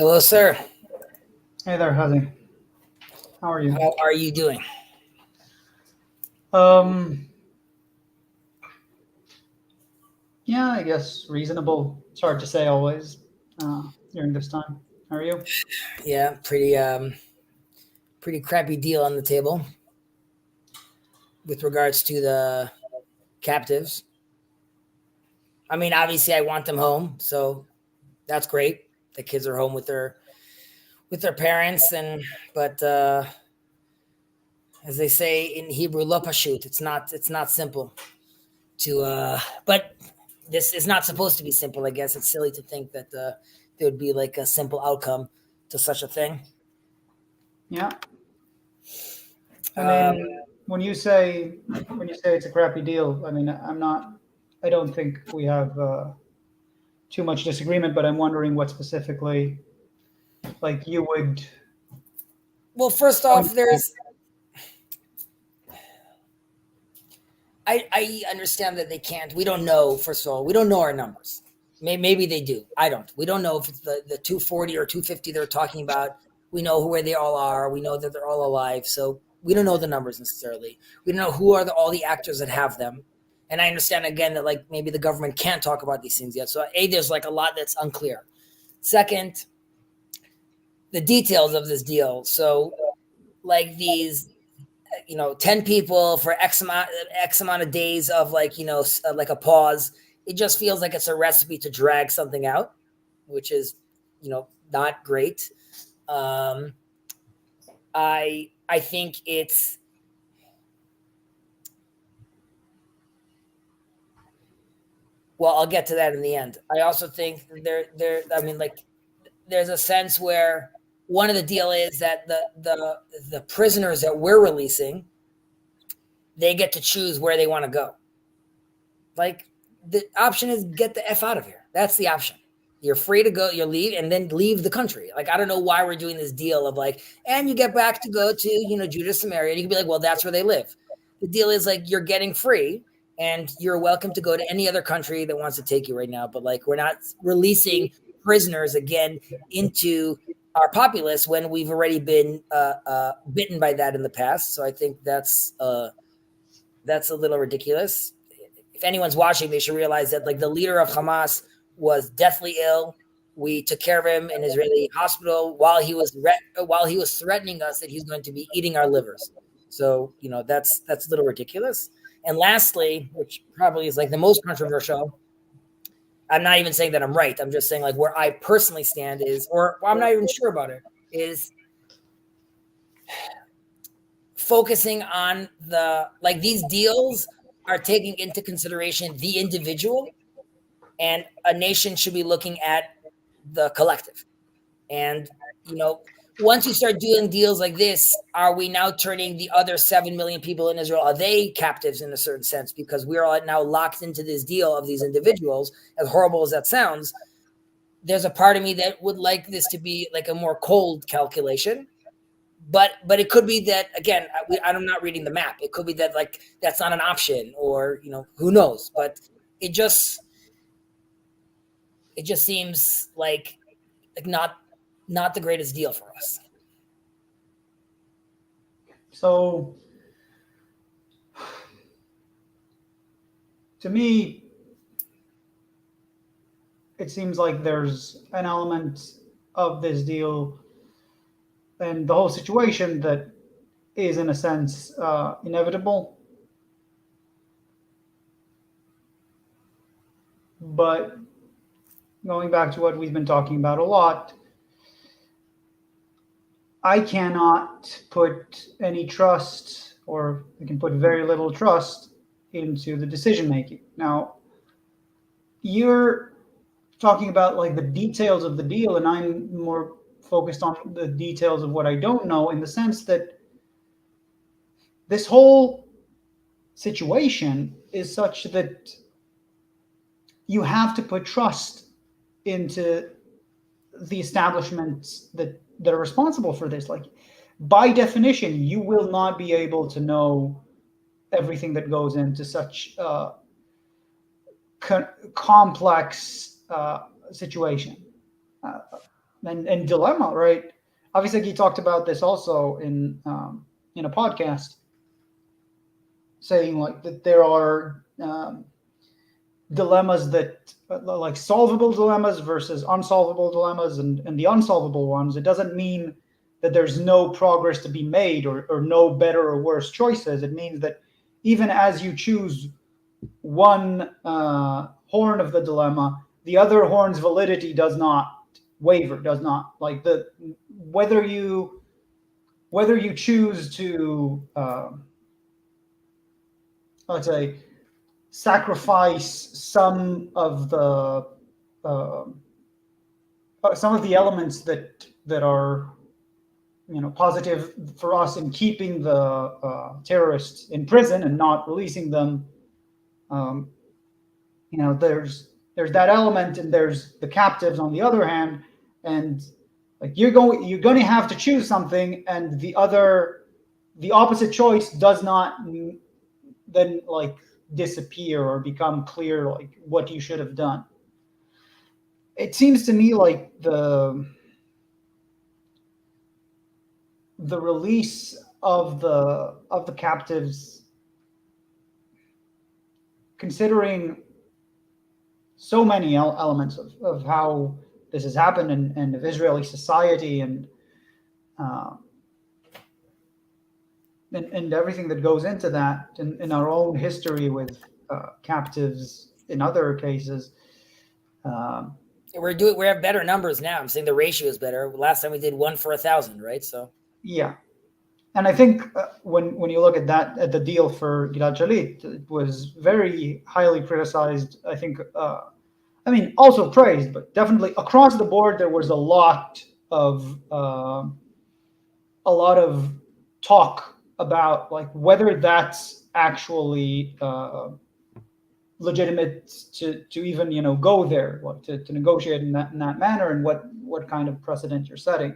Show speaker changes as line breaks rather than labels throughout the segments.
Hello, sir.
Hey there, Hazi. How are you?
How are you doing?
Um, yeah, I guess reasonable. It's hard to say always during this time. How are you?
Yeah, pretty crappy deal on the table with regards to the captives. I mean, obviously, I want them home, so that's great. The kids are home with their parents, and but as they say in Hebrew, lo pashut. It's not simple to. But this is not supposed to be simple. I guess it's silly to think that there would be like a simple outcome to such a thing.
Yeah. I
Um,
mean, when you say it's a crappy deal, I mean, I'm not. I don't think we have too much disagreement, but I'm wondering what specifically, like, you would
well, first
point
off,
at.
I understand that they can't. We don't know. First of all, we don't know our numbers. Maybe they do. I don't. We don't know if it's the 240 or 250 they're talking about. We know where they all are. We know that they're all alive. So we don't know the numbers necessarily. We don't know who are all the actors that have them. And I understand again that like maybe the government can't talk about these things yet. So there's like a lot that's unclear. Second, the details of this deal. So like these 10 people for x amount of days of like like a pause. It just feels like it's a recipe to drag something out, which is not great. Um i i think it's, well, I'll get to that in the end. I also think there I mean, like, there's a sense where one of the deal is that the prisoners that we're releasing, they get to choose where they want to go. Like, the option is get the F out of here. That's the option. You're free to go, you leave, and then leave the country. Like, I don't know why we're doing this deal of like, and you get back to go to, Judah, Samaria. And you can be like, well, that's where they live. The deal is like, you're getting free and you're welcome to go to any other country that wants to take you right now. But like, we're not releasing prisoners again into our populace when we've already been bitten by that in the past. So I think that's a little ridiculous. If anyone's watching, they should realize that like the leader of Hamas was deathly ill. We took care of him in Israeli hospital while he was threatening us that he's going to be eating our livers. So that's a little ridiculous. And lastly, which probably is like the most controversial, I'm not even saying that I'm right. I'm just saying like where I personally stand is, or well, I'm not even sure about it, is focusing on the like these deals are taking into consideration the individual, and a nation should be looking at the collective. And once you start doing deals like this, are we now turning the other 7 million people in Israel, are they captives in a certain sense, because we're all now locked into this deal of these individuals? As horrible as that sounds, there's a part of me that would like this to be like a more cold calculation. But it could be that again, I'm not reading the map. It could be that like that's not an option, or who knows. But it just it just seems like not the greatest deal for us.
So, to me, it seems like there's an element of this deal and the whole situation that is, in a sense, inevitable. But going back to what we've been talking about a lot, I cannot put any trust, or I can put very little trust into the decision making. Now, you're talking about like the details of the deal, and I'm more focused on the details of what I don't know, in the sense that this whole situation is such that you have to put trust into the establishments that are responsible for this. Like, by definition, you will not be able to know everything that goes into such complex situation. Uh, and dilemma, right? Obviously, he talked about this also in a podcast, saying like that there are dilemmas that like solvable dilemmas versus unsolvable dilemmas, and the unsolvable ones. It doesn't mean that there's no progress to be made, or no better or worse choices. It means that even as you choose one horn of the dilemma, the other horn's validity does not waver, does not like the whether you choose to let's say sacrifice uh, some of the elements that are positive for us in keeping the terrorists in prison and not releasing them. um, there's that element, and there's the captives on the other hand, and like you're going to have to choose something, and the opposite choice does not then like disappear or become clear like what you should have done. It seems to me like the release of the captives, considering so many elements of how this has happened, and of Israeli society, uh, and everything that goes into that, in our own history with captives in other cases. Um,
We have better numbers now. I'm saying the ratio is better. Last time we did 1 for 1,000, right? So
yeah, and I think when you look at the deal for Gilad Shalit, it was very highly criticized. I think, I mean, also praised, but definitely across the board there was a lot of talk about like whether that's actually legitimate to even go there, like to negotiate in that manner, and what kind of precedent you're setting.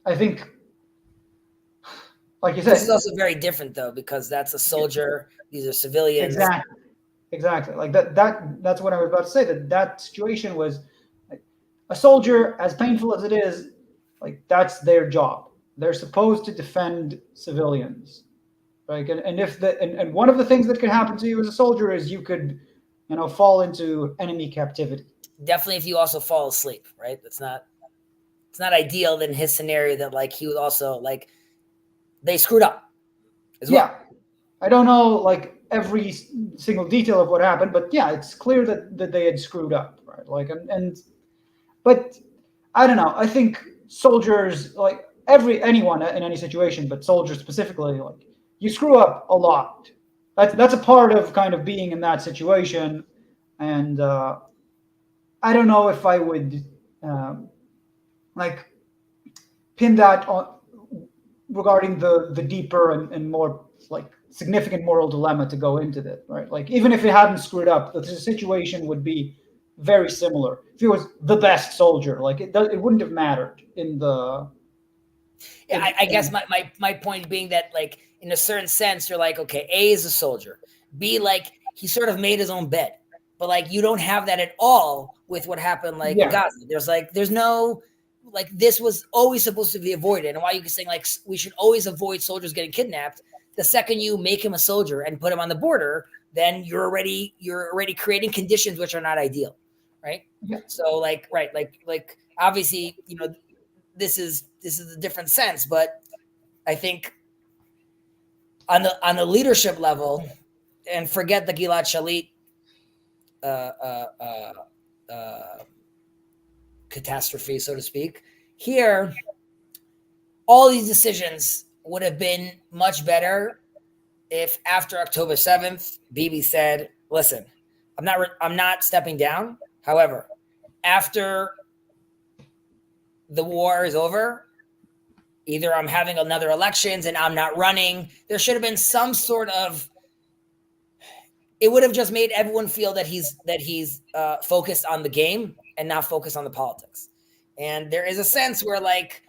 I think, like you
this is
said,
also very different though, because that's a soldier. These are civilians.
exactly like that's what I was about to say, that situation was like a soldier, as painful as it is, like that's their job. They're supposed to defend civilians, right? And if and one of the things that could happen to you as a soldier is you could fall into enemy captivity.
Definitely, if you also fall asleep, right? It's not ideal in his scenario that like he was also like they screwed up as well.
Yeah, I don't know like every single detail of what happened, but yeah, it's clear that they had screwed up, right? Like, but I don't know. I think soldiers, like anyone in any situation, but soldiers specifically, like you screw up a lot. That's a part of kind of being in that situation, and I don't know if I would like pin that on regarding the deeper and more like significant moral dilemma to go into that, right? Like even if it hadn't screwed up, the situation would be very similar. If he was the best soldier, like it wouldn't have mattered in the.
Yeah, I guess my point being that like in a certain sense, you're like, okay, A is a soldier. B, like he sort of made his own bed. But like you don't have that at all with what happened like in Gaza. There's no like this was always supposed to be avoided. And why you can say like we should always avoid soldiers getting kidnapped. The second you make him a soldier and put him on the border, then you're already creating conditions which are not ideal. Right.
Yeah.
So like obviously, this is a different sense, but I think on the leadership level, and forget the Gilad Shalit catastrophe, so to speak. Here, all these decisions would have been much better if after October 7th, Bibi said, "Listen, I'm not stepping down. However, after the war is over, either I'm having another elections and I'm not running." There should have been some sort of. It would have just made everyone feel that he's focused on the game and not focused on the politics. And there is a sense where, like,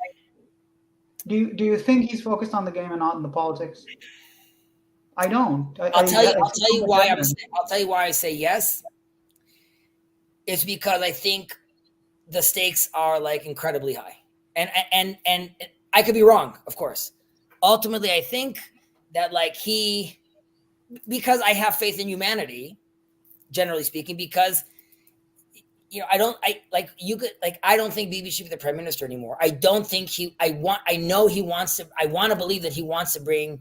do you think he's focused on the game and not in the politics? I don't.
I'll tell you why I say yes. It's because I think the stakes are like incredibly high. And I could be wrong, of course. Ultimately, I think that like because I have faith in humanity, generally speaking, because I don't think Bibi should be the prime minister anymore. I don't think I want to believe that he wants to bring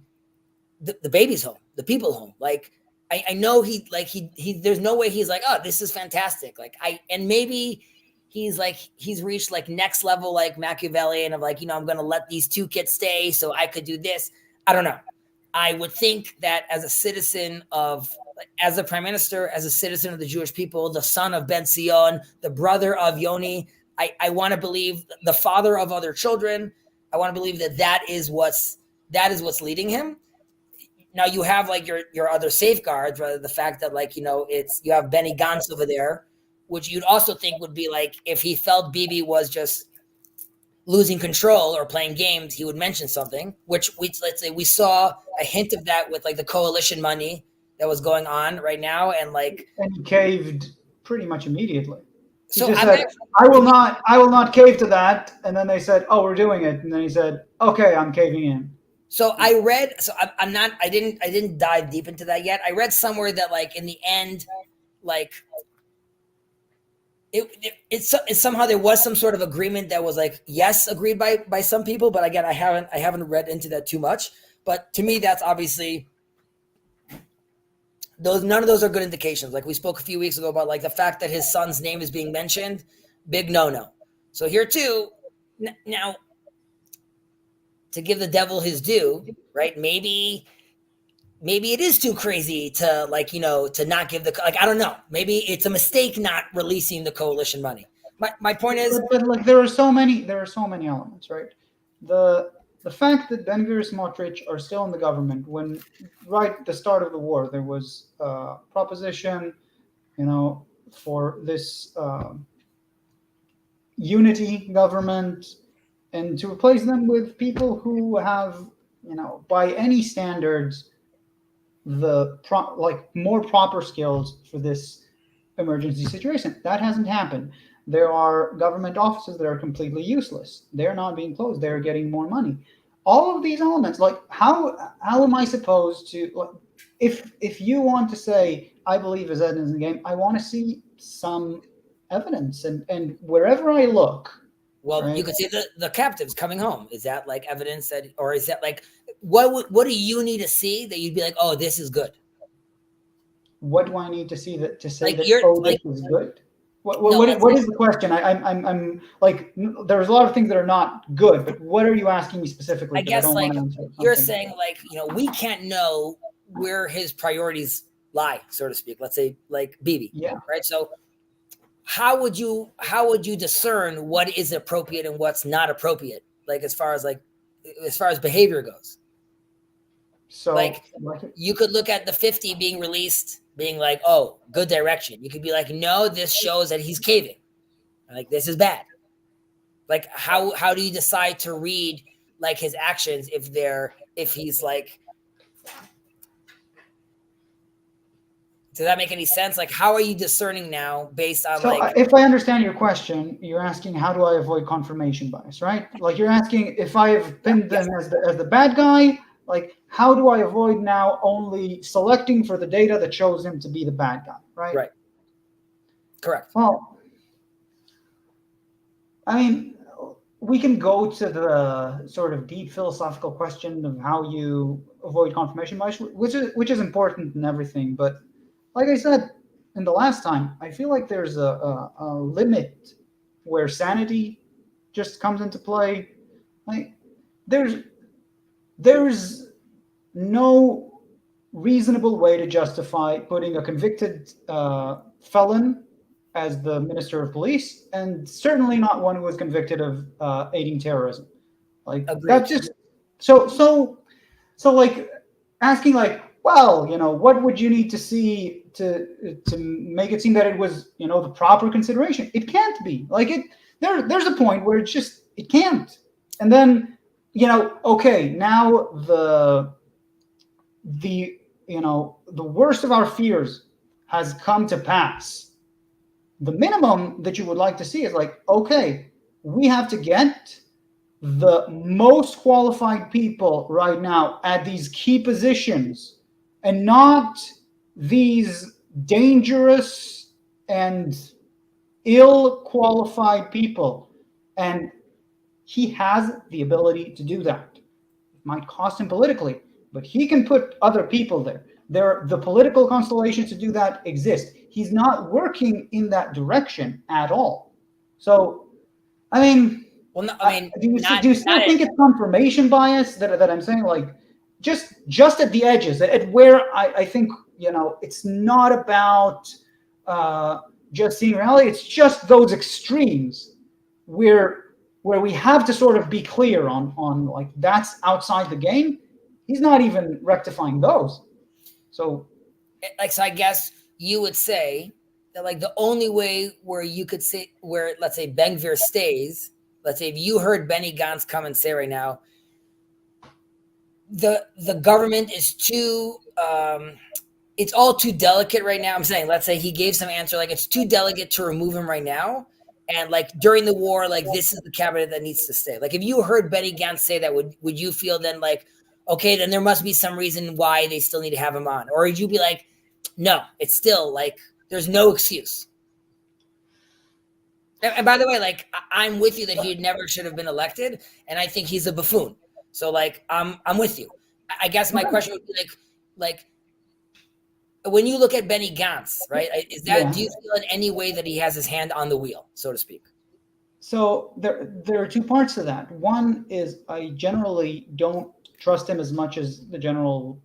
the babies home, the people home. Like, I know there's no way he's like, oh, this is fantastic. Like and maybe he's reached like next level, like Machiavellian of like, I'm going to let these two kids stay so I could do this. I don't know. I would think that as a prime minister, as a citizen of the Jewish people, the son of Ben Sion, the brother of Yoni, I want to believe the father of other children. I want to believe that is what's leading him. Now you have like your other safeguards, rather the fact that like, you have Benny Gantz over there, which you'd also think would be like, if he felt Bibi was just losing control or playing games, he would mention something, which let's say we saw a hint of that with like the coalition money that was going on right now. And
he caved pretty much immediately. He
so
just said, I will not cave to that. And then they said, oh, we're doing it. And then he said, okay, I'm caving in.
So I didn't dive deep into that yet. I read somewhere that like in the end, like it's somehow there was some sort of agreement that was like, yes, agreed by some people. But again, I haven't read into that too much. But to me, that's obviously none of those are good indications. Like we spoke a few weeks ago about like the fact that his son's name is being mentioned, big no. So here too, now, to give the devil his due, right? Maybe it is too crazy to like, to not give I don't know. Maybe it's a mistake not releasing the coalition money. My point is,
but like there are so many elements, right? The fact that Ben Gvir and Smotrich are still in the government when right at the start of the war there was a proposition, for this unity government, and to replace them with people who have, by any standards, more proper skills for this emergency situation. That hasn't happened. There are government offices that are completely useless. They're not being closed. They're getting more money. All of these elements, like how am I supposed to, like, if you want to say I believe Azed is in the game, I want to see some evidence, and wherever I look.
Well, right? You could see the captives coming home. Is that like evidence that, or is that like, what do you need to see that you'd be like, oh, this is good?
What do I need to see to say
like
that this is good? What is the question? I'm like, there's a lot of things that are not good, but what are you asking me specifically?
I guess like you're saying like, we can't know where his priorities lie, so to speak. Let's say like Bibi,
yeah,
right? So how would you discern what is appropriate and what's not appropriate? Like as far as behavior goes. So like you could look at the 50 being released, being like, oh, good direction. You could be like, no, this shows that he's caving. Like this is bad. Like how do you decide to read like his actions if he's like, does that make any sense? Like, how are you discerning now based on
if I understand your question, you're asking how do I avoid confirmation bias, right? Like you're asking if I have pinned them as the bad guy, like how do I avoid now only selecting for the data that shows him to be the bad guy, right?
Right. Correct.
Well, I mean, we can go to the sort of deep philosophical question of how you avoid confirmation bias, which is important and everything, but like I said in the last time, I feel like there's a limit where sanity just comes into play. Like there's no reasonable way to justify putting a convicted felon as the minister of police, and certainly not one who was convicted of aiding terrorism. Like that's just so like asking like, well, what would you need to see to make it seem that it was, the proper consideration? It can't be. Like there's a point where it can't. And then, okay, now the worst of our fears has come to pass. the minimum that you would like to see is like, okay, we have to get the most qualified people right now at these key positions, and not these dangerous and ill qualified people. And he has the ability to do that. It might cost him politically, but he can put other people there. The political constellations to do that exist. He's not working in that direction at all. So, I mean,
Well, no, I mean,
do you still think it's confirmation bias that I'm saying, like, just at the edges, at where I think, it's not about just seeing reality. It's just those extremes where we have to sort of be clear on like, that's outside the game. He's not even rectifying those. So
I guess you would say that, like, the only way where you could say, where, let's say, Ben-Gvir stays, let's say if you heard Benny Gantz come and say right now, the government is too it's all too delicate right now. I'm saying, let's say he gave some answer like, it's too delicate to remove him right now, and like during the war, like, this is the cabinet that needs to stay. Like, if you heard Benny Gantz say that, would you feel then like, okay, then there must be some reason why they still need to have him on? Or would you be like, no, it's still like, there's no excuse? And by the way, like, I'm with you that he never should have been elected, and I think he's a buffoon. So like, I'm with you. I guess my question would be like when you look at Benny Gantz, right? Is that, do you feel in any way that he has his hand on the wheel, so to speak?
So there are two parts to that. One is, I generally don't trust him as much as the general,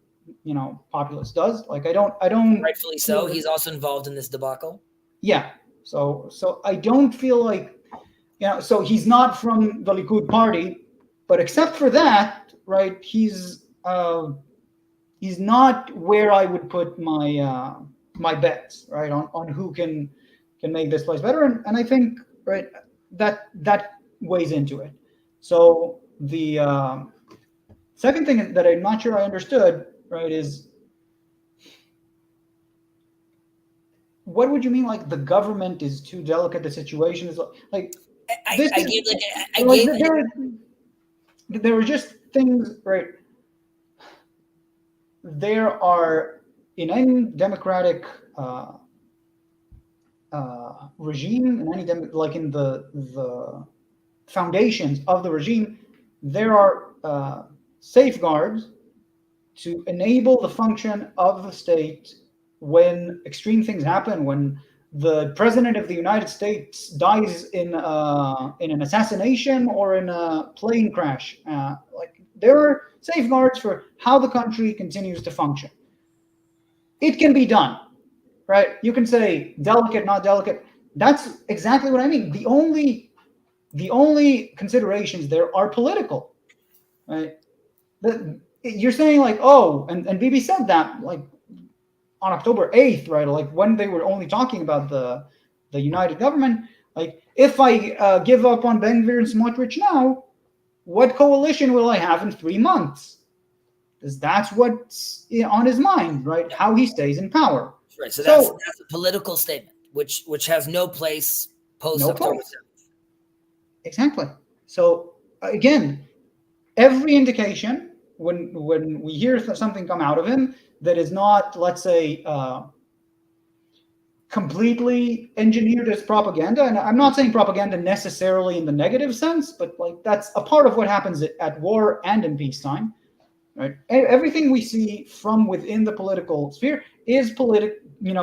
populace does. Like, I don't.
Rightfully so. He's also involved in this debacle.
Yeah. So I don't feel like, so he's not from the Likud party, but except for that, right? He's not where I would put my my bets, right, on who can make this place better, and I think, right, that weighs into it. So the second thing that I'm not sure I understood, right, is, what would you mean, like, the government is too delicate? The situation is like there were just things, right? There are, in any democratic regime, in any like in the foundations of the regime, there are safeguards to enable the function of the state when extreme things happen, when the president of the United States dies in an assassination or in a plane crash. Like, there are safeguards for how the country continues to function. It can be done, right? You can say delicate, not delicate. That's exactly what I mean. The only considerations there are political, right? You're saying like, oh, and Bibi said that like on October 8th, right? Like, when they were only talking about the united government, like, if I give up on Ben-Gvir and Smotrich now, what coalition will I have in 3 months? Because that's what's on his mind, right? How he stays in power.
Right. So that's a political statement, which has no place post October 7th.
Exactly. So again, every indication when we hear something come out of him that is not, let's say, completely engineered as propaganda, and I'm not saying propaganda necessarily in the negative sense, but like, that's a part of what happens at war and in peacetime, right? Everything we see from within the political sphere is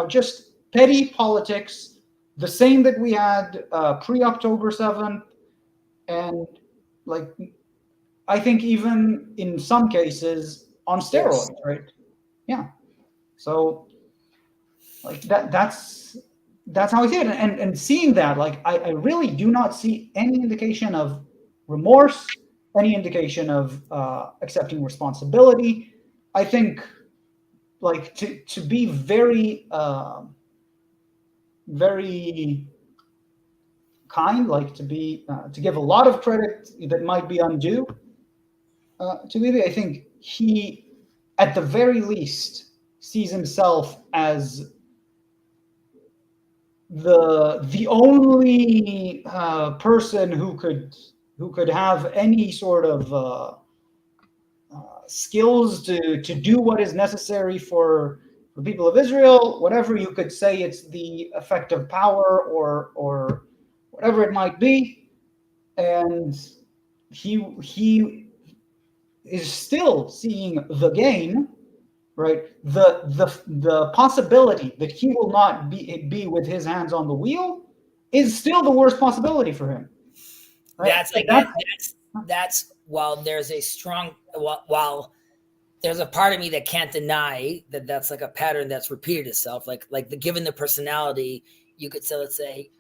just petty politics, the same that we had pre-October 7th, and like, I think even in some cases on steroids, right? Yeah. So like, that's how I see it. And seeing that, like, I really do not see any indication of remorse, any indication of accepting responsibility. I think, like, to be very very kind, like, to give a lot of credit that might be undue to Bibi, I think he, at the very least, sees himself as the only person who could have any sort of skills to do what is necessary for the people of Israel, whatever you could say, it's the effective power or whatever it might be, and he is still seeing the gain, right? The possibility that he will not be with his hands on the wheel is still the worst possibility for him. Right?
That's while there's a strong while there's a part of me that can't deny that that's like a pattern that's repeated itself. Given the personality, you could say, let's say,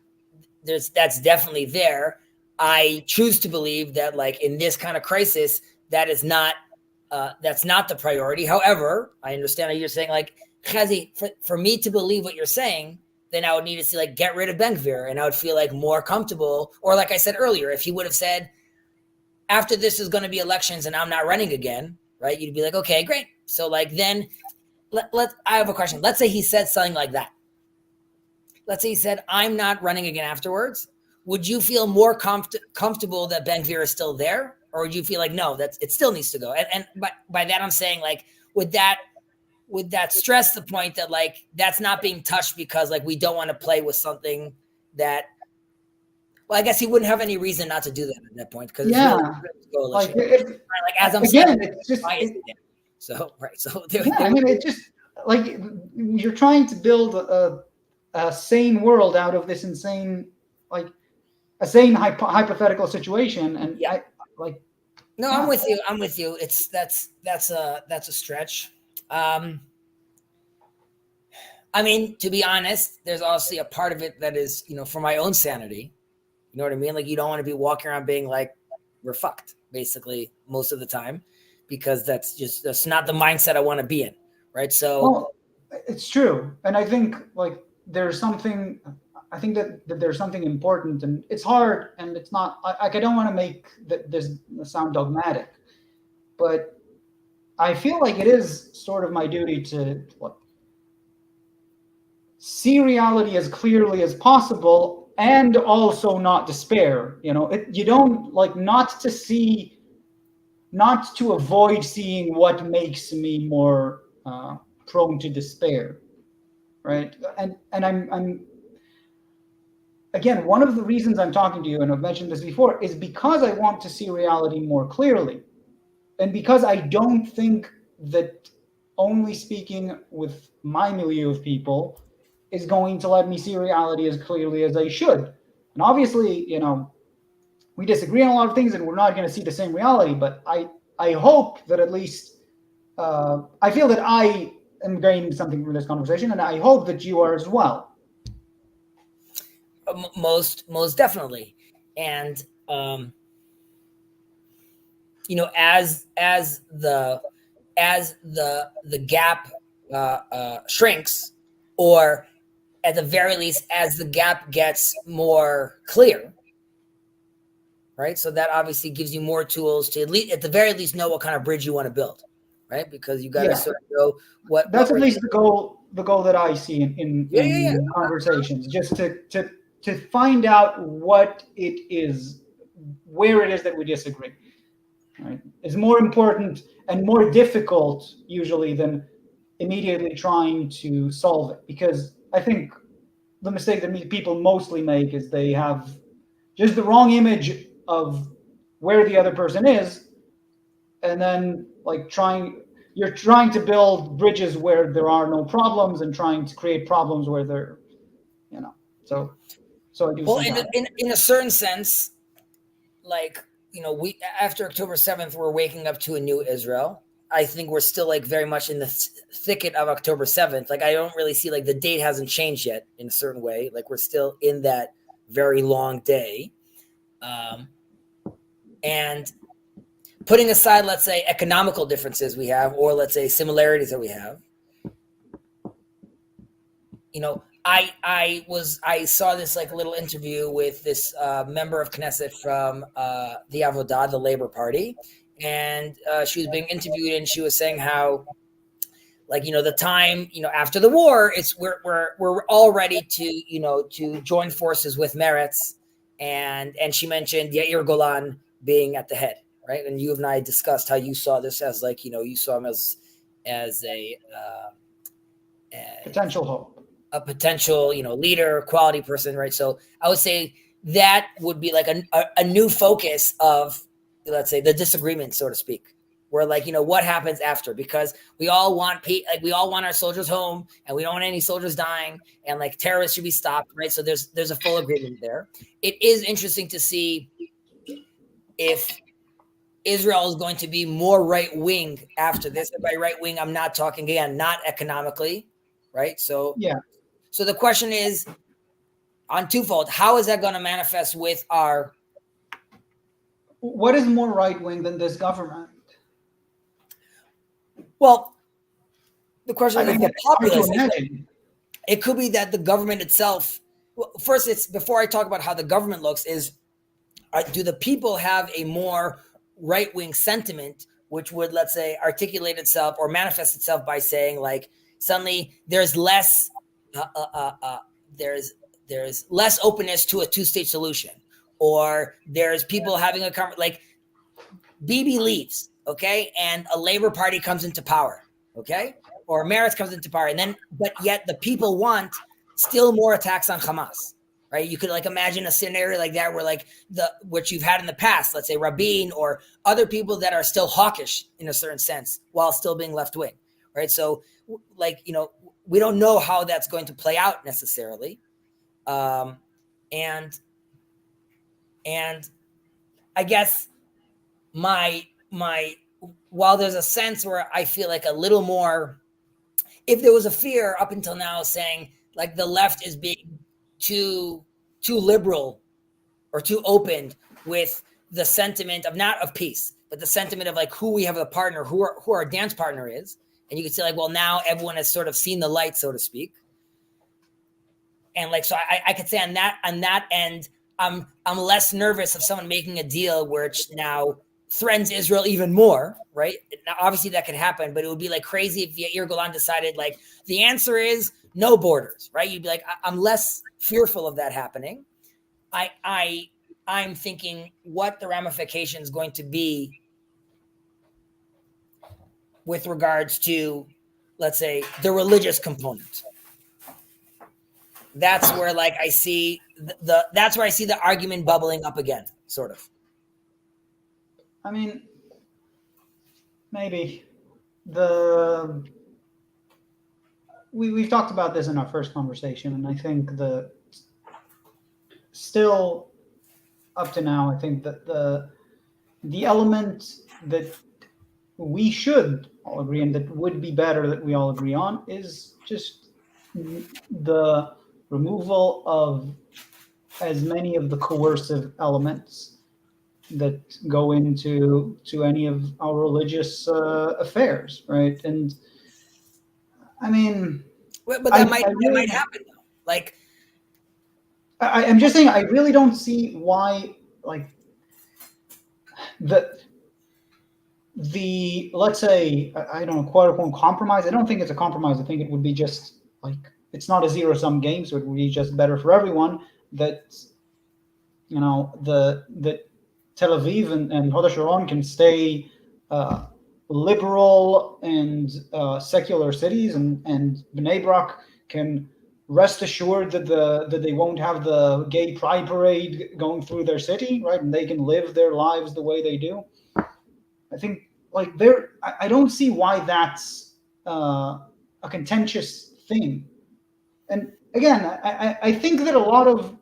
that's definitely there. I choose to believe that, like, in this kind of crisis, that's not the priority. However, I understand how you're saying, like, Chazi, for me to believe what you're saying, then I would need to see, like, get rid of Ben-Gvir, and I would feel like more comfortable. Or like I said earlier, if he would have said, after this is going to be elections and I'm not running again, right? You'd be like, okay, great. So, like, then I have a question. Let's say he said something like that. Let's say he said, I'm not running again afterwards. Would you feel more comfortable that Ben-Gvir is still there? Or would you feel like, no, it still needs to go? And by that, I'm saying, like, would that stress the point that, like, that's not being touched because, like, we don't want to play with something that, well, I guess he wouldn't have any reason not to do that at that point, because it's really
like,
as I'm
again,
saying,
it's just
so right. So
I mean, it's just like you're trying to build a sane world out of this insane, like, a sane hypothetical situation, and
I'm with you. It's that's a stretch. I mean, to be honest, there's obviously a part of it that is, for my own sanity. You know what I mean? Like, you don't want to be walking around being like, we're fucked, basically, most of the time, because that's not the mindset I want to be in, right? So,
well, it's true, and I think, like, there's something. I think that there's something important, and it's hard, and it's not. I don't want to make this sound dogmatic, but I feel like it is sort of my duty to see reality as clearly as possible, and also not despair. You don't, like, not to avoid seeing what makes me more prone to despair, right? And I'm again, one of the reasons I'm talking to you, and I've mentioned this before, is because I want to see reality more clearly, and because I don't think that only speaking with my milieu of people is going to let me see reality as clearly as I should. And obviously, we disagree on a lot of things, and we're not going to see the same reality. But I hope that at least I feel that I am gaining something from this conversation, and I hope that you are as well.
Most definitely, and as the gap shrinks, or at the very least, as the gap gets more clear, right? So that obviously gives you more tools to at the very least know what kind of bridge you want to build, right? Because you got to sort of know what.
That's at least the goal that I see in conversations, just to find out what it is, where it is that we disagree. Right? Is more important and more difficult usually than immediately trying to solve it, because I think the mistake that people mostly make is they have just the wrong image of where the other person is, and then, like, you're trying to build bridges where there are no problems, and trying to create problems where there, so I do.
Well, in a certain sense, like, we, after October 7th, we're waking up to a new Israel. I think we're still, like, very much in the thicket of October 7th. Like, I don't really see, like, the date hasn't changed yet in a certain way. Like, we're still in that very long day. And putting aside, let's say, economical differences we have, or let's say similarities that we have, I saw this, like, little interview with this member of Knesset from the Avodah, the Labor Party, and she was being interviewed, and she was saying how, like, the time, after the war, it's we're all ready to, to join forces with Meretz, and she mentioned Yair Golan being at the head, right? And you and I discussed how you saw this as like, you saw him as a
Potential hope.
a potential, leader, quality person, right? So I would say that would be like a new focus of, let's say, the disagreement, so to speak, where like, what happens after, because we all want we all want our soldiers home, and we don't want any soldiers dying, and like terrorists should be stopped, right? So there's a full agreement there. It is interesting to see if Israel is going to be more right wing after this. And by right wing, I'm not talking, again, not economically, right? So
Yeah.
So the question is on twofold. How is that going to manifest with our...
What is more right-wing than this government?
Well, the question is the populace. It could be that the government itself... Well, first, it's before I talk about how the government looks, is do the people have a more right-wing sentiment, which would, let's say, articulate itself or manifest itself by saying, like, suddenly there's less... there's less openness to a two-state solution, or there's people having a like Bibi leaves, okay, and a Labor Party comes into power, okay, or Meretz comes into power, and then but yet the people want still more attacks on Hamas, right? You could like imagine a scenario like that where like which you've had in the past, let's say Rabin or other people that are still hawkish in a certain sense while still being left wing, right? So like, we don't know how that's going to play out necessarily. And I guess my while there's a sense where I feel like a little more, if there was a fear up until now saying like the left is being too liberal or too open with the sentiment of not of peace, but the sentiment of like who we have a partner, who our dance partner is. And you could say like, well, now everyone has sort of seen the light, so to speak. And like, so I could say on that end, I'm less nervous of someone making a deal which now threatens Israel even more, right? Now, obviously that could happen, but it would be like crazy if Yair Golan decided like the answer is no borders, right? You'd be like, I'm less fearful of that happening. I'm thinking what the ramification is going to be with regards to, let's say, the religious component. That's where like I see that's where I see the argument bubbling up again, sort of.
I mean, maybe we've talked about this in our first conversation, and I think still up to now, I think that the element that we should all agree and that would be better that we all agree on is just the removal of as many of the coercive elements that go into any of our religious affairs, right? And I mean,
but that might happen though. Like,
I'm just saying, I really don't see why, like, the let's say, I don't know, quote unquote compromise. I don't think it's a compromise. I think it would be just like, it's not a zero-sum game, so it would be just better for everyone that, that Tel Aviv and Hod HaSharon can stay liberal and secular cities, and Bnei Brak can rest assured that they won't have the gay pride parade going through their city, right? And they can live their lives the way they do. I think like I don't see why that's a contentious thing. And again, I think that a lot of,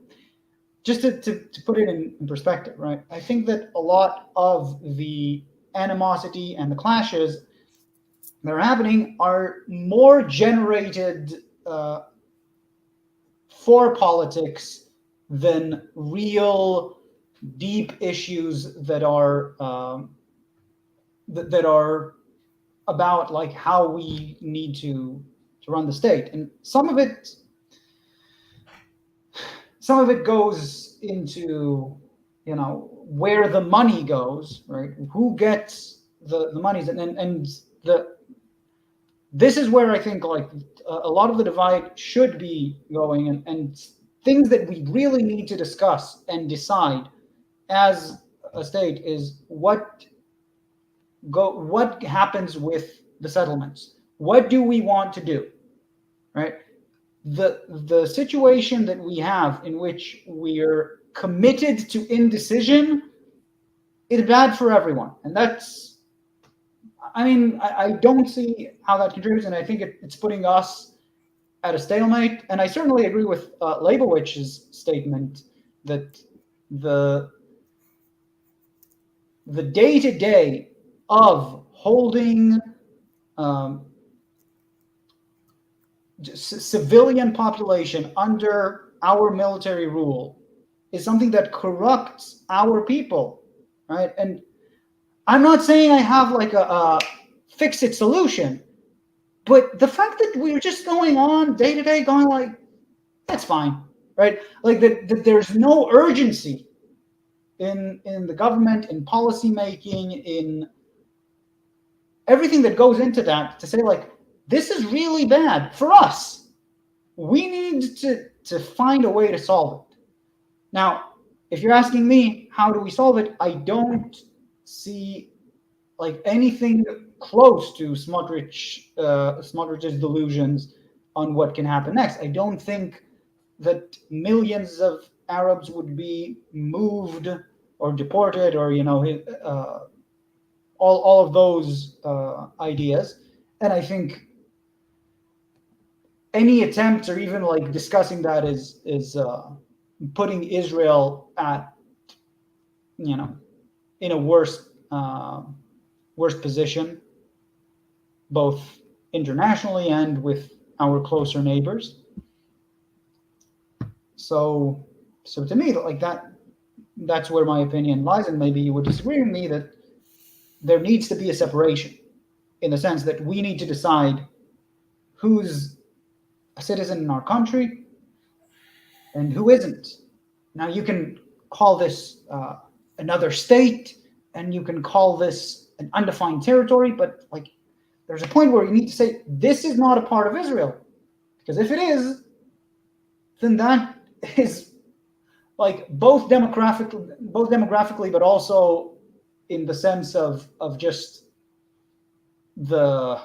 just to put it in perspective, right? I think that a lot of the animosity and the clashes that are happening are more generated for politics than real deep issues that are that are about like how we need to run the state. And some of it goes into, where the money goes, right? Who gets the monies, and this is where I think like a lot of the divide should be going, and things that we really need to discuss and decide as a state is what happens with the settlements. What do we want to do? Right? The situation that we have in which we're committed to indecision is bad for everyone. And that's, I mean, I don't see how that contributes, and I think it's putting us at a stalemate. And I certainly agree with Leibowicz's statement that the day-to-day of holding civilian population under our military rule is something that corrupts our people, right? And I'm not saying I have like a fix-it solution, but the fact that we're just going on day to day, going like, that's fine, right? Like that there's no urgency in the government, in policy making, in everything that goes into that to say like, this is really bad for us. We need to find a way to solve it. Now, if you're asking me, how do we solve it? I don't see like anything close to Smotrich's delusions on what can happen next. I don't think that millions of Arabs would be moved or deported, or all of those ideas. And I think any attempt or even like discussing that is putting Israel at in a worse position, both internationally and with our closer neighbors. So to me, like that's where my opinion lies, and maybe you would disagree with me that there needs to be a separation in the sense that we need to decide who's a citizen in our country and who isn't. Now, you can call this another state, and you can call this an undefined territory, but like there's a point where you need to say this is not a part of Israel, because if it is, then that is like both demographically, but also in the sense of just the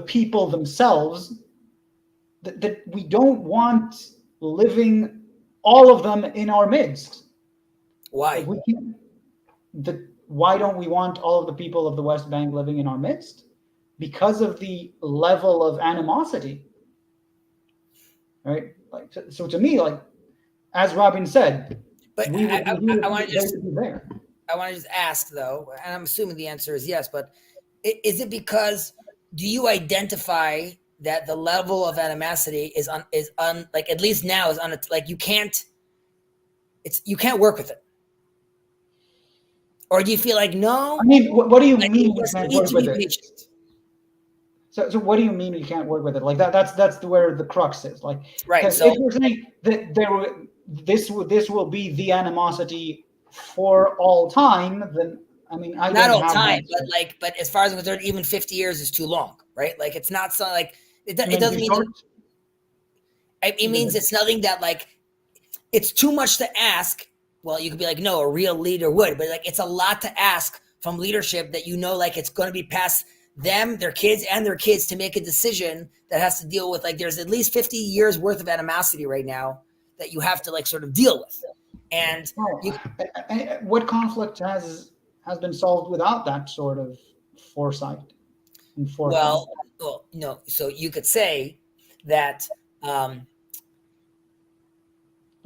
people themselves, that we don't want living all of them in our midst.
Why?
Why don't we want all of the people of the West Bank living in our midst? Because of the level of animosity, right? Like, so to me, like as Robin said,
but I want to just ask though, and I'm assuming the answer is yes, but is it because, do you identify that the level of animosity is like, at least now is on, like you can't work with it? Or do you feel like, no?
I mean, what do you
like,
mean you can't work with it? So what do you mean you can't work with it? Like that's where the crux is. Like,
right. So
if you're saying that this will be the animosity for all time, then I mean, I
not
don't
all time, but as far as I'm concerned, even 50 years is too long, right? Like it's not so like it doesn't mean it means it's nothing that like it's too much to ask. Well, you could be like, no, a real leader would, but like it's a lot to ask from leadership that like it's going to be past them, their kids, and their kids to make a decision that has to deal with like there's at least 50 years worth of animosity right now that you have to like sort of deal with. And
what conflict has been solved without that sort of foresight and forethought?
Well, no. So you could say that.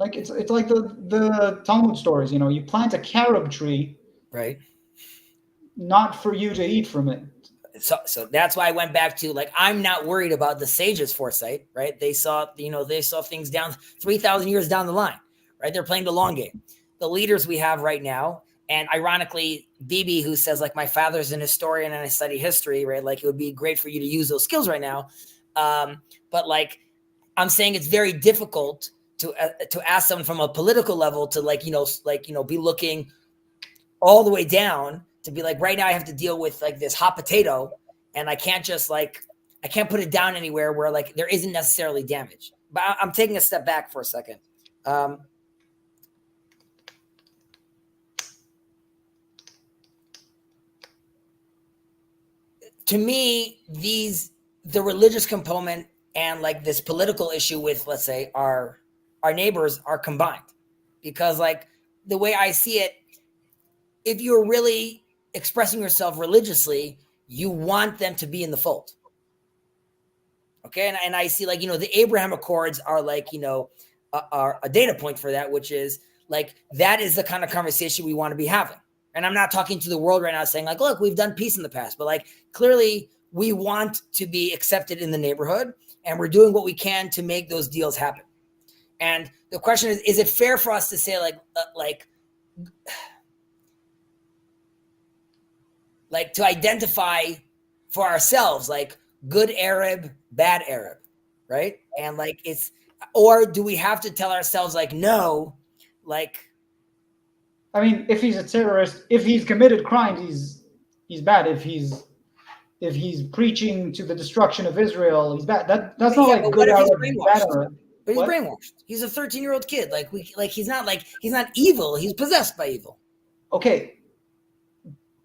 Like it's like the Talmud stories, you plant a carob tree,
right?
Not for you to eat from it.
So that's why I went back to like, I'm not worried about the sages' foresight, right? They saw things down 3,000 years down the line, right? They're playing the long game. The leaders we have right now, and ironically, Bibi, who says like my father's an historian and I study history, right? Like it would be great for you to use those skills right now. But like I'm saying, it's very difficult to ask someone from a political level to be looking all the way down to be like, right now I have to deal with like this hot potato and I can't just like I can't put it down anywhere where like there isn't necessarily damage. But I'm taking a step back for a second. To me, the religious component and like this political issue with, let's say, our neighbors are combined, because like the way I see it, if you're really expressing yourself religiously, you want them to be in the fold. Okay, and I see like the Abraham Accords are like are a data point for that, which is like that is the kind of conversation we want to be having. And I'm not talking to the world right now saying like, look, we've done peace in the past, but like clearly we want to be accepted in the neighborhood, and we're doing what we can to make those deals happen. And the question is it fair for us to say like to identify for ourselves like good Arab, bad Arab, right? And like or do we have to tell ourselves like no, like
I mean, if he's a terrorist, if he's committed crimes, he's bad. If he's preaching to the destruction of Israel, he's bad. That's not like good Arab, bad Arab.
But he's brainwashed. He's a 13-year-old kid. He's not evil. He's possessed by evil.
Okay.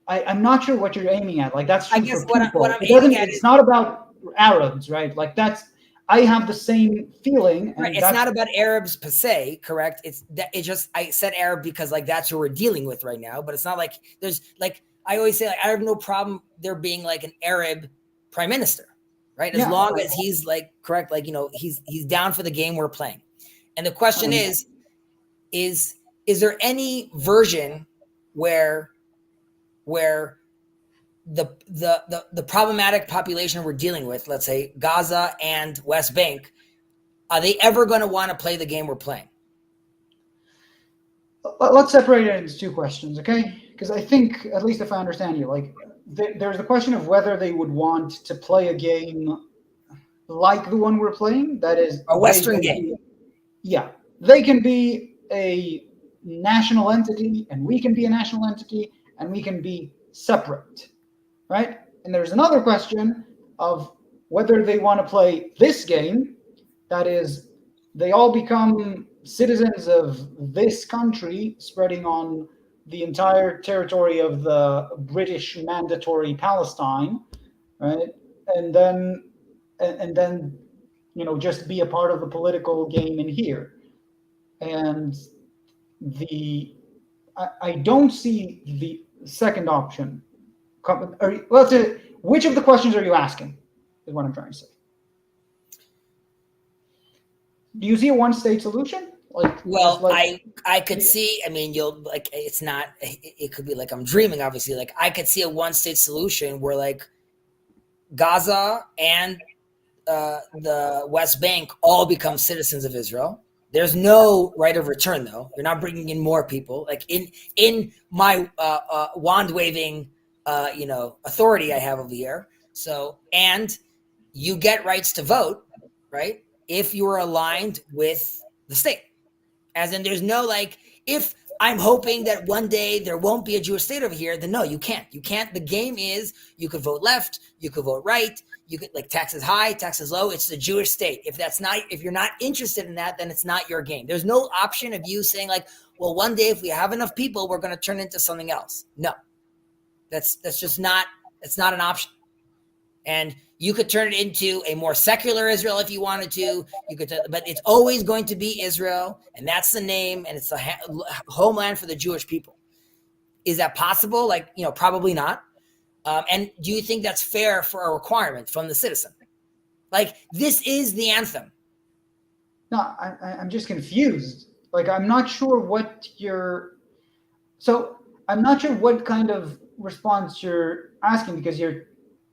I'm not sure what you're aiming at. Like that's true
I guess
for people.
what I'm aiming at
it's not about Arabs, right? Like I have the same feeling. And
right. It's not about Arabs per se, correct? I said Arab because like that's who we're dealing with right now. But it's not like there's like I always say like, I have no problem there being like an Arab prime minister, right? As long as he's like correct, like he's down for the game we're playing. And the question is there any version where the problematic population we're dealing with, let's say Gaza and West Bank, are they ever going to want to play the game we're playing?
Let's separate it into two questions, okay? Because I think, at least if I understand you, like there's the question of whether they would want to play a game like the one we're playing, that is
a Western game.
Yeah, they can be a national entity, and we can be a national entity, and we can be separate, right? And there's another question of whether they want to play this game, that is, they all become citizens of this country spreading on the entire territory of the British Mandatory Palestine, right? And then just be a part of the political game in here. And I don't see the second option. Which of the questions are you asking is what I'm trying to say. Do you see a one-state solution?
I could see, I mean, it's not, it could be like I'm dreaming, obviously. Like I could see a one-state solution where like Gaza and the West Bank all become citizens of Israel. There's no right of return, though. You're not bringing in more people. Like in my wand waving, authority I have over here. So, and you get rights to vote, right? If you are aligned with the state, as in there's no like, if I'm hoping that one day there won't be a Jewish state over here, then no, you can't. You can't. The game is you could vote left, you could vote right. You could like taxes high, taxes low. It's the Jewish state. If you're not interested in that, then it's not your game. There's no option of you saying like, well, one day if we have enough people, we're going to turn into something else. No, that's just not. It's not an option. And you could turn it into a more secular Israel if you wanted to. You could, but it's always going to be Israel, and that's the name, and it's the homeland for the Jewish people. Is that possible? Like, probably not. And do you think that's fair for a requirement from the citizen? Like, this is the anthem.
No, I'm just confused. Like, I'm not sure what I'm not sure what kind of response you're asking, because you're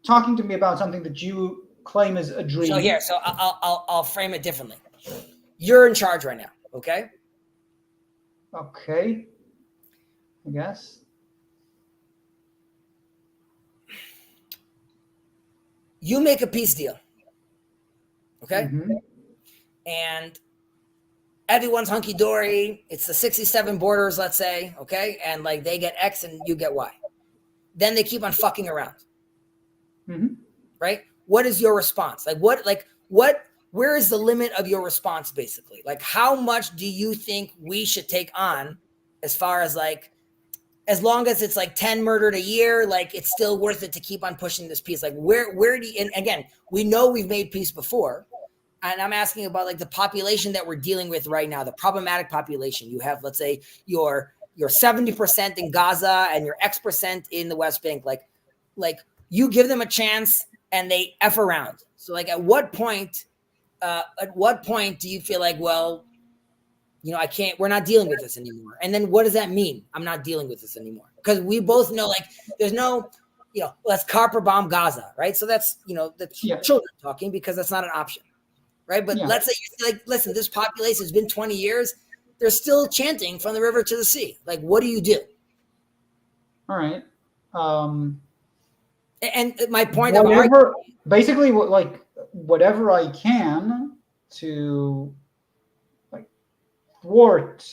talking to me about something that you claim is a dream.
So I'll frame it differently. You're in charge right now, okay?
Okay. I guess.
You make a peace deal, okay?
Mm-hmm.
And everyone's hunky-dory. It's the 67 borders, let's say, okay? And, like, they get X and you get Y. Then they keep on fucking around.
Mm-hmm.
right? What is your response? Where is the limit of your response, basically? Like, how much do you think we should take on as far as like, as long as it's like 10 murdered a year, like it's still worth it to keep on pushing this peace? Like, where do you, and again, we know we've made peace before. And I'm asking about like the population that we're dealing with right now, the problematic population. You have, let's say, your 70% in Gaza and your X% in the West Bank. Like you give them a chance and they F around. So like at what point do you feel like, well, we're not dealing with this anymore? And then what does that mean? I'm not dealing with this anymore. Because we both know, like, there's no, let's carper bomb Gaza, right? So that's, that's children talking, because that's not an option, right? But let's say you say, like, listen, this population has been 20 years. They're still chanting from the river to the sea. Like, what do you do?
All right.
And my point
basically, whatever I can to thwart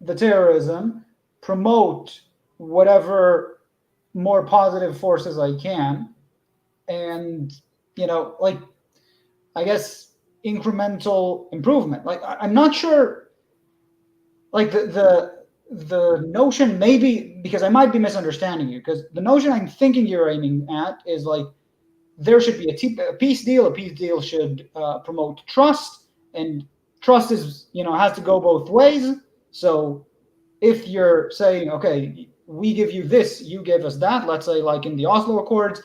the terrorism, promote whatever more positive forces I can, and I guess incremental improvement. Like, I'm not sure, like the notion, maybe because I might be misunderstanding you, because the notion I'm thinking you're aiming at is like there should be a peace deal. A peace deal should promote trust, and trust is, has to go both ways. So if you're saying, okay, we give you this, you give us that, let's say like in the Oslo Accords,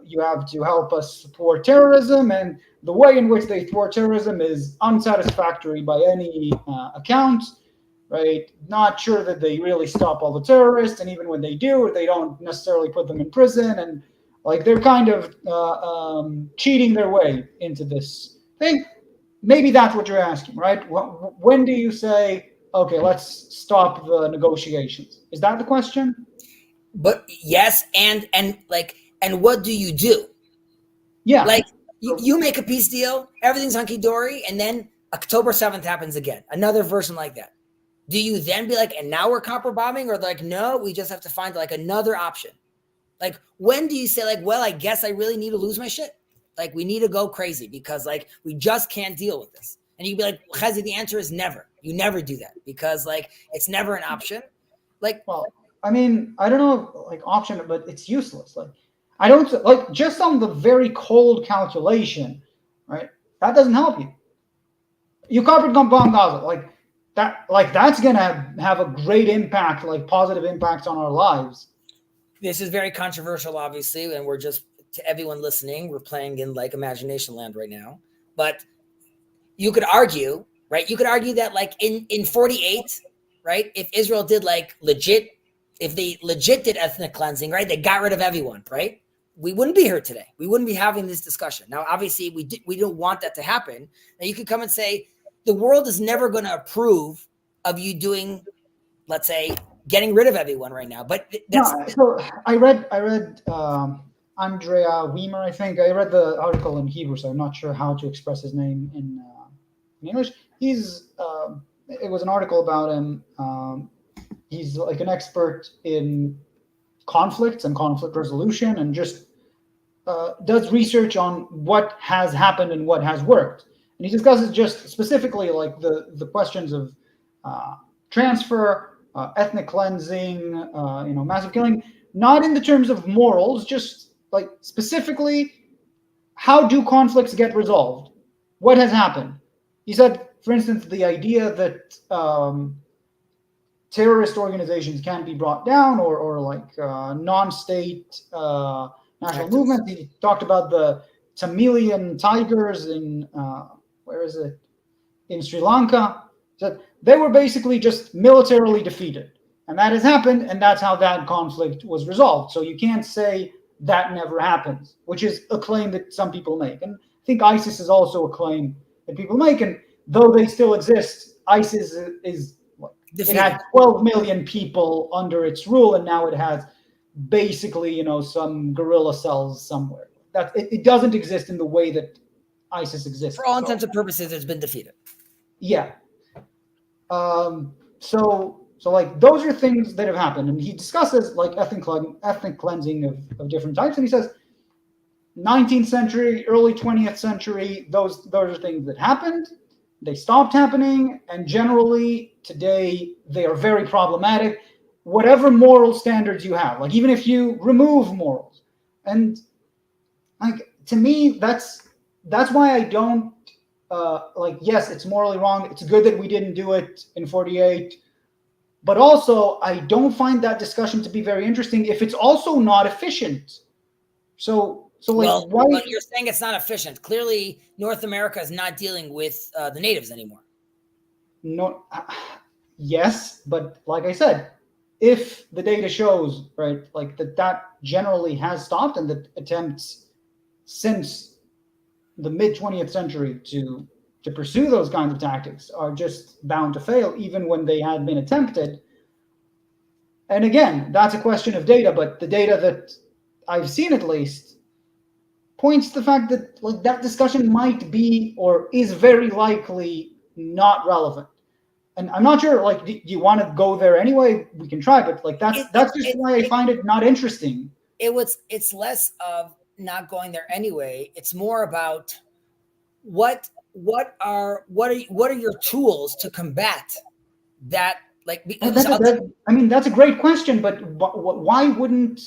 you have to help us thwart terrorism, and the way in which they thwart terrorism is unsatisfactory by any account, right? Not sure that they really stop all the terrorists, and even when they do, they don't necessarily put them in prison, and like they're kind of cheating their way into this thing. Maybe that's what you're asking, right? When do you say, okay, let's stop the negotiations? Is that the question?
But yes, and what do you do?
Yeah.
Like, you make a peace deal, everything's hunky-dory, and then October 7th happens again. Another version like that. Do you then be like, and now we're copper bombing? Or like, no, we just have to find like another option? Like, when do you say like, well, I guess I really need to lose my shit? Like, we need to go crazy because like we just can't deal with this. And you'd be like, Chazi, the answer is never. You never do that, because like it's never an option. Like,
well, I mean, I don't know, like option, but it's useless. Like, I don't like, just on the very cold calculation, right? That doesn't help you. You copper bomb Gaza, that's gonna have a great impact, like positive impacts on our lives.
This is very controversial, obviously, and we're just, to everyone listening, we're playing in like imagination land right now. But you could argue, right? You could argue that like in 48, right? If Israel did like if they legit did ethnic cleansing, right? They got rid of everyone, right? We wouldn't be here today. We wouldn't be having this discussion. Now, obviously, we don't want that to happen. Now, you could come and say, the world is never going to approve of you doing, let's say, getting rid of everyone right now. But that's
so I read Andrea Weimer, I think. I read the article in Hebrew, so I'm not sure how to express his name in English. It was an article about him. He's like an expert in conflicts and conflict resolution, and just does research on what has happened and what has worked. And he discusses just specifically like the questions of transfer, ethnic cleansing, massive killing, not in the terms of morals, just like specifically, how do conflicts get resolved? What has happened? He said, for instance, the idea that terrorist organizations can be brought down, or like non-state national movements. He talked about the Tamilian Tigers in in Sri Lanka. So they were basically just militarily defeated, and that has happened, and that's how that conflict was resolved. So you can't say that never happens, which is a claim that some people make, and I think ISIS is also a claim that people make. And though they still exist, ISIS is defeated. It had 12 million people under its rule, and now it has basically, some guerrilla cells somewhere. That it doesn't exist in the way that ISIS exists.
For all intents and purposes, it's been defeated.
Yeah. So like those are things that have happened, and he discusses like ethnic cleansing of different types, and he says 19th century, early 20th century, those are things that happened. They stopped happening, and generally today they are very problematic. Whatever moral standards you have, like even if you remove morals, and like to me, that's why I don't like. Yes, it's morally wrong. It's good that we didn't do it in 48, but also I don't find that discussion to be very interesting if it's also not efficient. So like
Well,
why?
but you're saying it's not efficient. Clearly, North America is not dealing with the natives anymore.
No, yes, but like I said, if the data shows right, like that generally has stopped, and that attempts since the mid 20th century to pursue those kinds of tactics are just bound to fail, even when they had been attempted. And again, that's a question of data, but the data that I've seen at least points to the fact that like that discussion might be or is very likely not relevant. And I'm not sure, like, do you want to go there anyway? We can try, but like that's just why I find it not interesting.
It's less of not going there anyway. It's more about what are your tools to combat that, like,
I mean, that's a great question, but why wouldn't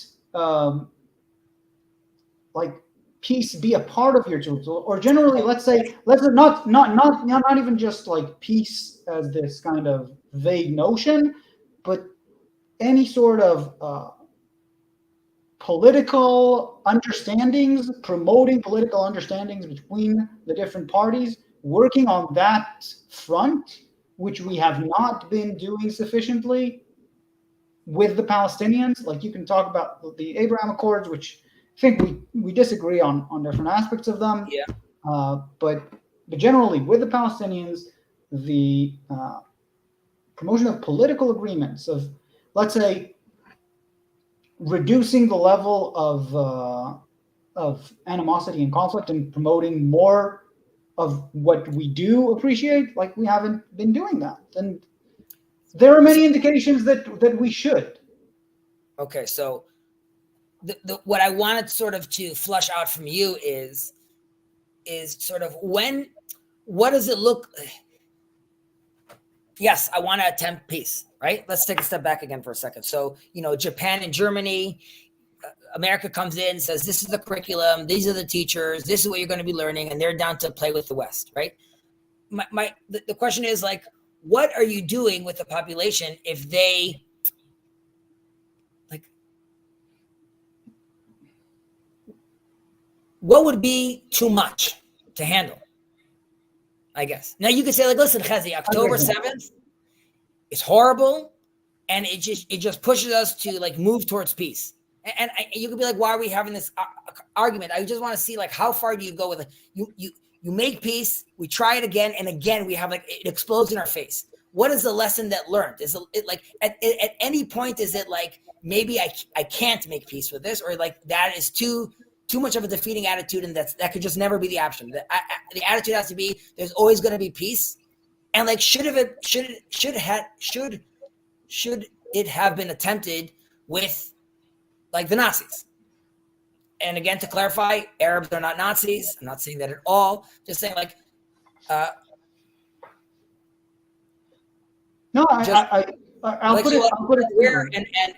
like peace be a part of your tools? Or generally, let's say, let's not even just like peace as this kind of vague notion, but any sort of political understandings, promoting political understandings between the different parties, working on that front, which we have not been doing sufficiently with the Palestinians. Like, you can talk about the Abraham Accords, which I think we disagree on different aspects of them.
Yeah.
But generally, with the Palestinians, the promotion of political agreements, of, let's say, reducing the level of animosity and conflict, and promoting more of what we do appreciate, like we haven't been doing that. And there are many indications that we should.
Okay, so what I wanted sort of to flush out from you is sort of what does it look? Yes, I want to attempt peace, right? Let's take a step back again for a second. So, Japan and Germany, America comes in, says, this is the curriculum, these are the teachers, this is what you're going to be learning, and they're down to play with the West, right? The question is, like, what are you doing with the population if they, like, what would be too much to handle? I guess. Now you could say, like, listen, Chazi, October 7th is horrible, and it just pushes us to, like, move towards peace. And you could be like, why are we having this argument? I just want to see, like, how far do you go with it? You make peace, we try it again, and again we have, like, it explodes in our face. What is the lesson that learned? Is it like at any point is it like, maybe I can't make peace with this, or like that is too much of a defeating attitude, and that could just never be the option? The attitude has to be, there's always going to be peace. And like, should it have been attempted with, like, the Nazis? And again, to clarify, Arabs are not Nazis. I'm not saying that at all. Just saying, like,
no, I'll put it
where,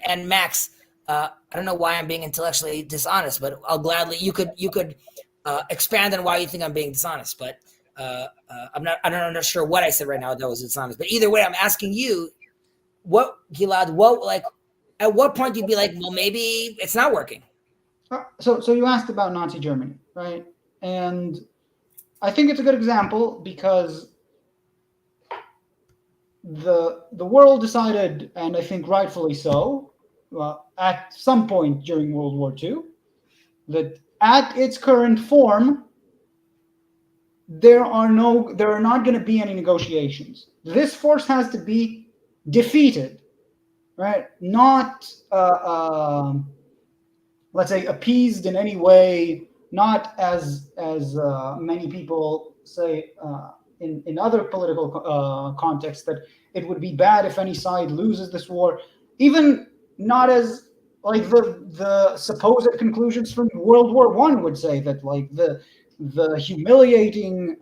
and Max, I don't know why I'm being intellectually dishonest, but I'll gladly, you could expand on why you think I'm being dishonest, but I'm not sure what I said right now that was dishonest. But either way, I'm asking you, Gilad, at what point do you be like, well, maybe it's not working?
So you asked about Nazi Germany, right? And I think it's a good example because the world decided, and I think rightfully so, at some point during World War II, that at its current form, there are not going to be any negotiations. This force has to be defeated, right? Not let's say appeased in any way, not as many people say in other political contexts, that it would be bad if any side loses this war. Even not as like the supposed conclusions from World War One would say that like the humiliating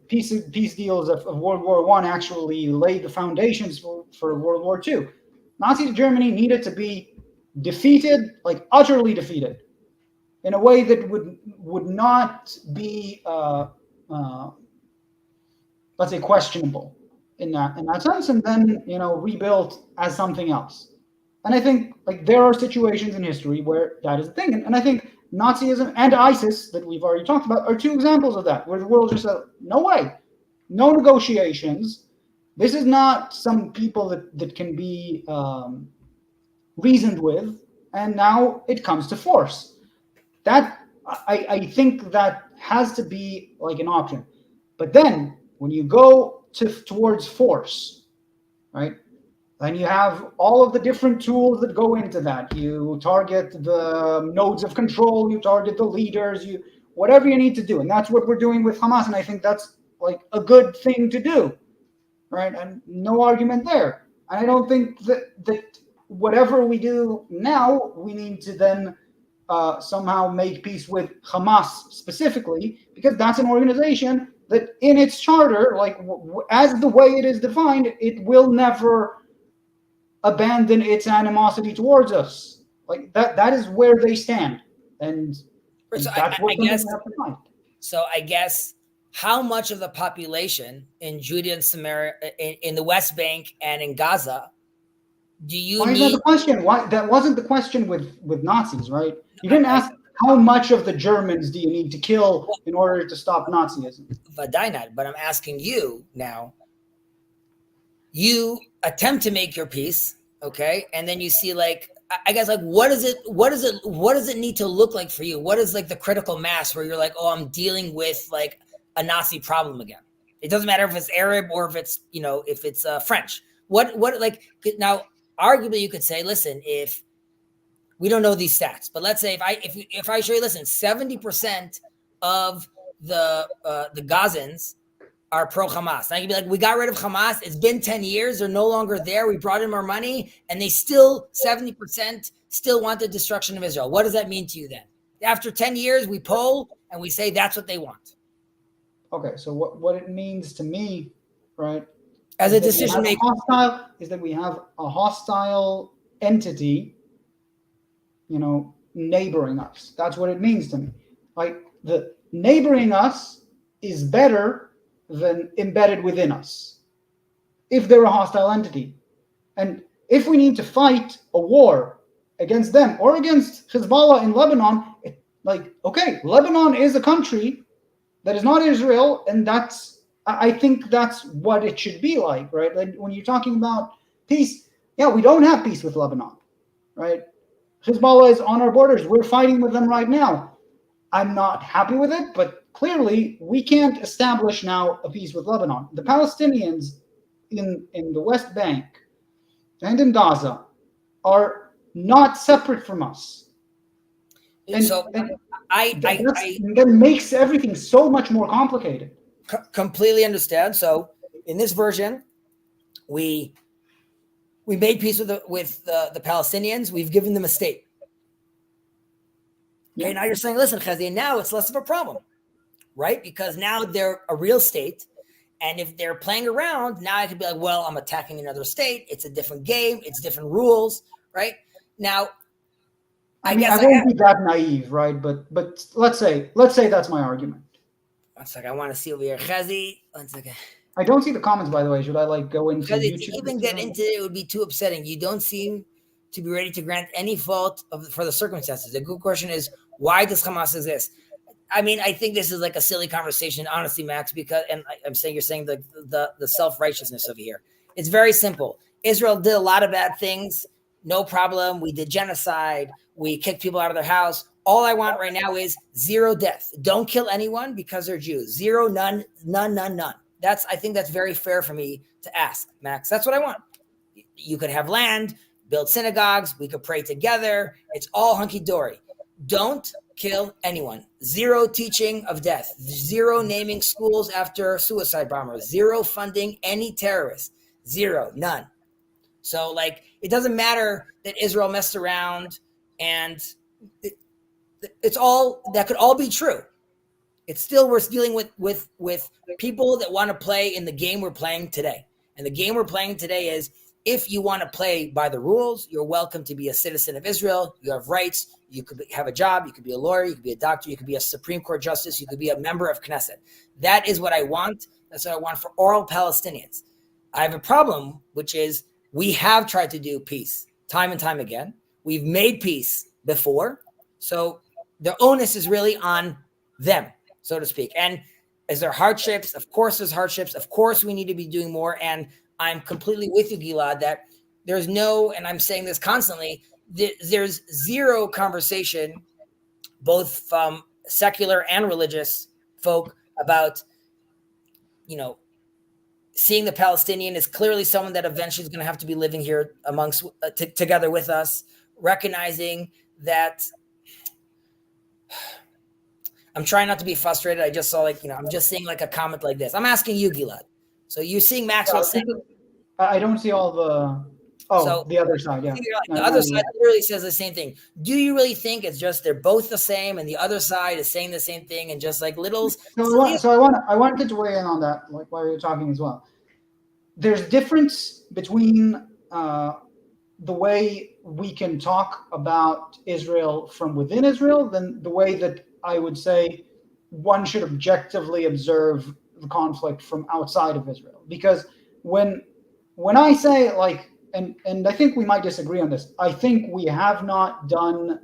peace deals of World War One actually laid the foundations for World War Two. Nazi Germany needed to be defeated, like utterly defeated, in a way that would not be let's say questionable in that sense, and then rebuilt as something else. And I think like there are situations in history where that is a thing, and I think Nazism and ISIS that we've already talked about are two examples of that, where the world just said, no way, no negotiations. This is not some people that can be reasoned with, and now it comes to force. That I think that has to be like an option. But then when you go towards force, right? And you have all of the different tools that go into that. You target the nodes of control, you target the leaders, you whatever you need to do. And that's what we're doing with Hamas. And I think that's like a good thing to do, right? And no argument there. And I don't think that whatever we do now, we need to then somehow make peace with Hamas specifically, because that's an organization that in its charter, like as the way it is defined, it will never abandon its animosity towards us. Like that is where they stand. And
So
that's what
I guess,
we have to find.
so I guess how much of the population in Judea and Samaria, in the West Bank and in Gaza, do you
Why is that the question? Why that wasn't the question with Nazis, right? You didn't ask how much of the Germans do you need to kill in order to stop Nazism.
But I'm asking you now. You attempt to make your peace, okay, and then you see like I guess like what does it need to look like for you? What is like the critical mass where you're like, oh, I'm dealing with like a Nazi problem again? It doesn't matter if it's Arab or if it's French. What like now? Arguably, you could say, listen, if we don't know these stats, but let's say if I show you, listen, 70% of the Gazans are pro-Hamas. Now you'd be like, we got rid of Hamas. It's been 10 years. They're no longer there. We brought in more money, and they still 70% still want the destruction of Israel. What does that mean to you then? After 10 years, we poll and we say that's what they want.
Okay, so what it means to me, right?
As a decision maker,
is that we have a hostile entity, neighboring us. That's what it means to me. Like the neighboring us is better than embedded within us, if they're a hostile entity. And if we need to fight a war against them or against Hezbollah in Lebanon, okay, Lebanon is a country that is not Israel, and I think that's what it should be like, right? Like when you're talking about peace, yeah, we don't have peace with Lebanon, right? Hezbollah is on our borders. We're fighting with them right now. I'm not happy with it, but clearly we can't establish now a peace with Lebanon. The Palestinians in the West Bank and in Gaza are not separate from us. And,
so
that makes everything so much more complicated.
Completely understand. So in this version, we made peace with the Palestinians. We've given them a state. Okay, now you're saying, listen, Chazi, now it's less of a problem, right? Because now they're a real state. And if they're playing around, now I could be like, well, I'm attacking another state. It's a different game. It's different rules, right? Now,
I won't be that naive, right? But let's say that's my argument.
One second, I want to see over here. Chazi, one second.
I don't see the comments, by the way. Should I go into
Chazi,
YouTube?
to even get into it would be too upsetting. You don't seem to be ready to grant any fault for the circumstances. The good question is, why does Hamas exist? I mean, I think this is like a silly conversation, honestly, Max, because, and you're saying the self-righteousness over here. It's very simple. Israel did a lot of bad things. No problem. We did genocide. We kicked people out of their house. All I want right now is 0 death. Don't kill anyone because they're Jews. 0, none. I think that's very fair for me to ask, Max. That's what I want. You could have land, build synagogues. We could pray together. It's all hunky-dory. Don't kill anyone. 0 teaching of death. 0 naming schools after suicide bombers. 0 funding any terrorists. 0, none. So, like, it doesn't matter that Israel messed around and it's all, that could all be true. It's still, we're dealing with people that want to play in the game we're playing today. And the game we're playing today is, if you want to play by the rules, you're welcome to be a citizen of Israel. You have rights. You could have a job. You could be a lawyer. You could be a doctor. You could be a Supreme Court justice. You could be a member of Knesset. That is what I want. That's what I want for all Palestinians. I have a problem, which is we have tried to do peace time and time again. We've made peace before. So the onus is really on them, so to speak. And is there hardships? Of course there's hardships. Of course we need to be doing more. And I'm completely with you, Gilad, that there's no, and I'm saying this constantly, there's zero conversation, both from secular and religious folk, about, seeing the Palestinian is clearly someone that eventually is going to have to be living here amongst together with us, recognizing that. I'm trying not to be frustrated. I just saw I'm just seeing a comment like this. I'm asking you, Gilad. So you're seeing Maxwell saying,
I don't see all the, the other side. Yeah.
The other side literally says the same thing. Do you really think it's just they're both the same and the other side is saying the same thing and just like littles?
I wanted to weigh in on that, like while you're talking as well. There's difference between the way we can talk about Israel from within Israel than the way that I would say one should objectively observe the conflict from outside of Israel. Because when I say and I think we might disagree on this, I think we have not done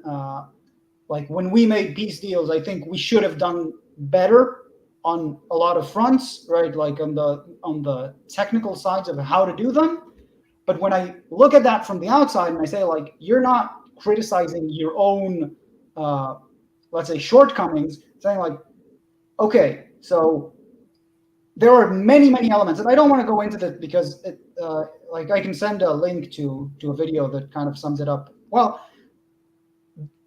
when we made peace deals, I think we should have done better on a lot of fronts, right? Like on the technical sides of how to do them. But when I look at that from the outside and I say, you're not criticizing your own let's say shortcomings, saying okay, so there are many, many elements, and I don't want to go into that because I can send a link to a video that kind of sums it up. Well,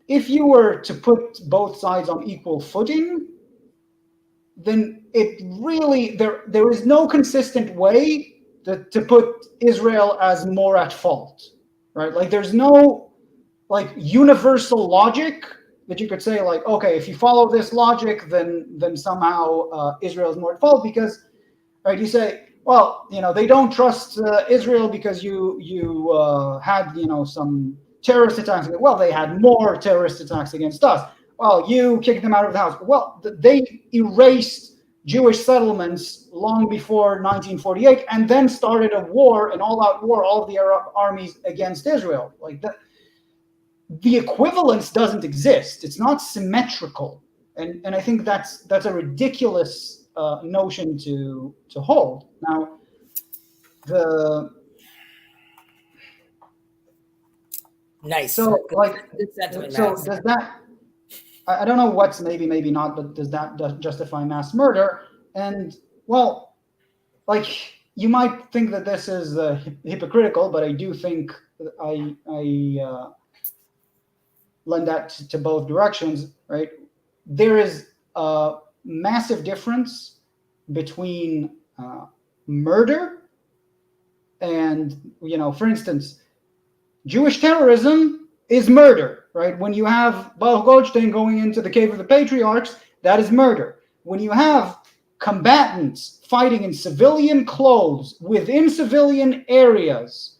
if you were to put both sides on equal footing, then it really, there is no consistent way to put Israel as more at fault, right? There's no universal logic that you could say okay, if you follow this logic, then somehow Israel is more at fault because, right? You say, well, they don't trust Israel because you had some terrorist attacks. Well, they had more terrorist attacks against us. Well, you kicked them out of the house. Well, they erased Jewish settlements long before 1948, and then started a war, an all-out war, all of the Arab armies against Israel. The equivalence doesn't exist. It's not symmetrical, and I think that's a ridiculous notion to hold. Now,
nice.
So
sentiment,
so does that? I don't know what's maybe not, but does that justify mass murder? And well, you might think that this is hypocritical, but I do think I lend that to both directions, right? There is a massive difference between murder and, for instance, Jewish terrorism is murder, right? When you have Baruch Goldstein going into the Cave of the Patriarchs, that is murder. When you have combatants fighting in civilian clothes within civilian areas,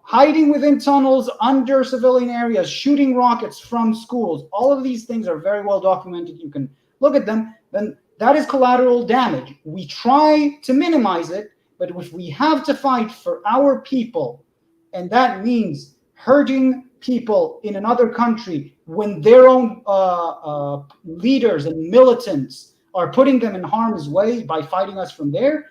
hiding within tunnels under civilian areas, shooting rockets from schools, all of these things are very well documented. You can look at them. Then that is collateral damage. We try to minimize it, but if we have to fight for our people, and that means hurting people in another country when their own leaders and militants are putting them in harm's way by fighting us from there,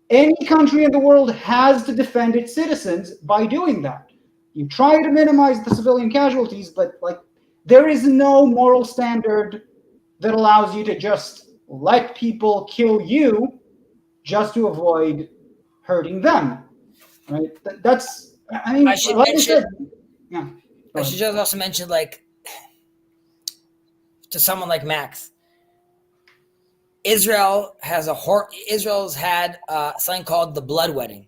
any country in the world has to defend its citizens by doing that. You try to minimize the civilian casualties, but there is no moral standard that allows you to just let people kill you just to avoid hurting them, right? That's,
I should mention, I should just also mention, to someone like Max, Israel's had something called the blood wedding,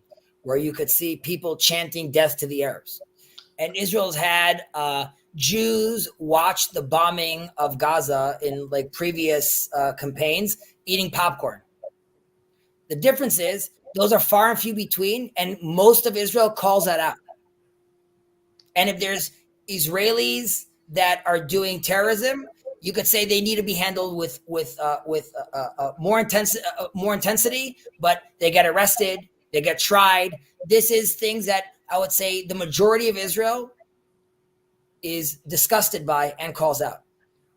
where you could see people chanting death to the Arabs. And Israel's had Jews watch the bombing of Gaza in like previous campaigns, eating popcorn. The difference is those are far and few between, and most of Israel calls that out. And if there's Israelis that are doing terrorism, you could say they need to be handled with more intensity, but they get arrested, they get tried. This is things that I would say the majority of Israel is disgusted by and calls out.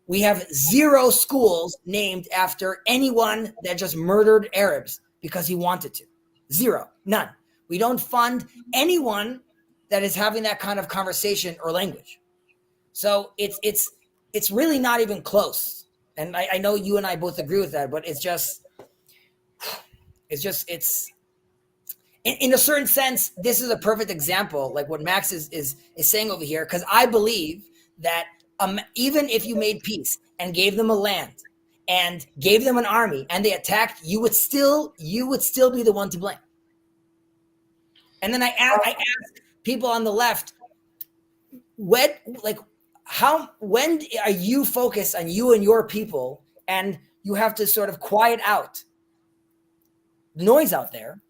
We have 0 schools named after anyone that just murdered Arabs because he wanted to. 0, none. We don't fund anyone that is having that kind of conversation or language. So it's really not even close. And I know you and I both agree with that, but it's in a certain sense, this is a perfect example, like what Max is saying over here, because I believe that even if you made peace and gave them a land and gave them an army and they attacked, you would still be the one to blame. And then I ask people on the left, when are you focused on you and your people, and you have to sort of quiet out noise out there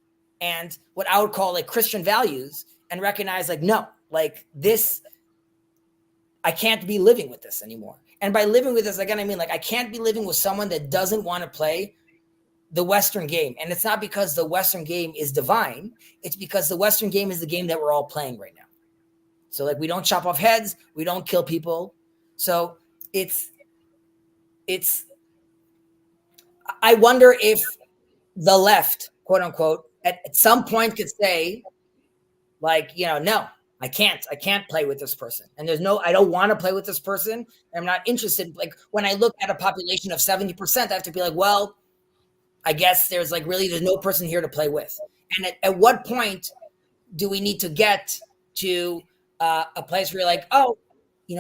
and what I would call like Christian values, and recognize like, no, like this, I can't be living with this anymore. And by living with this, again, I mean, like, I can't be living with someone that doesn't want to play the Western game. And it's not because the Western game is divine. It's because the Western game is the game that we're all playing right now. So like, we don't chop off heads. We don't kill people. So I wonder if the left, quote unquote, at some point could say like, no, I can't play with this person. And I don't want to play with this person. I'm not interested. Like when I look at a population of 70%, I have to be like, well, I guess there's no person here to play with. And at what point do we need to get to a place where you're like, oh,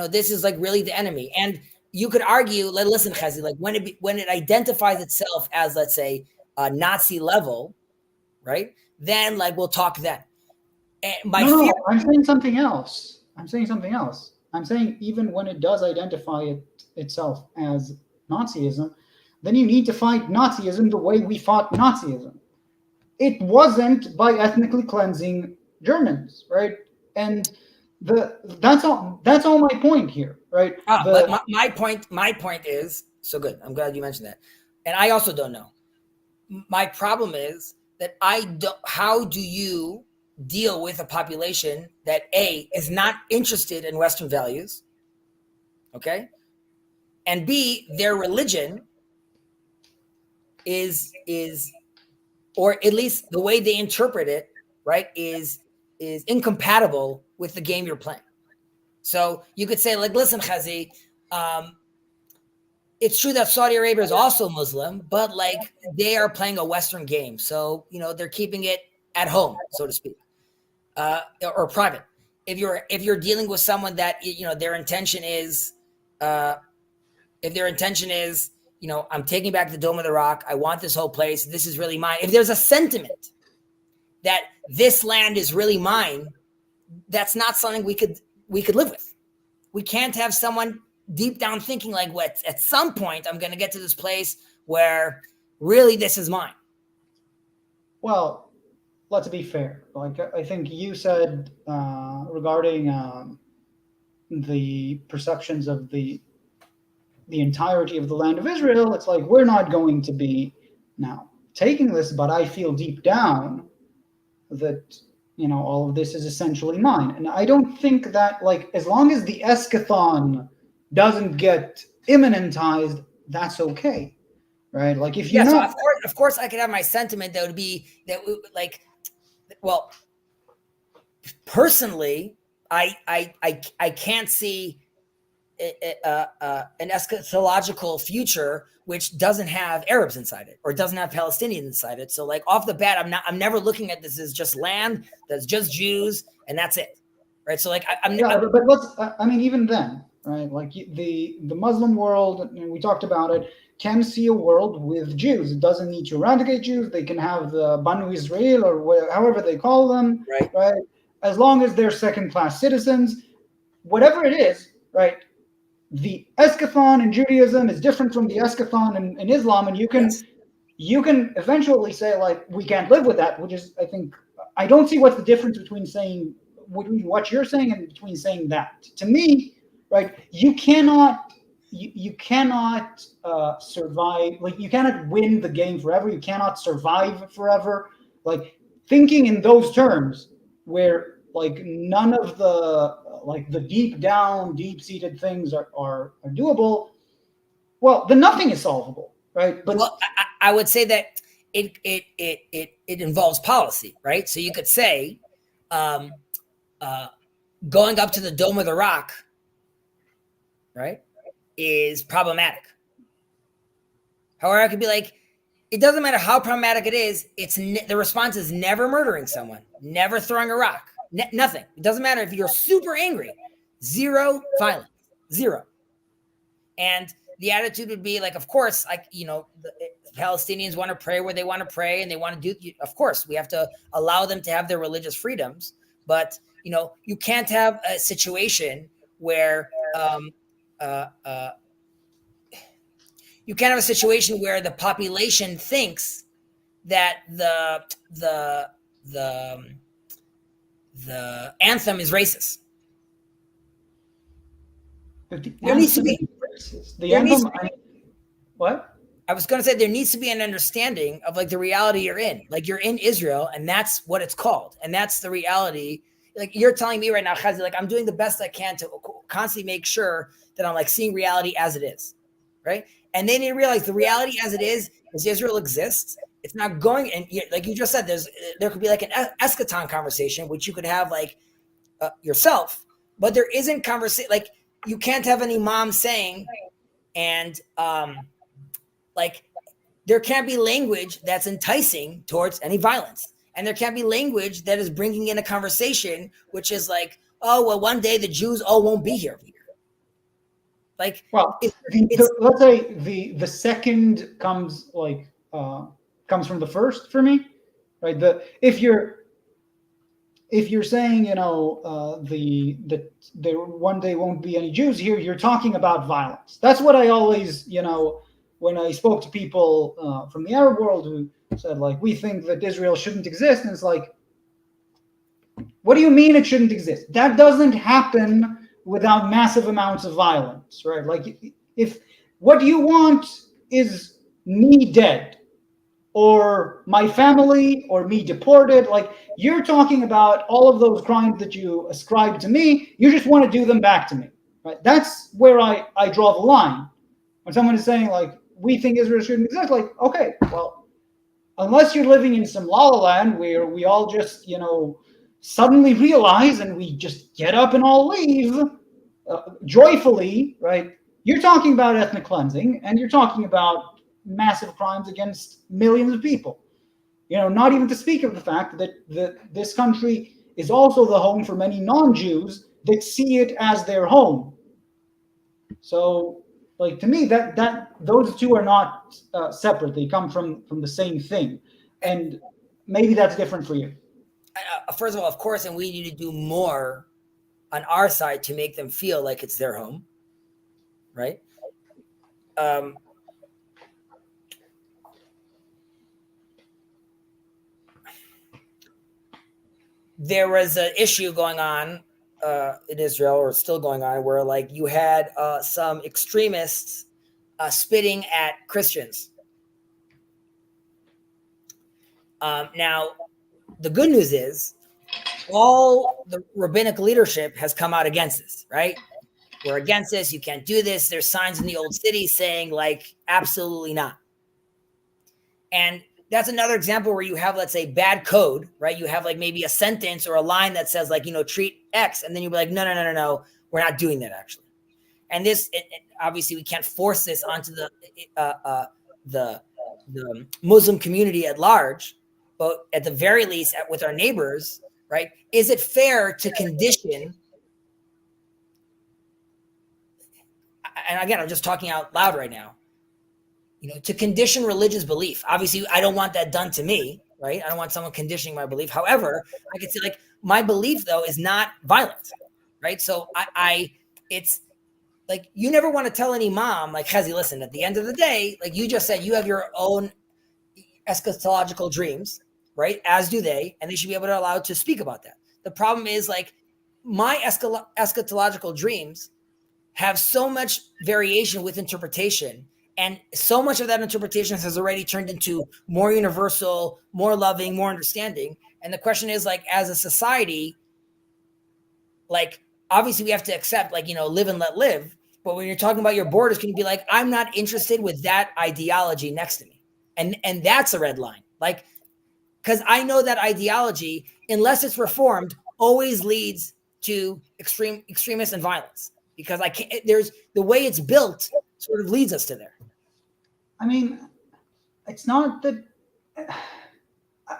this is like really the enemy? And you could argue, listen, Chazi, like when it identifies itself as, let's say, a Nazi level, right? Then like, we'll talk then. And
I'm saying something else. I'm saying even when it does identify itself as Nazism, then you need to fight Nazism the way we fought Nazism. It wasn't by ethnically cleansing Germans, right? And that's all my point here, right?
But my point is, so good. I'm glad you mentioned that. And I also don't know. My problem is that how do you deal with a population that A, is not interested in Western values, okay? And B, their religion is, or at least the way they interpret it, right, is incompatible with the game you're playing. So you could say, like, listen, Chazi, it's true that Saudi Arabia is also Muslim, but like they are playing a Western game. So, they're keeping it at home, so to speak, or private. If you're dealing with someone that, their intention is, I'm taking back the Dome of the Rock. I want this whole place. This is really mine. If there's a sentiment that this land is really mine, that's not something we could live with. We can't have someone deep down thinking like, what, at some point I'm going to get to this place where really this is mine.
Well, let's be fair. Like I think you said regarding the perceptions of the entirety of the land of Israel, it's like, we're not going to be now taking this, but I feel deep down that, all of this is essentially mine. And I don't think that, like, as long as the eschaton doesn't get immanentized, that's okay, right? Like if you
so of course I could have my sentiment that would be that, like, well, personally, I can't see an eschatological future which doesn't have Arabs inside it or doesn't have Palestinians inside it. So like off the bat, I'm never looking at this as just land that's just Jews and that's it, right? So like but let's even then,
right? Like the Muslim world, and we talked about it, can see a world with Jews. It doesn't need to eradicate Jews. They can have the Banu Israel or however they call them,
Right.
right? As long as they're second-class citizens, whatever it is, right? The eschaton in Judaism is different from the eschaton in Islam, and
Yes.
you can eventually say like we can't live with that, which is I don't see what's the difference between saying what you're saying and between saying that. To me, right, you cannot survive, like you cannot win the game forever, you cannot survive forever, like thinking in those terms where like none of the like the deep down deep seated things are doable, well then nothing is solvable, right? But
Well, I would say that it involves policy, right? So you could say, um, going up to the Dome of the Rock, right, is problematic. However, I could be like, it doesn't matter how problematic it is. The response is never murdering someone, never throwing a rock, nothing. It doesn't matter if you're super angry. Zero violence, zero. And the attitude would be like, of course, like, the Palestinians want to pray where they want to pray and they want to do, of course, we have to allow them to have their religious freedoms. But, you can't have a situation where, you can't have a situation where the population thinks that the anthem is racist. There needs to be
the anthem. What?
I was going to say there needs to be an understanding of like the reality you're in. Like you're in Israel, and that's what it's called, and that's the reality. Like you're telling me right now, Chazi, like I'm doing the best I can to constantly make sure that I'm like seeing reality as it is, right? And then you realize the reality as it is Israel exists. It's not going, and like you just said, there could be like an eschaton conversation, which you could have like yourself, but there isn't conversation. Like you can't have an imam saying, and like there can't be language that's enticing towards any violence, and there can't be language that is bringing in a conversation which is like, oh well, one day the Jews all won't be here. Like,
well, let's say the second comes from the first for me, right? If you're saying there one day won't be any Jews here, you're talking about violence. That's what I always when I spoke to people from the Arab world who said like we think that Israel shouldn't exist, and it's like, what do you mean it shouldn't exist? That doesn't happen without massive amounts of violence, right? Like if what you want is me dead or my family or me deported, like you're talking about all of those crimes that you ascribe to me, you just want to do them back to me, right? That's where I draw the line. When someone is saying like, we think Israel shouldn't exist, like, okay, well, unless you're living in some la la land where we all just, suddenly realize and we just get up and all leave joyfully, right? You're talking about ethnic cleansing and you're talking about massive crimes against millions of people. Not even to speak of the fact that this country is also the home for many non-Jews that see it as their home. So, like to me, that those two are not separate. They come from the same thing, and maybe that's different for you.
First of all, of course, and we need to do more on our side to make them feel like it's their home, right? There was an issue going on in Israel, or still going on, where like you had some extremists spitting at Christians. Now, the good news is all the rabbinic leadership has come out against this, right? We're against this. You can't do this. There's signs in the old city saying like, absolutely not. And that's another example where you have, let's say, bad code, right? You have like maybe a sentence or a line that says like, treat X. And then you'll be like, no. We're not doing that actually. And this, obviously we can't force this onto the Muslim community at large, but at the very least with our neighbors, right? Is it fair to condition and again, I'm just talking out loud right now, to condition religious belief. Obviously, I don't want that done to me, right? I don't want someone conditioning my belief. However, I could say like my belief though is not violent, right? So it's like you never want to tell any mom like, Chazi, listen, at the end of the day, like you just said, you have your own eschatological dreams, right? As do they, and they should be able to allow to speak about that. The problem is like my eschatological dreams have so much variation with interpretation, and so much of that interpretation has already turned into more universal, more loving, more understanding. And the question is like, as a society, like obviously we have to accept like, live and let live. But when you're talking about your borders, can you be like, I'm not interested with that ideology next to me. And that's a red line. Like, because I know that ideology, unless it's reformed, always leads to extremism and violence. Because there's the way it's built sort of leads us to there.
I mean, it's not that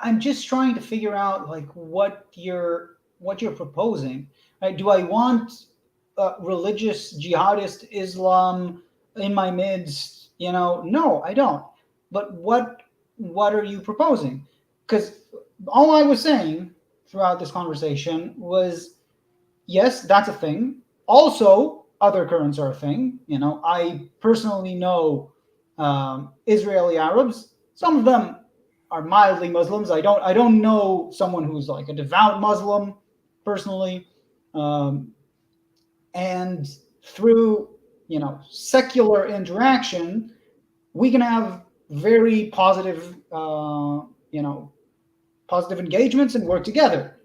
I'm just trying to figure out like what you're proposing. Right? Do I want religious jihadist Islam in my midst? No, I don't. But what are you proposing? Because all I was saying throughout this conversation was, yes, that's a thing. Also, other currents are a thing. I personally know Israeli Arabs. Some of them are mildly Muslims. I don't know someone who's like a devout Muslim personally. And through secular interaction, we can have very positive positive engagements and work together.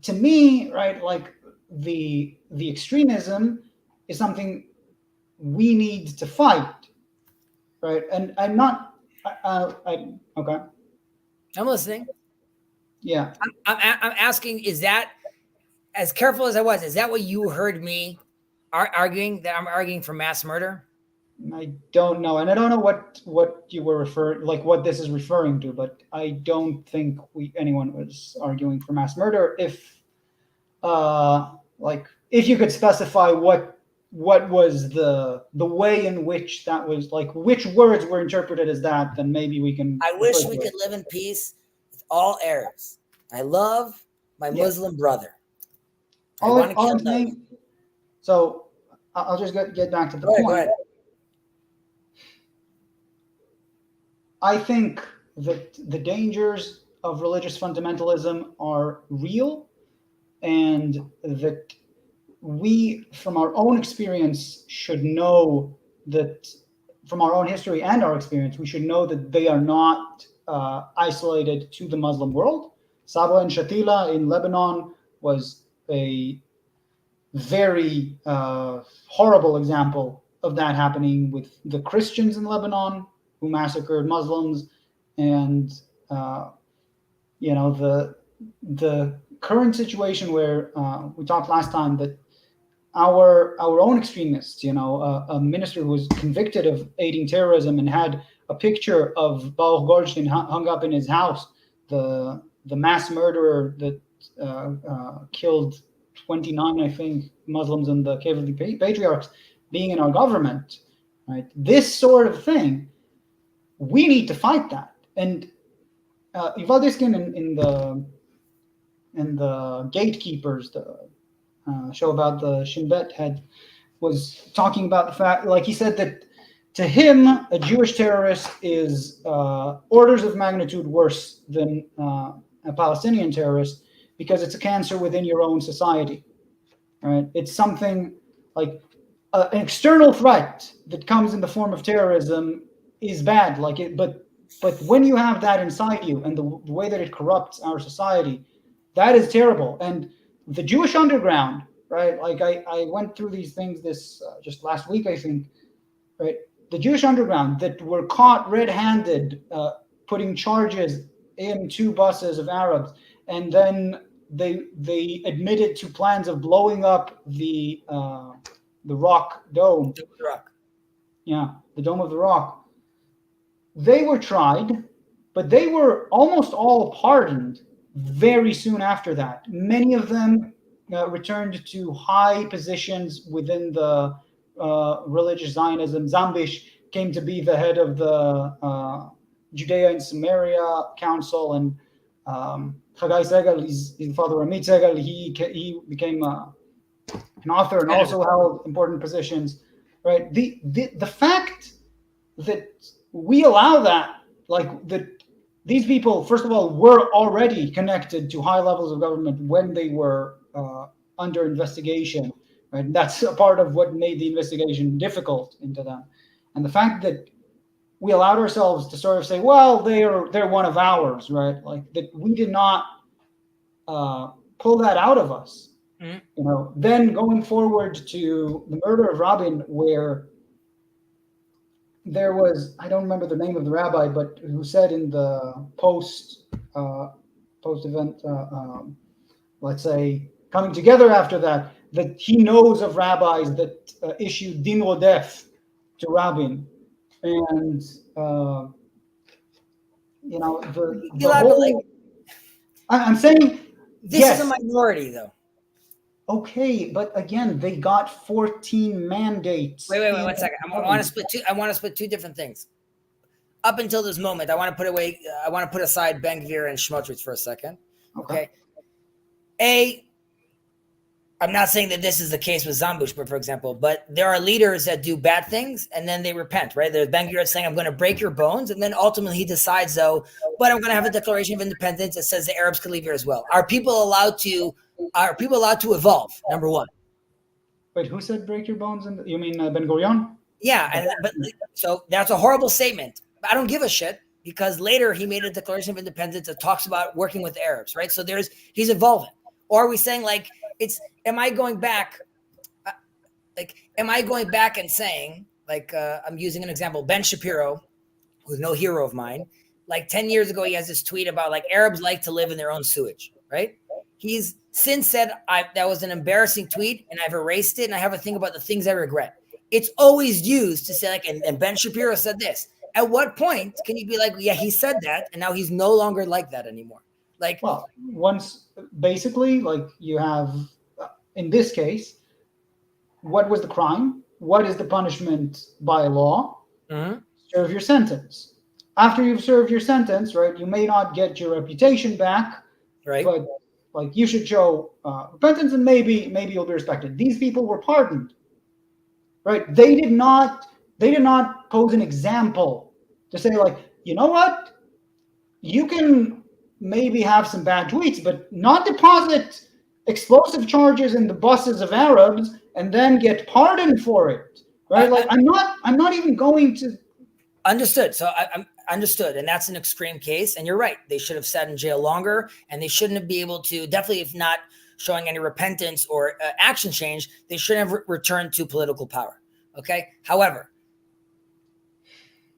To me, right, like the extremism is something we need to fight, right? And I'm not okay.
I'm listening.
Yeah.
I'm asking, is that, as careful as I was, is that what you heard me arguing, that I'm arguing for mass murder?
I don't know, and I don't know what you were like what this is referring to, but I don't think anyone was arguing for mass murder. If if you could specify what was the way in which that was, like which words were interpreted as that, then maybe we can.
I wish we could live in peace with all Arabs. I love my Muslim brother.
All I'm saying. So I'll just get back to the point.
Go ahead.
I think that the dangers of religious fundamentalism are real, and that we, from our own experience, should know that, from our own history and our experience, we should know that they are not isolated to the Muslim world. Sabra and Shatila in Lebanon was a very horrible example of that happening with the Christians in Lebanon who massacred Muslims, and the current situation where we talked last time that our own extremists, a minister who was convicted of aiding terrorism and had a picture of Baruch Goldstein hung up in his house, the mass murderer that killed 29, I think, Muslims in the Cave of the Patriarchs, being in our government, right? This sort of thing, we need to fight that. And Yuval Diskin in the Gatekeepers, the show about the Shin Bet was talking about the fact, like he said, that to him, a Jewish terrorist is orders of magnitude worse than a Palestinian terrorist, because it's a cancer within your own society, right? It's something like an external threat that comes in the form of terrorism is bad, but when you have that inside you and the way that it corrupts our society, that is terrible. And the Jewish underground, right? Like I went through these things just last week, I think, right? The Jewish underground that were caught red-handed putting charges into buses of Arabs, and then they admitted to plans of blowing up the Rock Dome.
The Rock.
Yeah, the Dome of the Rock. They were tried, but they were almost all pardoned very soon after that. Many of them returned to high positions within the religious Zionism. Zambish came to be the head of the Judea and Samaria Council, and Chagai Segal, his father Amit Segal, he became an author and also held important positions. Right? The fact that we allow that, like that, these people, first of all, were already connected to high levels of government when they were under investigation. Right? And that's a part of what made the investigation difficult into them. And the fact that we allowed ourselves to sort of say, well, they're one of ours, right? Like that we did not pull that out of us. Mm-hmm. You know, then going forward to the murder of Rabin, where there was, I don't remember the name of the rabbi, but who said in the post event, let's say, coming together after that he knows of rabbis that issued din rodef to Rabin. And you know, the whole, like, I'm saying
this yes. is a minority, though.
Okay, but again, they got 14 mandates.
Wait, 1 second. I want to split two different things. Up until this moment, I want to put aside Ben-Gvir and Smotrich for a second. Okay. I'm not saying that this is the case with Zambush, but for example, but there are leaders that do bad things and then they repent, right? There's Ben-Gvir saying, I'm going to break your bones. And then ultimately he decides, though, but I'm going to have a Declaration of Independence that says the Arabs can leave here as well. Are people allowed to evolve? Number one.
Wait, who said break your bones? You mean Ben-Gurion?
Yeah. So that's a horrible statement. But I don't give a shit because later he made a Declaration of Independence that talks about working with Arabs, right? So he's evolving. Or are we saying like, am I going back and saying, like, I'm using an example, Ben Shapiro, who's no hero of mine, like 10 years ago, he has this tweet about like Arabs like to live in their own sewage, right? He's since said that was an embarrassing tweet and I've erased it and I have a thing about the things I regret. It's always used to say like, and Ben Shapiro said this. At what point can you be like, yeah, he said that and now he's no longer like that anymore? Like,
well, once basically, like you have, in this case, what was the crime? What is the punishment by law? Mm-hmm. Serve your sentence. After you've served your sentence, right, you may not get your reputation back,
right?
But like you should show repentance, and maybe you'll be respected. These people were pardoned, right? They did not pose an example to say like, you know what, you can maybe have some bad tweets, but not deposit explosive charges in the buses of Arabs and then get pardoned for it, right? Like I'm not even going to.
Understood. So I'm understood, and that's an extreme case. And you're right; they should have sat in jail longer, and they shouldn't be able to. Definitely, if not showing any repentance or action change, they shouldn't have returned to political power. Okay. However,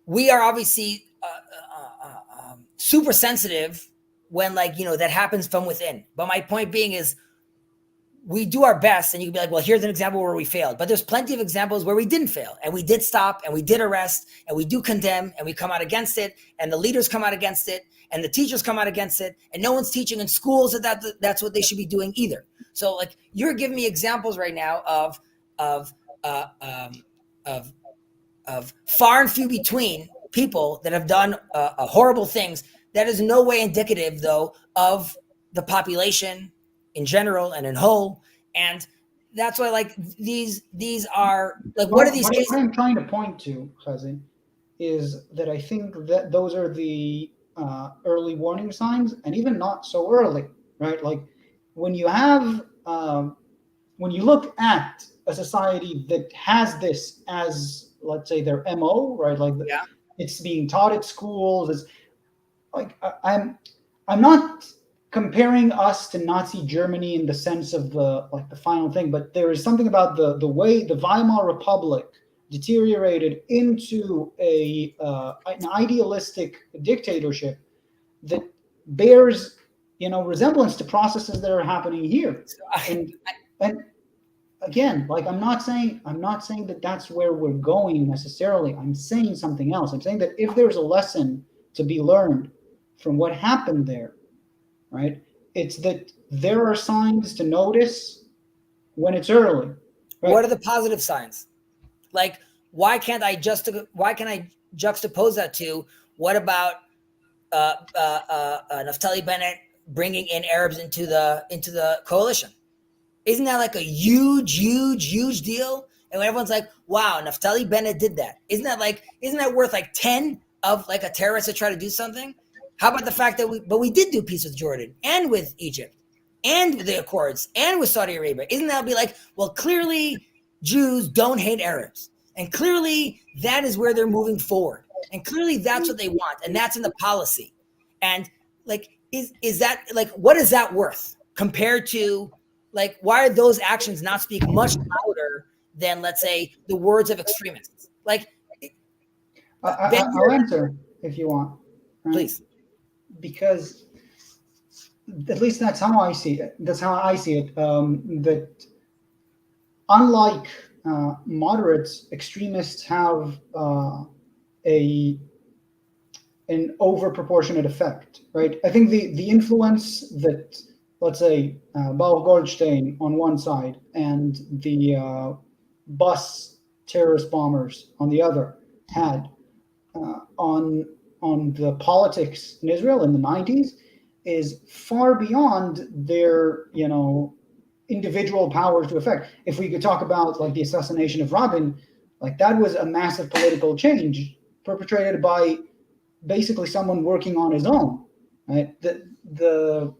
we are obviously super sensitive when, like, you know, that happens from within. But my point being is, we do our best, and you can be like, well, here's an example where we failed. But there's plenty of examples where we didn't fail, and we did stop, and we did arrest, and we do condemn, and we come out against it, and the leaders come out against it, and the teachers come out against it, and no one's teaching in schools that's what they should be doing either. So, like, you're giving me examples right now of far and few between people that have done horrible things. That is no way indicative, though, of the population in general and in whole. And that's why, like, these are like, what are these cases?
What I'm trying to point to, Chazi, is that I think that those are the early warning signs, and even not so early, right? Like when you have, when you look at a society that has this as, let's say, their MO, right? Like it's being taught at schools. It's like, I'm not comparing us to Nazi Germany in the sense of the final thing, but there is something about the way the Weimar Republic deteriorated into an idealistic dictatorship that bears, you know, resemblance to processes that are happening here. And again, like I'm not saying that that's where we're going necessarily. I'm saying something else. I'm saying that if there's a lesson to be learned from what happened there, right? It's that there are signs to notice when it's early.
Right? What are the positive signs? Like, why can't I juxtapose that to what about Naftali Bennett bringing in Arabs into the coalition? Isn't that like a huge deal? And when everyone's like, wow, Naftali Bennett did that. Isn't that worth like 10 of like a terrorist to try to do something? How about the fact that we did do peace with Jordan and with Egypt and with the Accords and with Saudi Arabia? Isn't that be like, well, clearly Jews don't hate Arabs. And clearly that is where they're moving forward. And clearly that's what they want. And that's in the policy. And like, is that like, what is that worth compared to like, why are those actions not speak much louder than, let's say, the words of extremists? Like,
I'll answer if you want.
Right? Please.
Because at least that's how I see it. That's how I see it. That unlike moderates, extremists have an overproportionate effect, right? I think the influence that, let's say, Baruch Goldstein on one side and the bus terrorist bombers on the other had on the politics in Israel in the 90s is far beyond their, individual powers to affect. If we could talk about like the assassination of Rabin, like that was a massive political change perpetrated by basically someone working on his own, right? The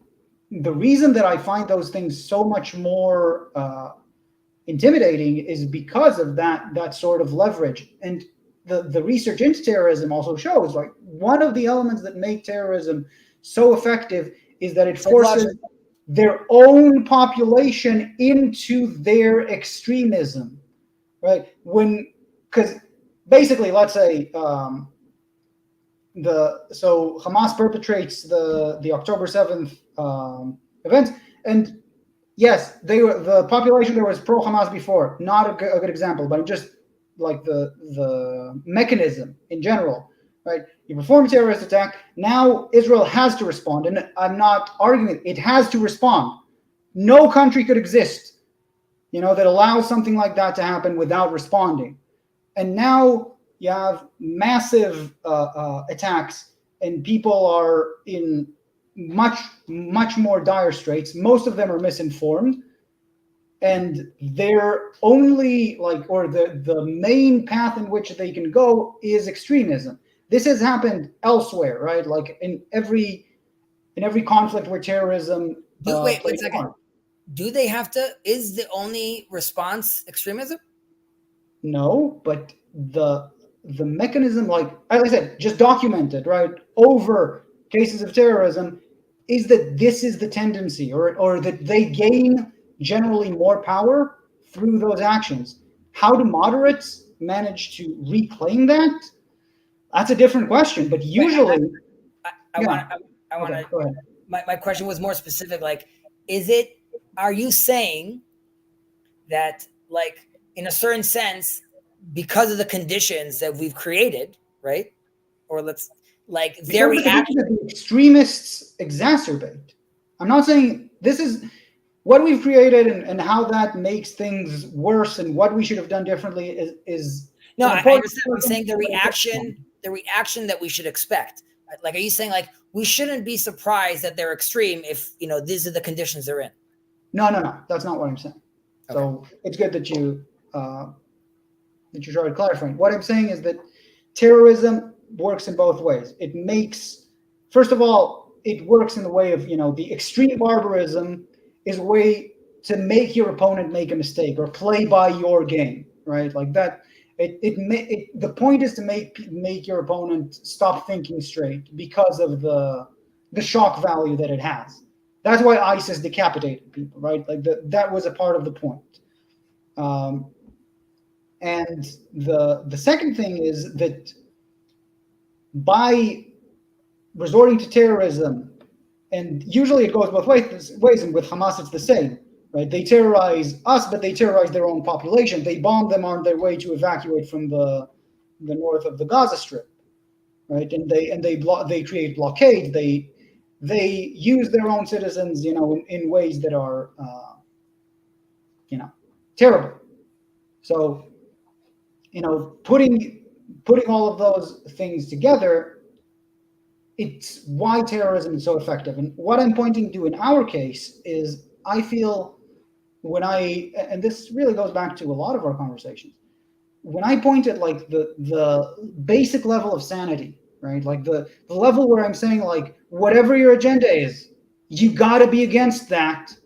reason that I find those things so much more intimidating is because of that sort of leverage. And the research into terrorism also shows like one of the elements that make terrorism so effective is that it forces their own population into their extremism, right? Because basically, let's say so Hamas perpetrates the October 7th events, and yes, the population there was pro Hamas before, not a good example, but just like the mechanism in general, right? You perform a terrorist attack. Now Israel has to respond, and I'm not arguing it has to respond. No country could exist, that allows something like that to happen without responding. And now you have massive attacks, and people are in much more dire straits. Most of them are misinformed, and their only the main path in which they can go is extremism. This has happened elsewhere, right? Like in every conflict where terrorism.
Wait 1 second. Do they have to? Is the only response extremism?
No, but the mechanism, like I said, just documented, right, over cases of terrorism, is that this is the tendency, or that they gain generally more power through those actions. How do moderates manage to reclaim that? That's a different question, but usually,
I want to. Go ahead. My question was more specific. Like, are you saying that, like, in a certain sense, because of the conditions that we've created, right? Or their reaction
that the extremists exacerbate. I'm not saying this is what we've created and how that makes things worse and what we should have done differently is.
No, I understand. I'm saying the reaction that we should expect. Like, are you saying like we shouldn't be surprised that they're extreme if these are the conditions they're in?
No. That's not what I'm saying. Okay. So it's good that you started clarifying. What I'm saying is that terrorism works in both ways. It makes, first of all, it works in the way of the extreme barbarism is a way to make your opponent make a mistake or play by your game, right? Like that. The point is to make your opponent stop thinking straight because of the shock value that it has. That's why ISIS decapitated people, right? Like that was a part of the point. And the second thing is that by resorting to terrorism, and usually it goes both ways, and with Hamas it's the same. Right? They terrorize us, but they terrorize their own population. They bomb them on their way to evacuate from the north of the Gaza Strip, right? And they create blockade. They use their own citizens, in ways that are, terrible. So, putting all of those things together, it's why terrorism is so effective. And what I'm pointing to in our case is, I feel and this really goes back to a lot of our conversations, when I point at like the basic level of sanity, right? Like the level where I'm saying, like, whatever your agenda is, you got to be against that.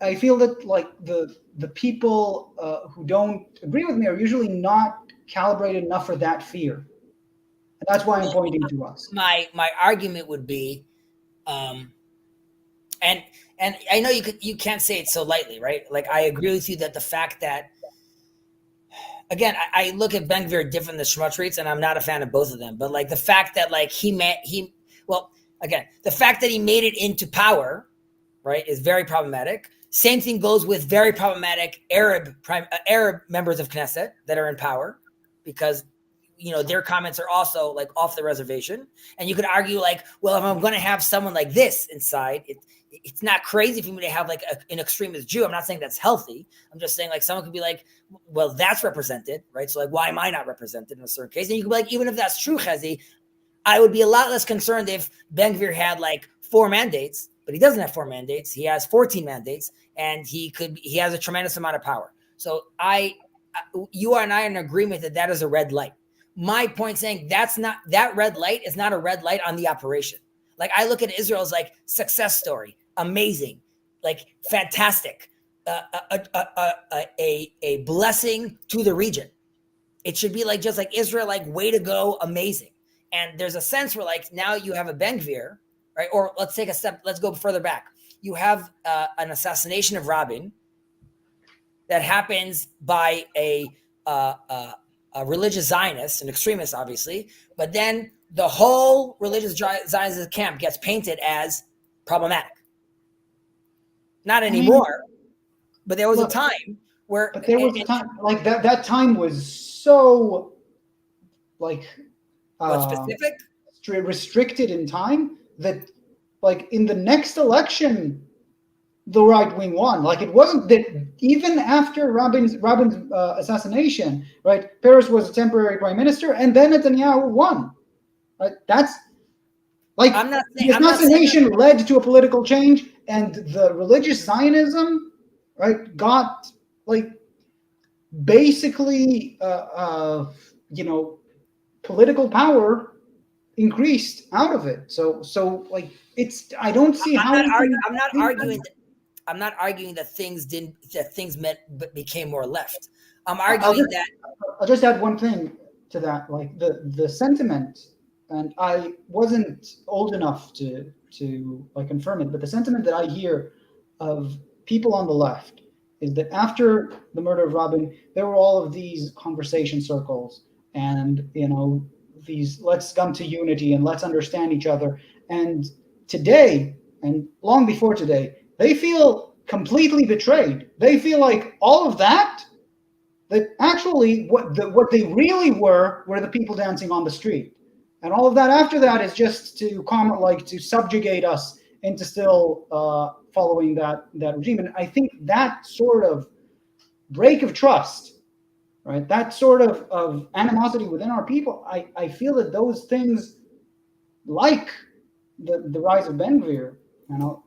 I feel that like the people who don't agree with me are usually not calibrated enough for that fear, and that's why I'm pointing to us.
My argument would be, and I know you can't say it so lightly, right? Like, I agree with you that the fact that, again, I look at Ben Gvir different than Smotrich, and I'm not a fan of both of them. But like the fact that like the fact that he made it into power, right, is very problematic. Same thing goes with very problematic Arab members of Knesset that are in power, because their comments are also like off the reservation. And you could argue like, well, if I'm going to have someone like this inside, it's not crazy for me to have like an extremist Jew. I'm not saying that's healthy. I'm just saying like someone could be like, well, that's represented, right? So like, why am I not represented in a certain case? And you could be like, even if that's true, Chezi, I would be a lot less concerned if Ben Gvir had like 4 mandates, but he doesn't have 4 mandates. He has 14 mandates, and he has a tremendous amount of power. So you and I are in agreement that is a red light. My point saying that red light is not a red light on the operation. Like, I look at Israel as like success story, amazing, like fantastic, a blessing to the region. It should be like, just like Israel, like, way to go, amazing. And there's a sense where like now you have a Ben Gvir, right? Or let's take a step, let's go further back. You have an assassination of Rabin that happens by a religious Zionist, an extremist, obviously, but then the whole religious Zionist camp gets painted as problematic. Not anymore, but there was a time where.
But there was a time like that. That time was so like
specific,
restricted in time that, like, in the next election, the right wing won. Like, it wasn't that even after Rabin's assassination, right? Peres was a temporary prime minister, and then Netanyahu won. Right? That's like, the assassination led to a political change, and the religious Zionism, right, got like basically political power increased out of it. So like, it's, I don't see how
I'm not arguing that things became more left. I'm arguing that
I'll just add one thing to that, like the sentiment, and I wasn't old enough to like confirm it, but the sentiment that I hear of people on the left is that after the murder of Rabin, there were all of these conversation circles, and these let's come to unity and let's understand each other. And today, and long before today, they feel completely betrayed. They feel like all of that actually what they really were the people dancing on the street. And all of that after that is just to comment, like, to subjugate us into still following that regime. And I think that sort of break of trust, right, that sort of animosity within our people, I feel that those things, like the rise of Ben Gvir,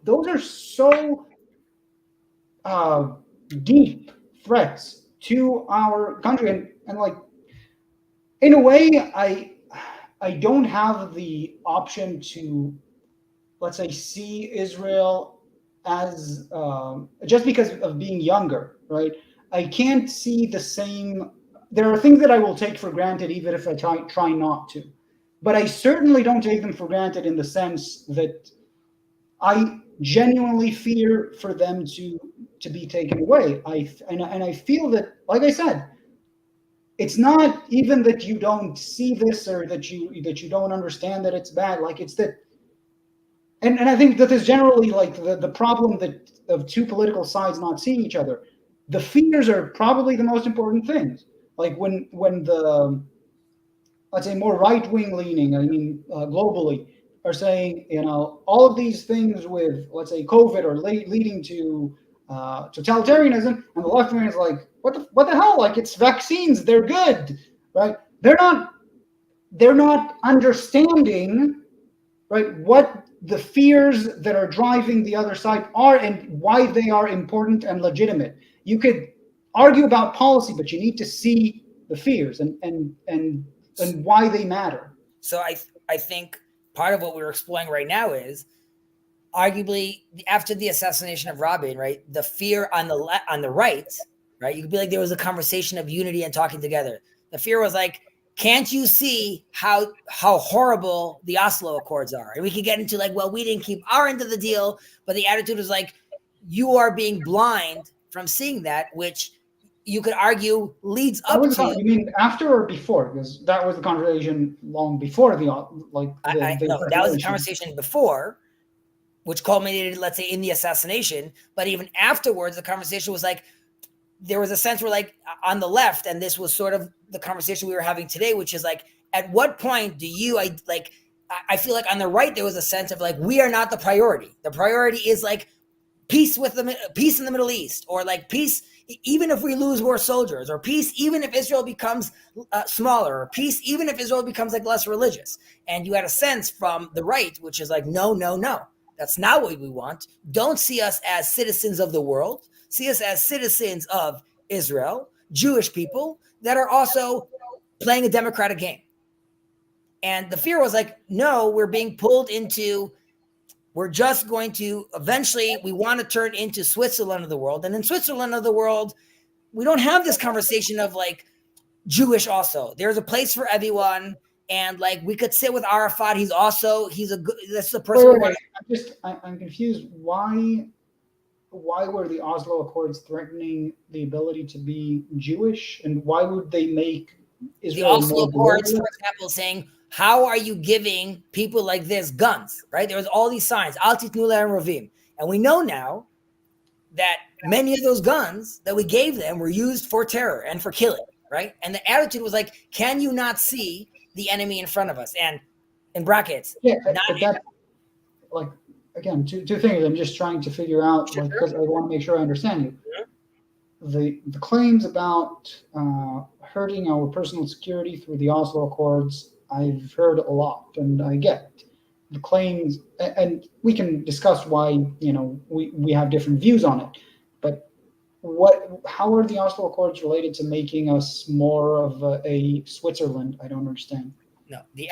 those are so deep threats to our country. And like, in a way, I don't have the option to, let's say, see Israel as just because of being younger, right? I can't see the same. There are things that I will take for granted, even if I try not to. But I certainly don't take them for granted in the sense that I genuinely fear for them to be taken away. And I feel that, like I said, it's not even that you don't see this or that you don't understand that it's bad. Like, it's that, and I think that there's generally like the problem that of two political sides not seeing each other. The fears are probably the most important things. Like when the, let's say, more right-wing leaning, globally, are saying, all of these things with, let's say, COVID are leading to totalitarianism, and the left wing is like, what the hell? Like, it's vaccines, they're good. right? They're not understanding, right, what the fears that are driving the other side are and why they are important and legitimate. You could argue about policy, but you need to see the fears and why they matter.
So I think part of what we're exploring right now is arguably after the assassination of Rabin, right? The fear on the right, right? You could be like there was a conversation of unity and talking together. The fear was like, can't you see how horrible the Oslo Accords are? And we could get into like, well, we didn't keep our end of the deal, but the attitude was like, you are being blind from seeing that, which you could argue leads up to.
You mean after or before? Because that was the conversation long before the like.
No, that was the conversation before, which culminated, let's say, in the assassination. But even afterwards, the conversation was like, there was a sense where like on the left, and this was sort of the conversation we were having today, which is like, at what point do you, I feel like on the right, there was a sense of like, we are not the priority. The priority is like peace in the Middle East, or like peace, even if we lose more soldiers, or peace, even if Israel becomes smaller, or peace, even if Israel becomes like less religious. And you had a sense from the right, which is like, no, no, no. That's not what we want. Don't see us as citizens of the world. See us as citizens of Israel, Jewish people that are also playing a democratic game. And the fear was like, no, we're being pulled into, we're just going to, eventually we want to turn into Switzerland of the world. And in Switzerland of the world, we don't have this conversation of like Jewish also. There's a place for everyone. And like we could sit with Arafat. He's a good. That's the person.
Wait. I'm confused. Why were the Oslo Accords threatening the ability to be Jewish, and why would they make Israel?
The Oslo Accords, for example, saying, "How are you giving people like this guns?" Right? There was all these signs, Al Titnu Lahem Rovim, and we know now that many of those guns that we gave them were used for terror and for killing. Right? And the attitude was like, "Can you not see the enemy in front of us?" And in brackets,
yeah, but that, like, again, two things I'm just trying to figure out, because I want to make sure I understand you. The claims about hurting our personal security through the Oslo Accords, I've heard a lot, and I get the claims, and we can discuss why we have different views on it. But how are the Oslo Accords related to making us more of a Switzerland? I don't understand.
No, the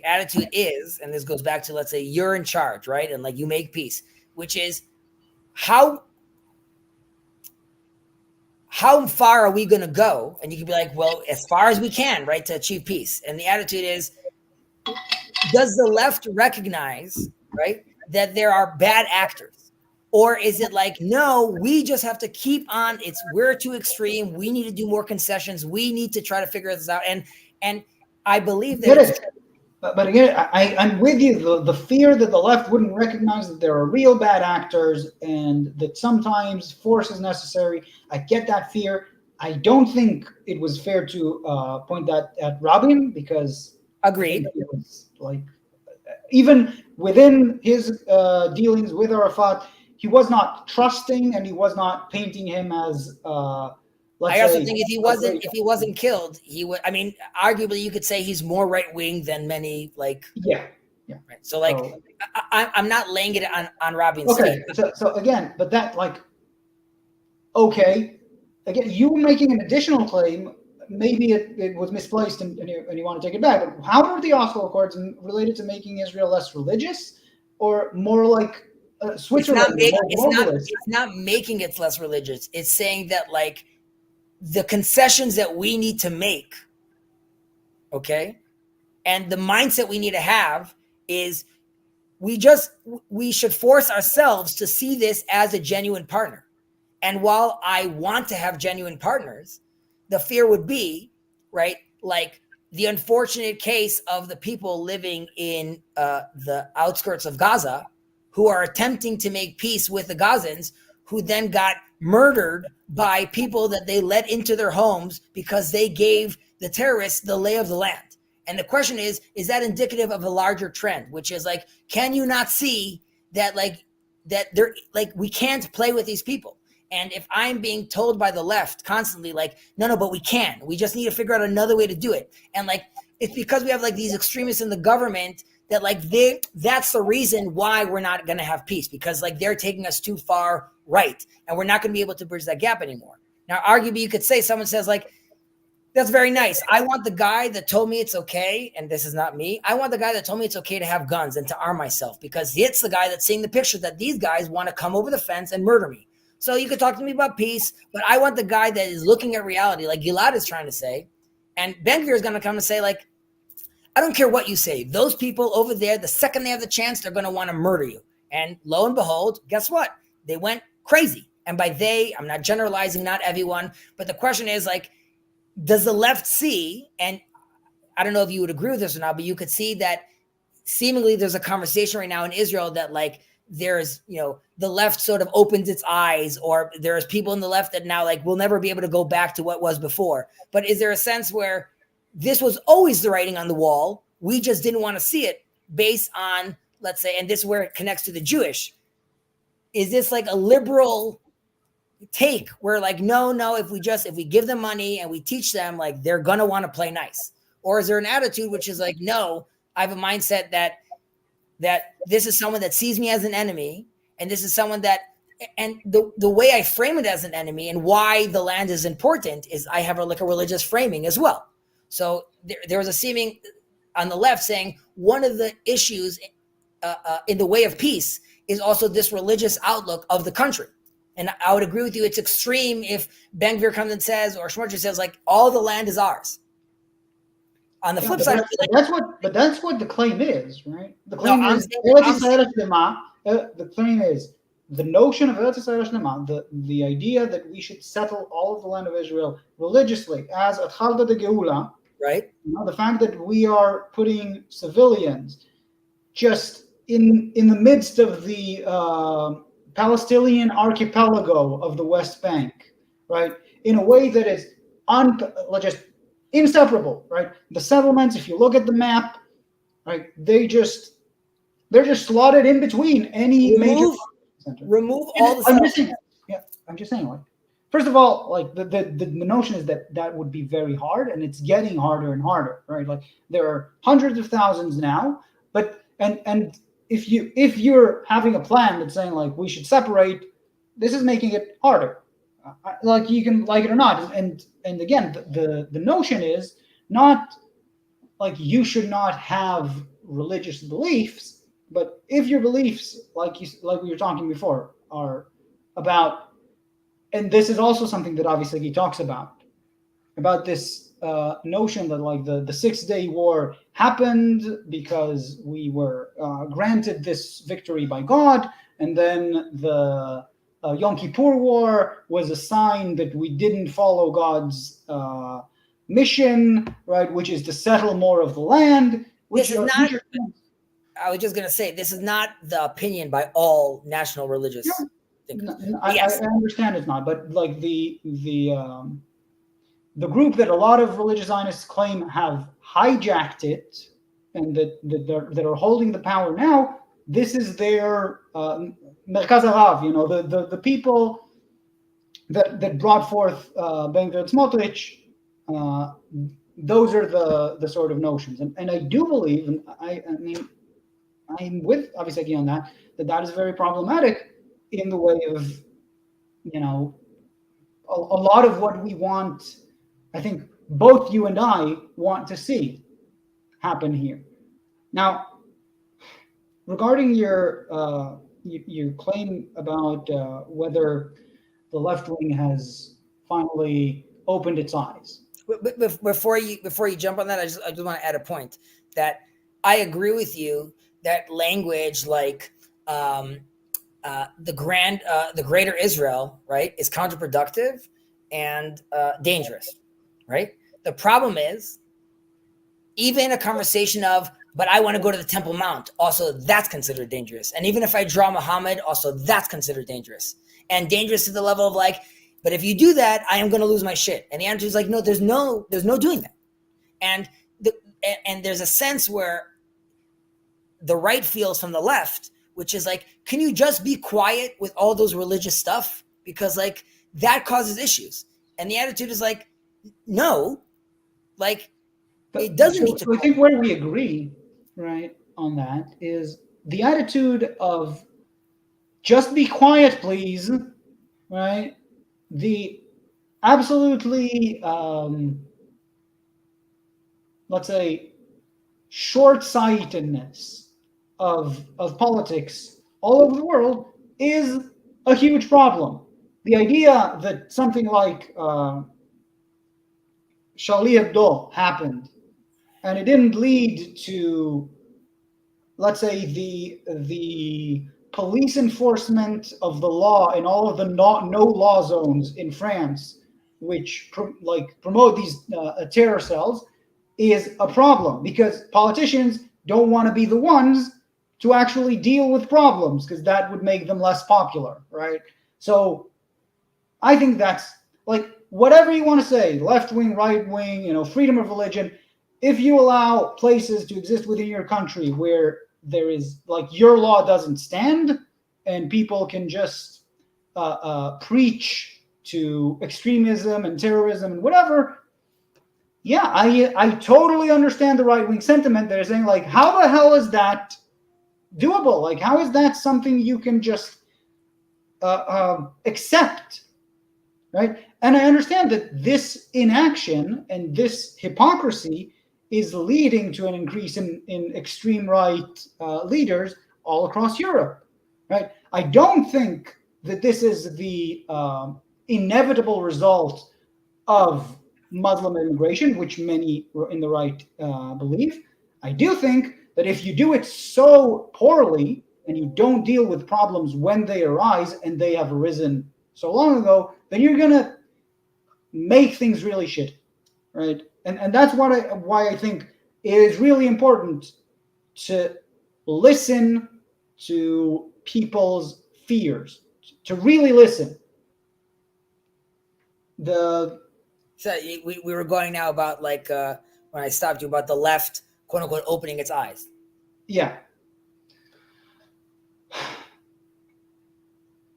attitude is, and this goes back to, let's say you're in charge, right? And like you make peace, which is how far are we going to go? And you can be like, well, as far as we can, right, to achieve peace. And the attitude is, does the left recognize, right, that there are bad actors? Or is it like, no, we just have to keep on, we're too extreme. We need to do more concessions. We need to try to figure this out. And I believe that.
But again, I'm with you. The fear that the left wouldn't recognize that there are real bad actors and that sometimes force is necessary. I get that fear. I don't think it was fair to point that at Rabin, because
agreed.
It was like, even within his dealings with Arafat, he was not trusting, and he was not painting him as.
I also think if he wasn't killed, he would. I mean, arguably, you could say he's more right wing than many. Like,
yeah.
Right. So, like, I'm not laying it on Rabin's.
Okay. So again, but that, like, okay, again, you making an additional claim, maybe it was misplaced and you want to take it back. But how are the Oslo Accords related to making Israel less religious, or more like Switzerland?
It's not making it less religious. It's saying that, like, the concessions that we need to make, okay, and the mindset we need to have is we should force ourselves to see this as a genuine partner. And while I want to have genuine partners, the fear would be, right, like the unfortunate case of the people living in the outskirts of Gaza who are attempting to make peace with the Gazans, who then got murdered by people that they let into their homes because they gave the terrorists the lay of the land. And the question is that indicative of a larger trend, which is like, can you not see that, like, that they're like, we can't play with these people? And if I'm being told by the left constantly, like, no, but we can. We just need to figure out another way to do it. And like, it's because we have like these extremists in the government that like that's the reason why we're not going to have peace, because like they're taking us too far right, and we're not going to be able to bridge that gap anymore. Now, arguably, you could say someone says like, that's very nice. I want the guy that told me it's okay, and this is not me. I want the guy that told me it's okay to have guns and to arm myself, because it's the guy that's seeing the picture that these guys want to come over the fence and murder me. So you could talk to me about peace, but I want the guy that is looking at reality, like Gilad is trying to say, and Ben-Gvir is going to come and say like, I don't care what you say. Those people over there, the second they have the chance, they're going to want to murder you. And lo and behold, guess what? They went crazy. And by they, I'm not generalizing, not everyone, but the question is like, does the left see, and I don't know if you would agree with this or not, but you could see that seemingly there's a conversation right now in Israel that like there's, the left sort of opens its eyes, or there's people in the left that now like will never be able to go back to what was before. But is there a sense where this was always the writing on the wall? We just didn't want to see it based on, let's say, and this is where it connects to the Jewish. Is this like a liberal take where like, no, if we give them money and we teach them, like they're going to want to play nice? Or is there an attitude which is like, no, I have a mindset that this is someone that sees me as an enemy, and this is someone that, and the way I frame it as an enemy and why the land is important is I have a religious framing as well. So there was a seeming on the left saying one of the issues in the way of peace is also this religious outlook of the country. And I would agree with you. It's extreme if Ben-Gvir comes and says, or Smotrich says, like, all the land is ours. On the flip side,
that's what the claim is, right? The claim the claim is the notion of Eretz Yisrael Shlema, the idea that we should settle all of the land of Israel religiously as Atchalta de Geula,
right?
The fact that we are putting civilians just in the midst of the Palestinian archipelago of the West Bank, right? In a way that is just inseparable, right? The settlements, if you look at the map, right, they're just slotted in between any major center.
Remove all the
I'm just saying, like, first of all, like the notion is that would be very hard, and it's getting harder and harder, right? Like there are hundreds of thousands now, but and if you're having a plan that's saying like we should separate, this is making it harder. Like you can like it or not, and again, the notion is not like you should not have religious beliefs, but if your beliefs, like we were talking before, are about, and this is also something that obviously he talks about this notion that like the 6-day war happened because we were granted this victory by God, and then the Yom Kippur War was a sign that we didn't follow God's mission, right? Which is to settle more of the land.
I was just going to say, this is not the opinion by all national religious thinkers.
I understand it's not, but like the group that a lot of religious Zionists claim have hijacked it and that are holding the power now, this is their Merkaz Harav, the people that brought forth Ben-Gvir and Smotrich. Those are the sort of notions, and I do believe, and I mean, I'm with obviously on that is very problematic in the way of, a lot of what we want. I think both you and I want to see happen here. Now, regarding your claim about whether the left wing has finally opened its eyes.
Before you jump on that, I just want to add a point that I agree with you that language like the greater Israel, right, is counterproductive and dangerous, right? The problem is even a conversation of, but I want to go to the Temple Mount, also that's considered dangerous. And even if I draw Muhammad, also that's considered dangerous. And dangerous to the level of like, but if you do that, I am going to lose my shit. And the answer is like, no, there's no doing that. And there's a sense where the right feels from the left, which is like, can you just be quiet with all those religious stuff because like that causes issues. And the attitude is like, no, like it doesn't need to.
I think where we agree, right, on that is the attitude of just be quiet, please, right? The absolutely, let's say, short-sightedness of politics all over the world is a huge problem. The idea that something like Charlie Hebdo happened and it didn't lead to, let's say, the police enforcement of the law in all of the no law zones in France, which promote these terror cells, is a problem because politicians don't want to be the ones to actually deal with problems because that would make them less popular, right? So I think that's like whatever you want to say, left wing, right wing, freedom of religion. If you allow places to exist within your country where there is like your law doesn't stand and people can just preach to extremism and terrorism and whatever, yeah, I totally understand the right-wing sentiment. They're saying like, how the hell is that doable? Like, how is that something you can just accept, right? And I understand that this inaction and this hypocrisy is leading to an increase in extreme right leaders all across Europe, right? I don't think that this is the inevitable result of Muslim immigration, which many in the right believe. I do think that if you do it so poorly and you don't deal with problems when they arise, and they have arisen so long ago, then you're going to make things really shit, right? And that's why I think it is really important to listen to people's fears, to really listen.
So we were going now about like when I stopped you about the left, quote unquote, opening its eyes.
Yeah.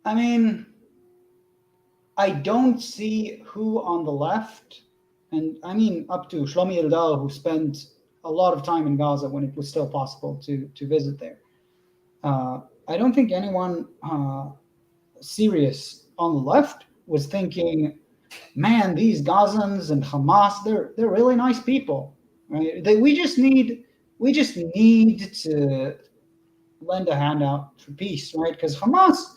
I mean, I don't see who on the left, and I mean up to Shlomi Eldar, who spent a lot of time in Gaza when it was still possible to visit there. I don't think anyone serious on the left was thinking, man, these Gazans and Hamas, they're really nice people, right? We just need to lend a hand out for peace, right? Because Hamas,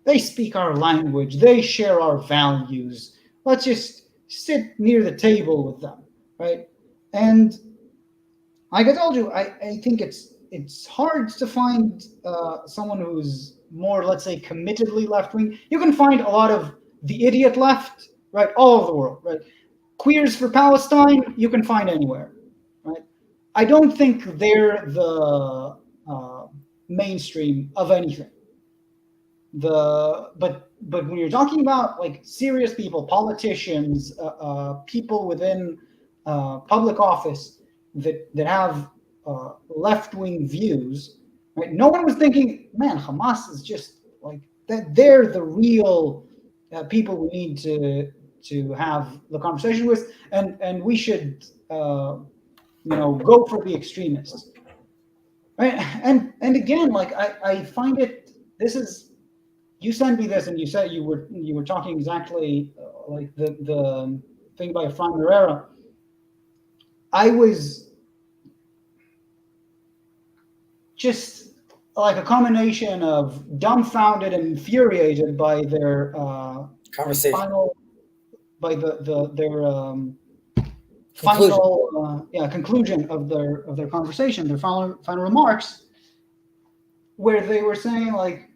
they speak our language, they share our values. Let's just sit near the table with them, right? And like I told you, I think it's hard to find someone who's more, let's say, committedly left-wing. You can find a lot of the idiot left, right, all over the world, right? Queers for Palestine, you can find anywhere, right? I don't think they're the mainstream of anything. But when you're talking about like serious people, politicians, people within public office that have left-wing views, right? No one was thinking, man, Hamas is just like that. They're the real people we need to have the conversation with, and we should go for the extremists, right? And again, like I find it. This is, you sent me this, and you said you were talking exactly like the thing by Efraim Herrera. I was just like a combination of dumbfounded and infuriated by their
conversation,
conclusion of their conversation, their final remarks, where they were saying like,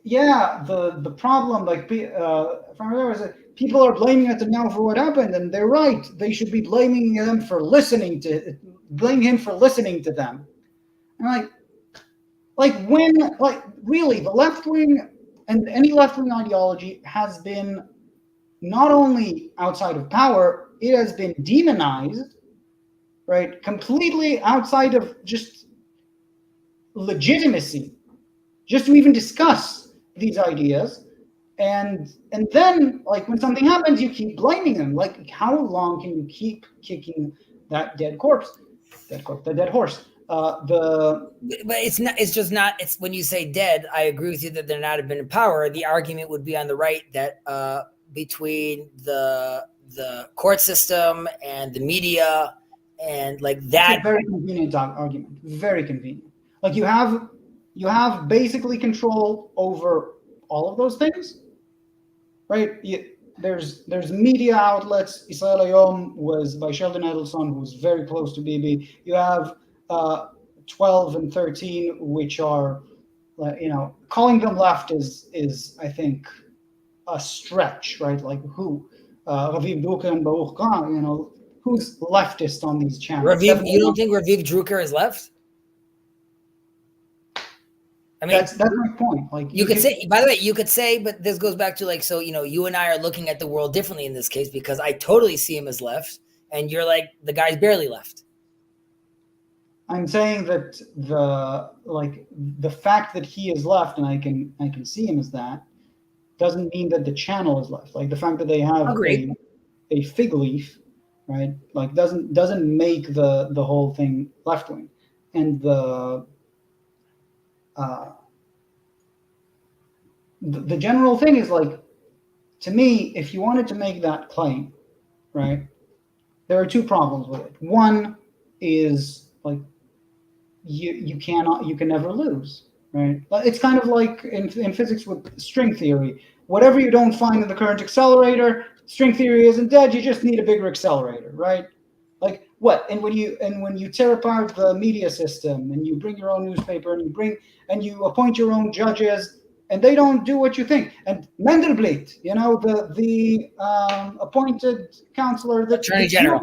yeah, the problem, like people are blaming Netanyahu for what happened, and they're right. They should be blaming him for listening to them. And really, the left wing and any left wing ideology has been not only outside of power, it has been demonized, right? Completely outside of just legitimacy, just to even discuss these ideas, and then like when something happens, you keep blaming them. Like, how long can you keep kicking that dead horse?
But it's not. It's just not. It's when you say dead. I agree with you that they're not have been in power. The argument would be on the right that between the court system and the media and like that.
It's a very convenient argument. Very convenient. Like you have basically control over all of those things, right? There's media outlets. Israel Hayom was by Sheldon Adelson, who's very close to Bibi. You have 12 and 13, which are, calling them left is I think a stretch, right? Like who, Raviv Drucker and Baruch Khan, who's leftist on these channels?
You don't think Raviv Drucker is left? I mean,
that's my point. Like
you could say, by the way, you could say, but this goes back to like, so, you and I are looking at the world differently in this case, because I totally see him as left and you're like, the guy's barely left.
I'm saying that the fact that he is left and I can see him as that doesn't mean that the channel is left. Like the fact that they have a fig leaf, right? Like doesn't make the whole thing left wing. And the general thing is like, to me, if you wanted to make that claim, right, there are two problems with it. One is like you can never lose, right? It's kind of like in physics with string theory. Whatever you don't find in the current accelerator, string theory isn't dead. You just need a bigger accelerator, right? Like what? And when you tear apart the media system and you bring your own newspaper and you appoint your own judges and they don't do what you think. And Mandelblit, the appointed counselor, the
Attorney General.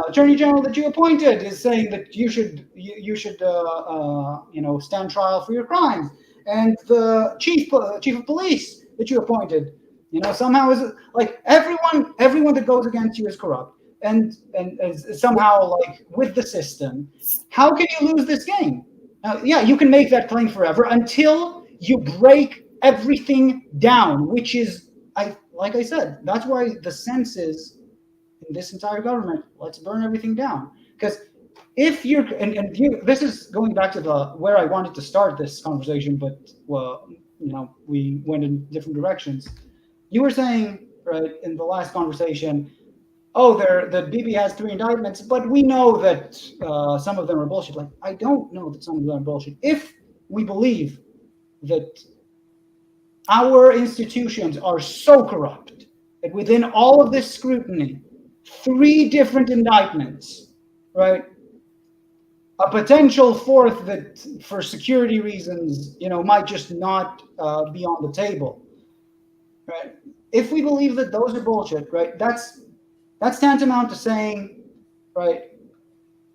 Attorney General that you appointed is saying that you should stand trial for your crimes, and the chief of police that you appointed, somehow is like everyone that goes against you is corrupt, and somehow like with the system. How can you lose this game? You can make that claim forever until you break everything down, which is like I said, that's why the sense is in this entire government, let's burn everything down. Because if you're this is going back to where I wanted to start this conversation, but we went in different directions. You were saying, right, in the last conversation, that Bibi has 3 indictments, but we know that some of them are bullshit. Like, I don't know that some of them are bullshit. If we believe that our institutions are so corrupt that within all of this scrutiny, 3 different indictments, right? A potential 4th that, for security reasons, might just not be on the table, right? If we believe that those are bullshit, right? That's tantamount to saying, right,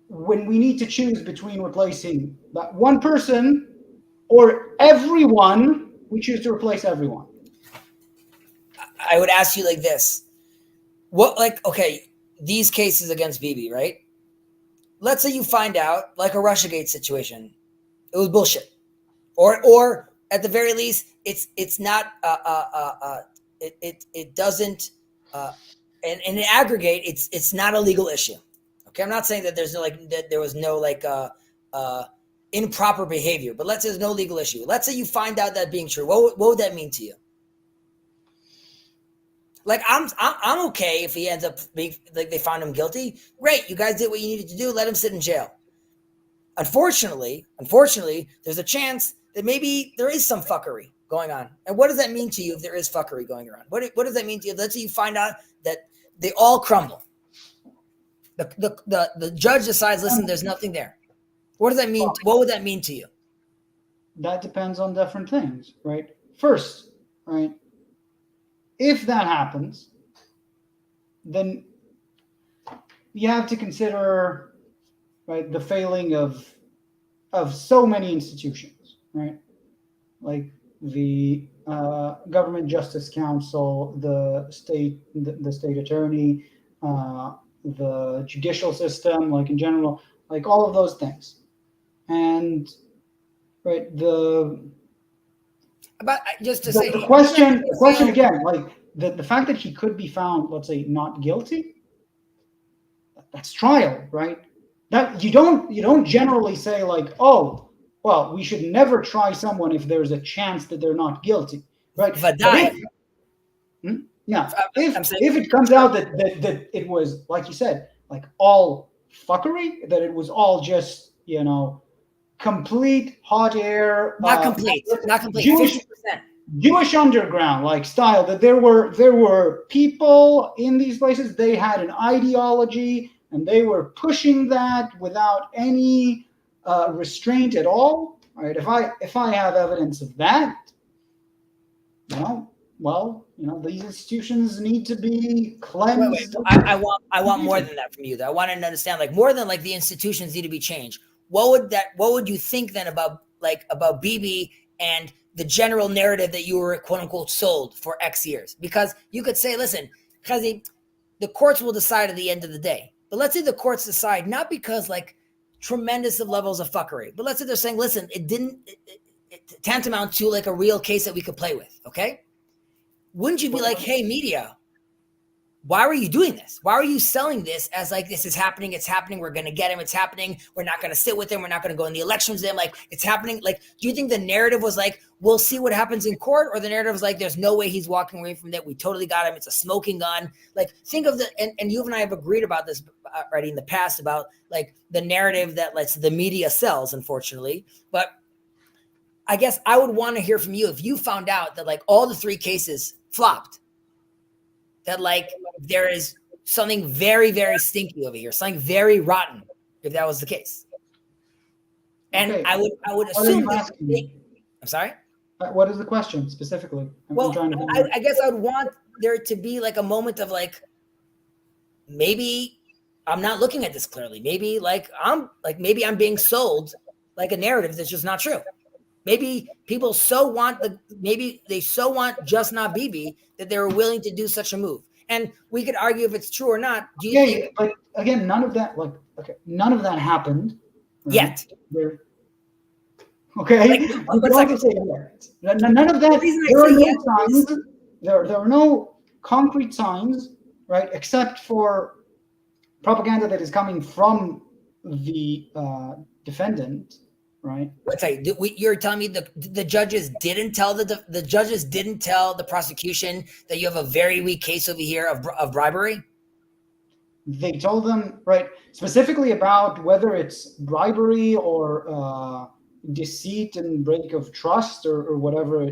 when we need to choose between replacing that one person or everyone, we choose to replace everyone.
I would ask you like this. These cases against Bibi, right? Let's say you find out, like a Russiagate situation, it was bullshit, or at the very least, it's not. It doesn't. And in aggregate, it's not a legal issue. Okay, I'm not saying that there was no improper behavior, but let's say there's no legal issue. Let's say you find out that being true. What would that mean to you? Like I'm okay if he ends up being like they found him guilty. Great, you guys did what you needed to do. Let him sit in jail. Unfortunately, there's a chance that maybe there is some fuckery going on. And what does that mean to you if there is fuckery going around? What does that mean to you? Let's say you find out that they all crumble. The judge decides, listen, there's nothing there. What does that mean? What would that mean to you?
That depends on different things, right? First, right, if that happens, then you have to consider, right, the failing of so many institutions, right? Like the Government Justice Council, the state attorney, the judicial system, like in general, like all of those things. And right,
But just to say,
The question again, like the fact that he could be found, let's say, not guilty, that's trial, right? That you don't generally say like, oh, well, we should never try someone if there's a chance that they're not guilty, right?
Vadai.
Yeah,
I'm saying,
if it comes out that it was, like you said, like all fuckery, that it was all just, complete hot air,
not complete,
Jewish
50%.
Jewish underground like style, that there were people in these places, they had an ideology and they were pushing that without any restraint at all. All right, if I have evidence of that, these institutions need to be cleansed.
Wait. I want more than that from you, though. I want to understand, like, more than like the institutions need to be changed. What would you think then about Bibi and the general narrative that you were quote unquote sold for X years? Because you could say, listen, Chazi, the courts will decide at the end of the day. But let's say the courts decide not because like tremendous levels of fuckery, but let's say they're saying, listen, it tantamount to like a real case that we could play with. Okay. Wouldn't you be like, hey, media, why were you doing this? Why are you selling this as like, this is happening, it's happening, we're going to get him, it's happening, we're not going to sit with him, we're not going to go in the elections with him, like, it's happening. Like, do you think the narrative was like, we'll see what happens in court? Or the narrative was like, there's no way he's walking away from that, we totally got him, it's a smoking gun? Like, think of and you and I have agreed about this already in the past, about like the narrative that like the media sells, unfortunately. But I guess I would want to hear from you if you found out that like all the 3 cases flopped, that like there is something very, very stinky over here, something very rotten, if that was the case. And okay. I would assume that I'm sorry?
What is the question specifically?
I guess I would want there to be like a moment of like, maybe I'm not looking at this clearly. Maybe maybe I'm being sold like a narrative that's just not true. Maybe people maybe they so want just not Bibi that they were willing to do such a move. And we could argue if it's true or not. Do you think?
But again, none of that happened. Right?
Yet.
Okay. None of that. There are no signs. There are no concrete signs, right? Except for propaganda that is coming from the defendant. Right.
Let's say you're telling me the judges didn't tell the prosecution that you have a very weak case over here of bribery.
They told them, right, specifically about whether it's bribery or deceit and break of trust or whatever,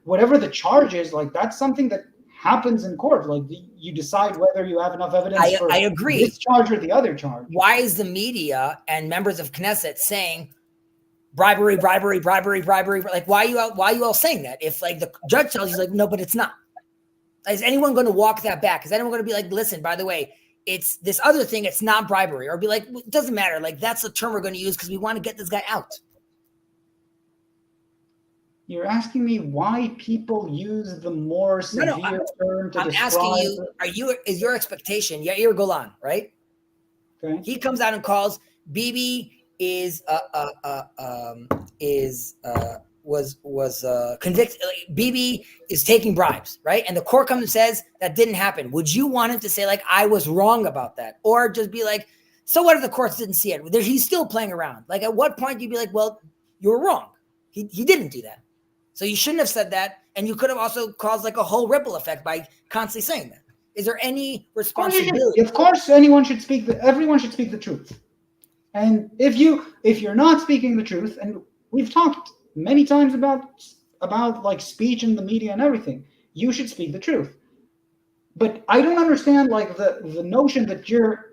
whatever the charge is. Like, that's something that happens in court. Like, you decide whether you have enough evidence for
I agree.
This charge or the other charge.
Why is the media and members of Knesset saying bribery? Like, why are you all saying that? If like the judge tells you like, no, but it's not. Is anyone going to walk that back? Is anyone going to be like, listen, by the way, it's this other thing, it's not bribery? Or be like, it doesn't matter. Like, that's the term we're going to use because we want to get this guy out.
You're asking me why people use the more severe term to describe. I'm
asking you, is your expectation, Yair Golan, right?
Okay.
He comes out and calls Bibi was convicted. Bibi is taking bribes, right? And the court comes and says that didn't happen. Would you want him to say like, I was wrong about that, or just be like, so what if the courts didn't see it? He's still playing around. Like, at what point you'd be like, well, you were wrong. He didn't do that, so you shouldn't have said that, and you could have also caused like a whole ripple effect by constantly saying that. Is there any responsibility?
Of course, everyone should speak the truth. And if you're not speaking the truth, and we've talked many times about like speech in the media and everything, you should speak the truth. But I don't understand like the notion that you're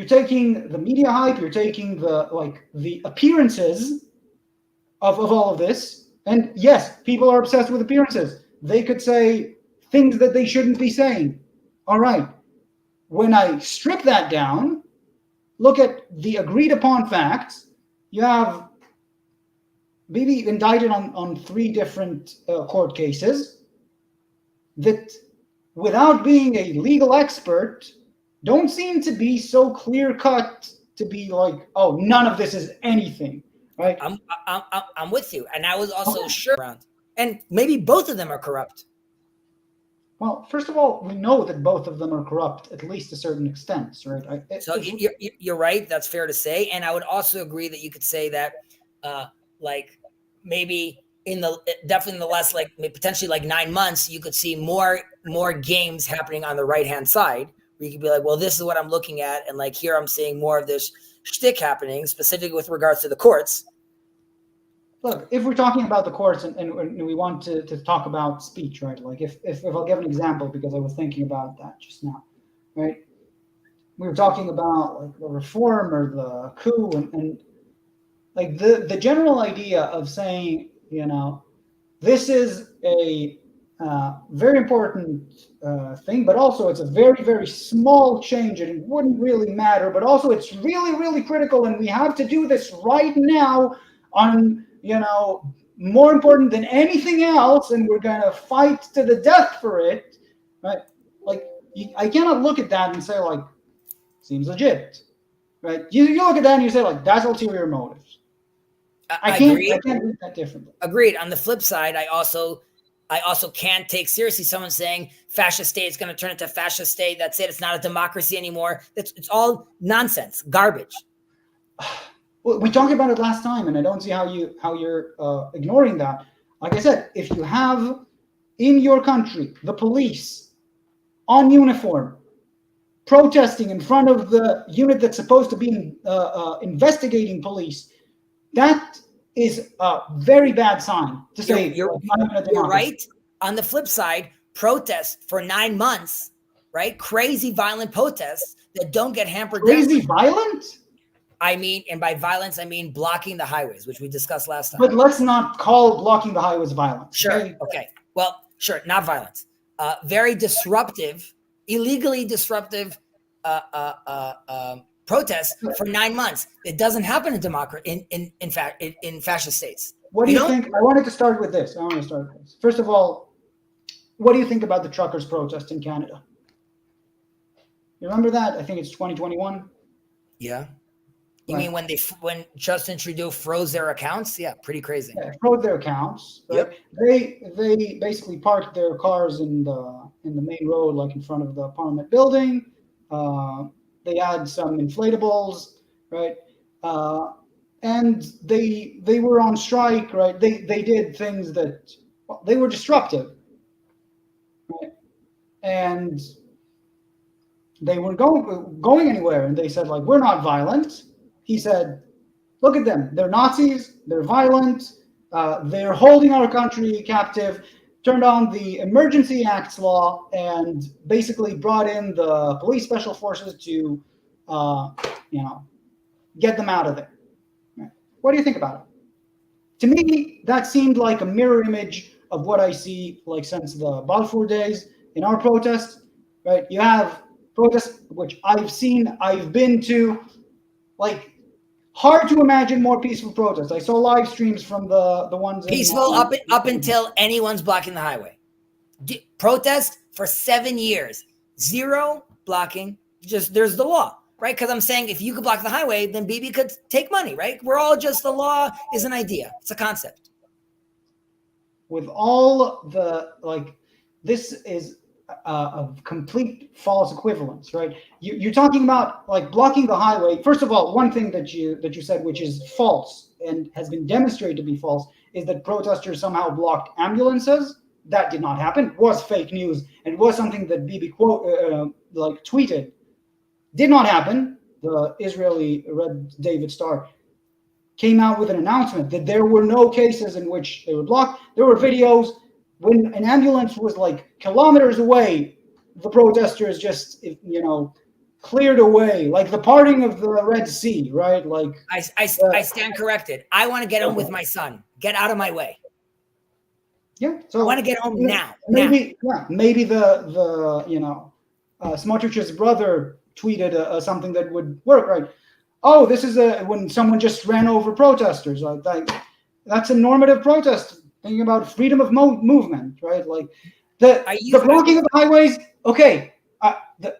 taking the media hype, you're taking the appearances of all of this. And yes, people are obsessed with appearances. They could say things that they shouldn't be saying. All right. When I strip that down, look at the agreed upon facts. You have Bibi indicted on 3 different court cases that, without being a legal expert, don't seem to be so clear cut to be like, oh, none of this is anything. right?
I'm with you, and I was also sure around, and maybe both of them are corrupt.
Well, first of all, we know that both of them are corrupt, at least to a certain extent, right?
So you're right. That's fair to say, and I would also agree that you could say that, like maybe definitely in the last like potentially like 9 months, you could see more games happening on the right hand side. Where you could be like, well, this is what I'm looking at, and like here I'm seeing more of this shtick happening, specifically with regards to the courts.
Look, if we're talking about the courts and we want to talk about speech, right? Like if I'll give an example because I was thinking about that just now, right? We were talking about like the reform or the coup and like the general idea of saying, this is a very important thing, but also it's a very, very small change and it wouldn't really matter, but also it's really, really critical and we have to do this right now on, more important than anything else, and we're going to fight to the death for it, right? Like, I cannot look at that and say, like, seems legit, right? You look at that and you say, like, that's ulterior motives. I can't read that differently.
Agreed. On the flip side, I also can't take seriously someone saying fascist state is going to turn into a fascist state. That's it. It's not a democracy anymore. It's all nonsense, garbage.
Well, we talked about it last time, and I don't see how you're ignoring that. Like I said, if you have in your country the police on uniform protesting in front of the unit that's supposed to be investigating police, that is a very bad sign to say
you're right. On the flip side, protests for 9 months, right? Crazy violent protests that don't get hampered.
Crazy violent?
I mean, and by violence, I mean blocking the highways, which we discussed last time.
But let's not call blocking the highways violence.
Sure. Okay. Well, sure. Not violence. Very disruptive, illegally disruptive protests for 9 months. It doesn't happen in democracy. In fact, in fascist states.
What do you think? I wanted to start with this. First of all, what do you think about the truckers' protest in Canada? You remember that? I think it's 2021.
Yeah. You mean when Justin Trudeau froze their accounts? Yeah, pretty crazy.
Yeah, froze their accounts. Right? Yep. They basically parked their cars in the main road, like in front of the Parliament building. They had some inflatables, right? And they were on strike, right? They did things that they were disruptive, right? And they weren't going anywhere. And they said, like, we're not violent. He said, look at them. They're Nazis. They're violent. They're holding our country captive. Turned on the Emergency Acts law and basically brought in the police special forces to, get them out of there. What do you think about it? To me, that seemed like a mirror image of what I see, like since the Balfour days in our protests. Right? You have protests which I've been to, like. Hard to imagine more peaceful protests. I saw live streams from the ones
peaceful up until anyone's blocking the highway. Protest for 7 years, 0 blocking. Just there's the law, right? Because I'm saying if you could block the highway, then Bibi could take money, right? We're all just the law is an idea. It's a concept.
With all the this is a complete false equivalence, right? You're talking about like blocking the highway. First of all, one thing that you said, which is false and has been demonstrated to be false, is that protesters somehow blocked ambulances. That did not happen. It was fake news, and it was something that Bibi tweeted. Did not happen. The Israeli Red David Star came out with an announcement that there were no cases in which they were blocked. There were videos when an ambulance was like kilometers away, the protesters just, cleared away, like the parting of the Red Sea, right? Like
I stand corrected. I want to get home with my son. Get out of my way.
Yeah. So
I want to get home now.
Maybe the Smotrich's brother tweeted something that would work, right? Oh, this is when someone just ran over protesters. Like that's a normative protest. Thinking about freedom of movement, right? Like the blocking of the highways. Okay,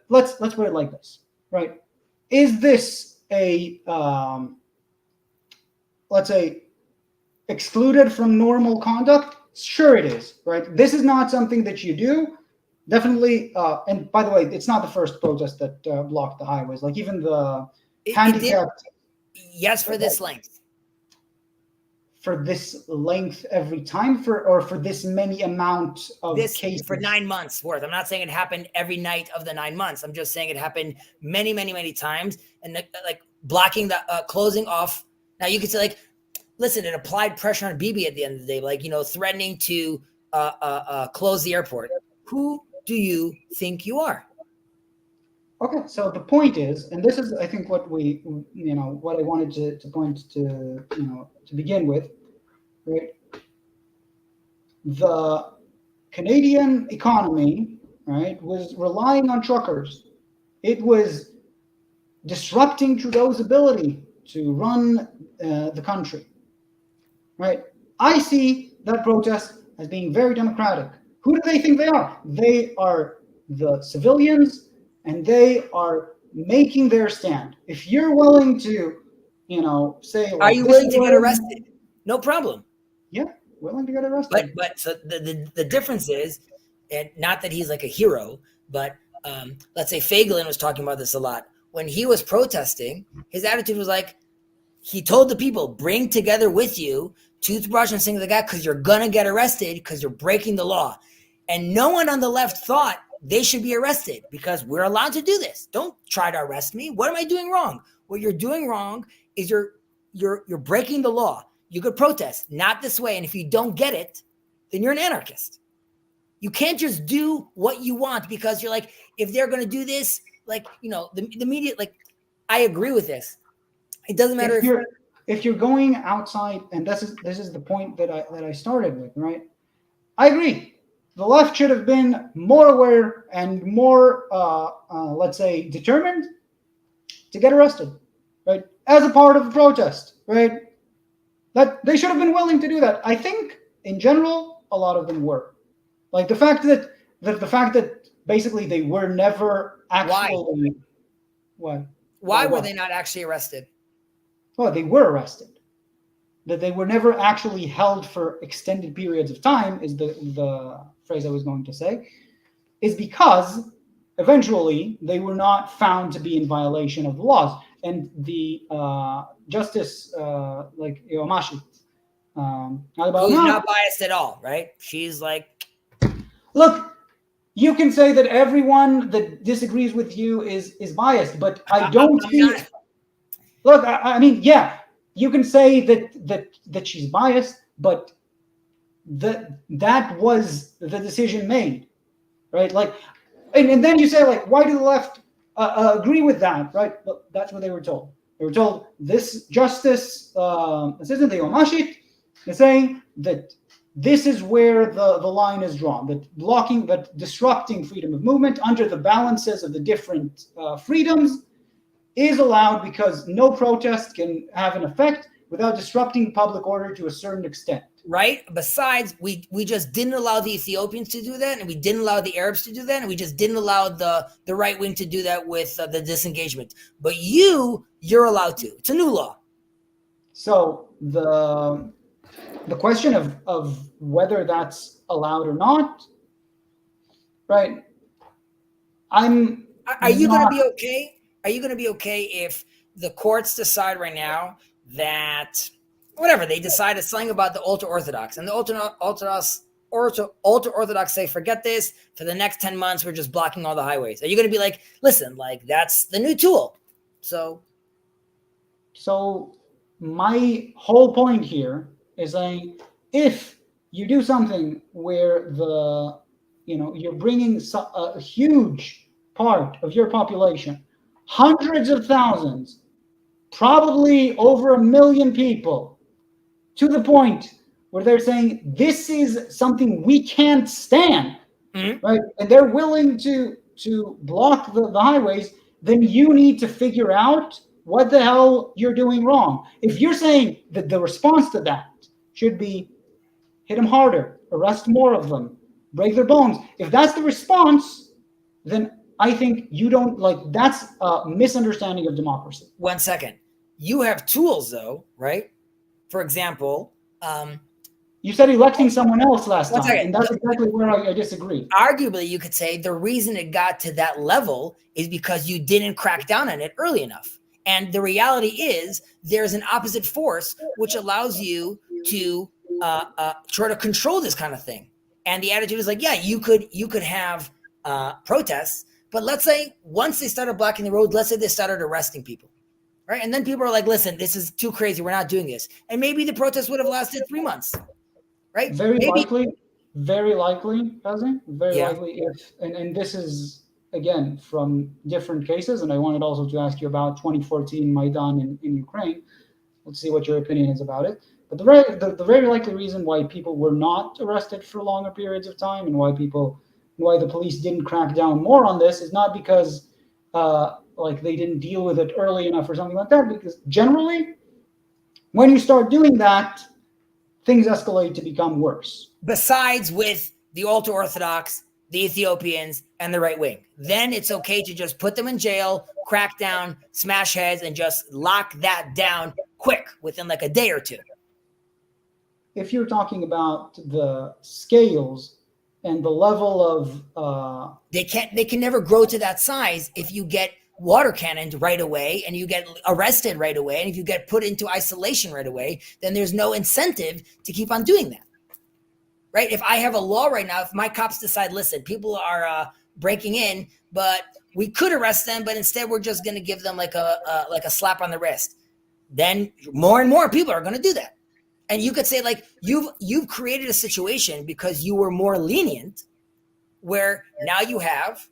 let's put it like this, right? Is this a let's say, excluded from normal conduct? Sure it is, right? This is not something that you do. Definitely, and by the way, it's not the first protest that blocked the highways. Like even the
It did,
handicapped
yes, for this length.
for this length every time for this many amount of
This
cases
for 9 months worth. I'm not saying it happened every night of the 9 months. I'm just saying it happened many, many, many times. And like blocking the closing off. Now you could say like, listen, it applied pressure on Bibi at the end of the day, like, threatening to close the airport. Who do you think you are?
Okay, so the point is, and this is, I think, what what I wanted to point to, to begin with, right? The Canadian economy, right, was relying on truckers. It was disrupting Trudeau's ability to run the country, right? I see that protest as being very democratic. Who do they think they are? They are the civilians, and they are making their stand. If you're willing to, say, like,
are you willing to get arrested? No problem.
Yeah, willing to get arrested.
But so the difference is, and not that he's like a hero, but let's say Feiglin was talking about this a lot. When he was protesting, his attitude was like, he told the people, bring together with you toothbrush and single the guy because you're gonna get arrested because you're breaking the law. And no one on the left thought they should be arrested because we're allowed to do this. Don't try to arrest me. What am I doing wrong? What you're doing wrong is you're breaking the law. You could protest, not this way. And if you don't get it, then you're an anarchist. You can't just do what you want because you're like, if they're going to do this, like, the media, like, I agree with this. It doesn't matter
if you're going outside, and this is the point that I started with, right? I agree. The left should have been more aware and more, let's say, determined to get arrested, right? As a part of the protest, right? That they should have been willing to do that. I think, in general, a lot of them were. Like the fact that basically they were never actually.
Why were they not actually arrested?
Well, they were arrested. That they were never actually held for extended periods of time is the phrase I was going to say, is because eventually they were not found to be in violation of the laws. And the Justice like Iwamashit,
who's not biased at all, right? She's like,
look, you can say that everyone that disagrees with you is biased, but I don't see. Look, I mean, yeah, you can say that she's biased, but that was the decision made, right? Like, and then you say, like, why do the left agree with that, right? Well, that's what they were told. They were told this Justice Assistant Iwamashit is saying that this is where the line is drawn, that disrupting freedom of movement under the balances of the different freedoms is allowed because no protest can have an effect without disrupting public order to a certain extent.
Right? Besides, we just didn't allow the Ethiopians to do that, and we didn't allow the Arabs to do that, and we just didn't allow the right wing to do that with the disengagement. But you're allowed to. It's a new law.
So the question of whether that's allowed or not, right?
Are you going to be okay? Are you going to be okay if the courts decide right now that whatever they decide it's something about the ultra-Orthodox, and the ultra-Orthodox say, forget this, for the next 10 months, we're just blocking all the highways? Are you going to be like, listen, like, that's the new tool? So
my whole point here is saying, if you do something where you're bringing a huge part of your population, hundreds of thousands, probably over 1 million people, to the point where they're saying this is something we can't stand, right? And they're willing to block the highways, then you need to figure out what the hell you're doing wrong. If you're saying that the response to that should be hit them harder, arrest more of them, break their bones, if that's the response, then I think you don't that's a misunderstanding of democracy.
1 second. You have tools though, right? for example,
you said electing someone else last
One
time,
second.
and that's exactly where I disagree.
arguably you could say the reason it got to that level is because you didn't crack down on it early enough. And the reality is there's an opposite force which allows you to try to control this kind of thing. And the attitude is like, yeah, you could have protests, but let's say once they started blocking the road, let's say they started arresting people, right? And then people are like, listen, this is too crazy. We're not doing this. And maybe the protest would have lasted 3 months, right?
Very
Maybe.
likely, Kazi, very
Yeah.
likely if, and this is again from different cases, and I wanted also to ask you about 2014 Maidan in Ukraine. Let's see what your opinion is about it. But the very likely reason why people were not arrested for longer periods of time, and why the police didn't crack down more on this, is not because like they didn't deal with it early enough or something like that. Because generally, when you start doing that, things escalate to become worse.
Besides with the ultra-Orthodox, the Ethiopians, and the right wing. Then it's okay to just put them in jail, crack down, smash heads, and just lock that down quick within like a day or two.
If you're talking about the scales and the level of
they can never grow to that size if you get water cannoned right away and you get arrested right away, and if you get put into isolation right away, then there's no incentive to keep on doing that. Right? If I have a law right now, if my cops decide, listen, people are breaking in, but we could arrest them, but instead we're just going to give them like a slap on the wrist, then more and more people are going to do that. And you could say like you've created a situation because you were more lenient, where now you have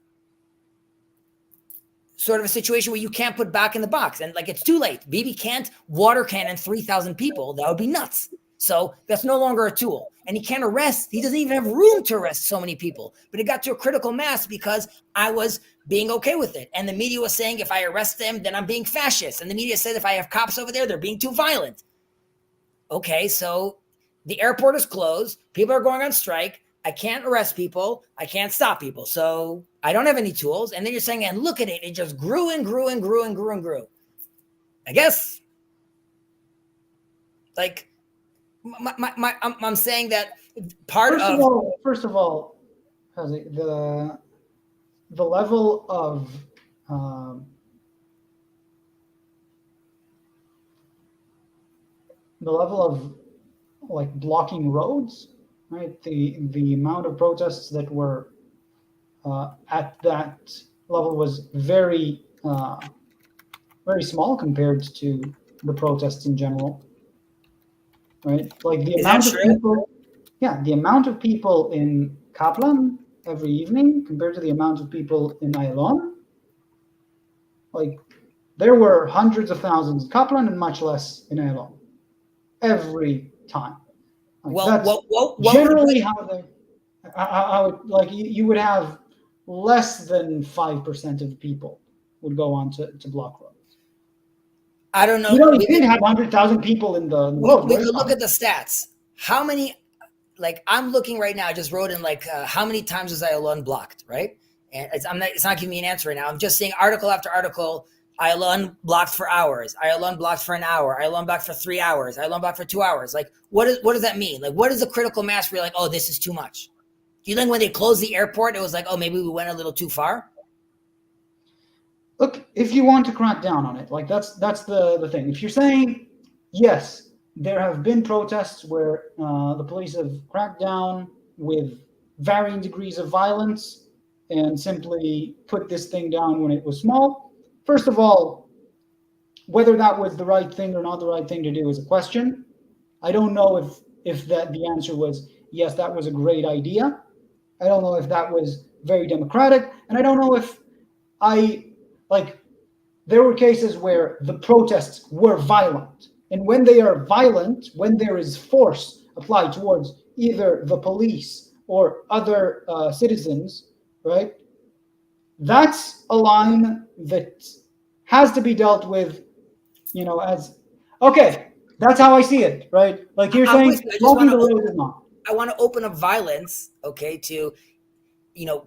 sort of a situation where you can't put back in the box, and like it's too late. Bibi can't water cannon 3,000 people. That would be nuts. So that's no longer a tool. And he can't arrest. He doesn't even have room to arrest so many people. But it got to a critical mass because I was being okay with it. And the media was saying if I arrest them, then I'm being fascist. And the media said if I have cops over there, they're being too violent. Okay, so the airport is closed. People are going on strike. I can't arrest people. I can't stop people. So I don't have any tools. And then you're saying, and look at it. It just grew and grew and grew and grew and grew. I guess, like, I'm saying that
first of all, the level of like blocking roads, right? The amount of protests that were at that level was very very small compared to the protests in general. Right, like the amount of people, the amount of people in Kaplan every evening compared to the amount of people in Ayalon, like there were hundreds of thousands in Kaplan and much less in Ayalon every time. Like generally how they, like you would have less than 5% of people would go on to block roads.
I don't know.
You didn't have 100,000 people in the road.
We could look at the stats. How many, like I'm looking right now, I just wrote in like how many times was Ayalon blocked, right? And it's not giving me an answer right now. I'm just saying article after article, Ayalon blocked for hours, Ayalon blocked for an hour, Ayalon blocked for 3 hours, Ayalon blocked for 2 hours. Like what does that mean? Like what is the critical mass where you're like, oh, this is too much? Do you think when they closed the airport, it was like, oh, maybe we went a little too far?
Look, if you want to crack down on it, like that's the thing. If you're saying, yes, there have been protests where the police have cracked down with varying degrees of violence and simply put this thing down when it was small. First of all, whether that was the right thing or not the right thing to do is a question. I don't know if the answer was, yes, that was a great idea. I don't know if that was very democratic. And I don't know if there were cases where the protests were violent. And when they are violent, when there is force applied towards either the police or other citizens, right? That's a line that has to be dealt with, as, okay, that's how I see it, right? Like you're saying, blocking the road is not.
I want to open up violence, okay, to,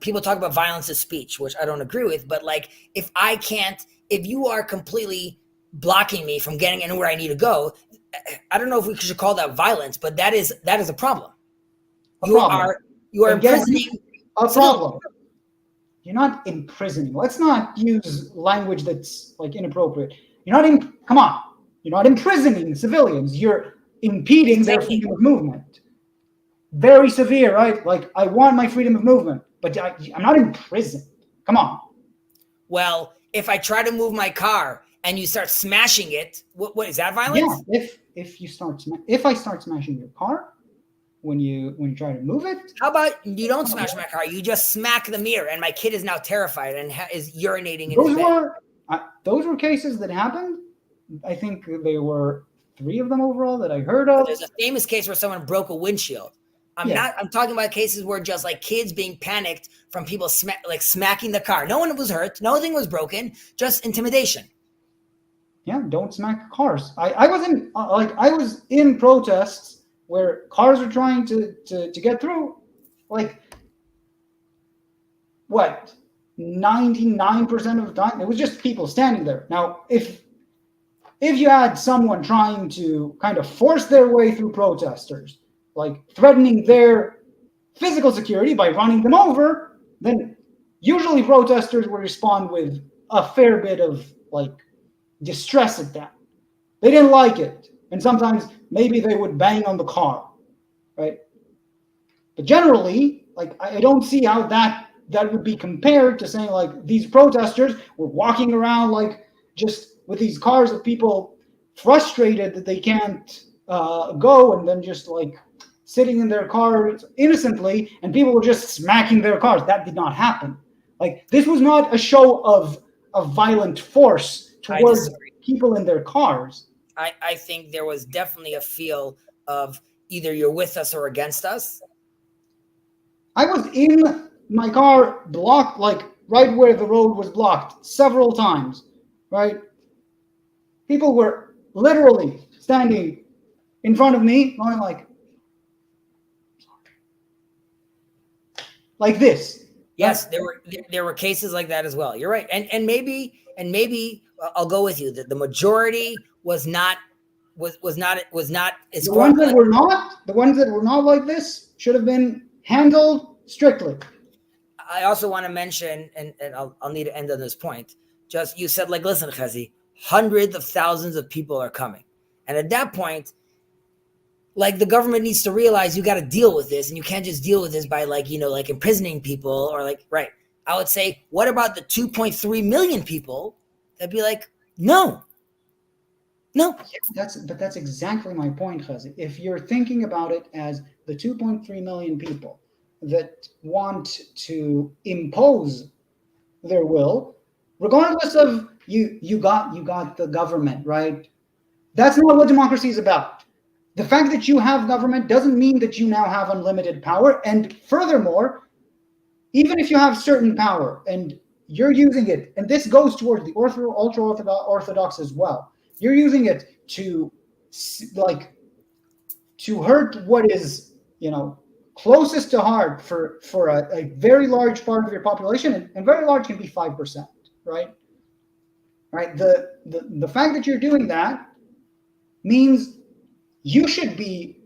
people talk about violence as speech, which I don't agree with, but like, if you are completely blocking me from getting anywhere I need to go, I don't know if we should call that violence, but that is a problem.
A
You
problem.
are
Again,
imprisoning
a problem. You're not imprisoning. Let's not use language that's like inappropriate. You're not in. Come on. You're not imprisoning civilians. You're impeding their freedom of movement. Very severe, right? Like, I want my freedom of movement, but I'm not in prison. Come on.
Well, if I try to move my car and you start smashing it, what is that violence?
Yeah. If I start smashing your car when you try to move it.
How about you don't smash my car? You just smack the mirror, and my kid is now terrified and is urinating in his bed.
Those were cases that happened. I think there were 3 of them overall that I heard of.
There's a famous case where someone broke a windshield. I'm talking about cases where just like kids being panicked from people smacking the car. No one was hurt. Nothing was broken. Just intimidation.
Yeah, don't smack cars. I was in protests where cars are trying to get through. Like, what? 99% of the time, it was just people standing there. Now, if you had someone trying to kind of force their way through protesters, like threatening their physical security by running them over, then usually protesters would respond with a fair bit of like distress at that. They didn't like it. And sometimes maybe they would bang on the car, right? But generally, like, I don't see how that would be compared to saying like these protesters were walking around like just with these cars of people frustrated that they can't go, and then just like sitting in their cars innocently, and people were just smacking their cars. That did not happen. Like, this was not a show of violent force towards people in their cars.
I think there was definitely a feel of either you're with us or against us.
I was in my car blocked, like right where the road was blocked several times, right? People were literally standing in front of me going like this.
Yes, there were cases like that as well. You're right. And maybe I'll go with you that the majority was not as
the ones that were not like this should have been handled strictly.
I also want to mention, and I'll need to end on this point. Just, you said, like, listen, Chazi, hundreds of thousands of people are coming. And at that point, like, the government needs to realize you got to deal with this, and you can't just deal with this by like imprisoning people or like, right. I would say, what about the 2.3 million people that'd be like, no.
That's exactly my point, Chazi. If you're thinking about it as the 2.3 million people that want to impose their will, regardless of you got the government, right? That's not what democracy is about. The fact that you have government doesn't mean that you now have unlimited power. And furthermore, even if you have certain power and you're using it, and this goes towards the ultra-Orthodox as well, you're using it to hurt what is, closest to heart for a very large part of your population, and very large can be 5%, right? Right. The fact that you're doing that means you should be,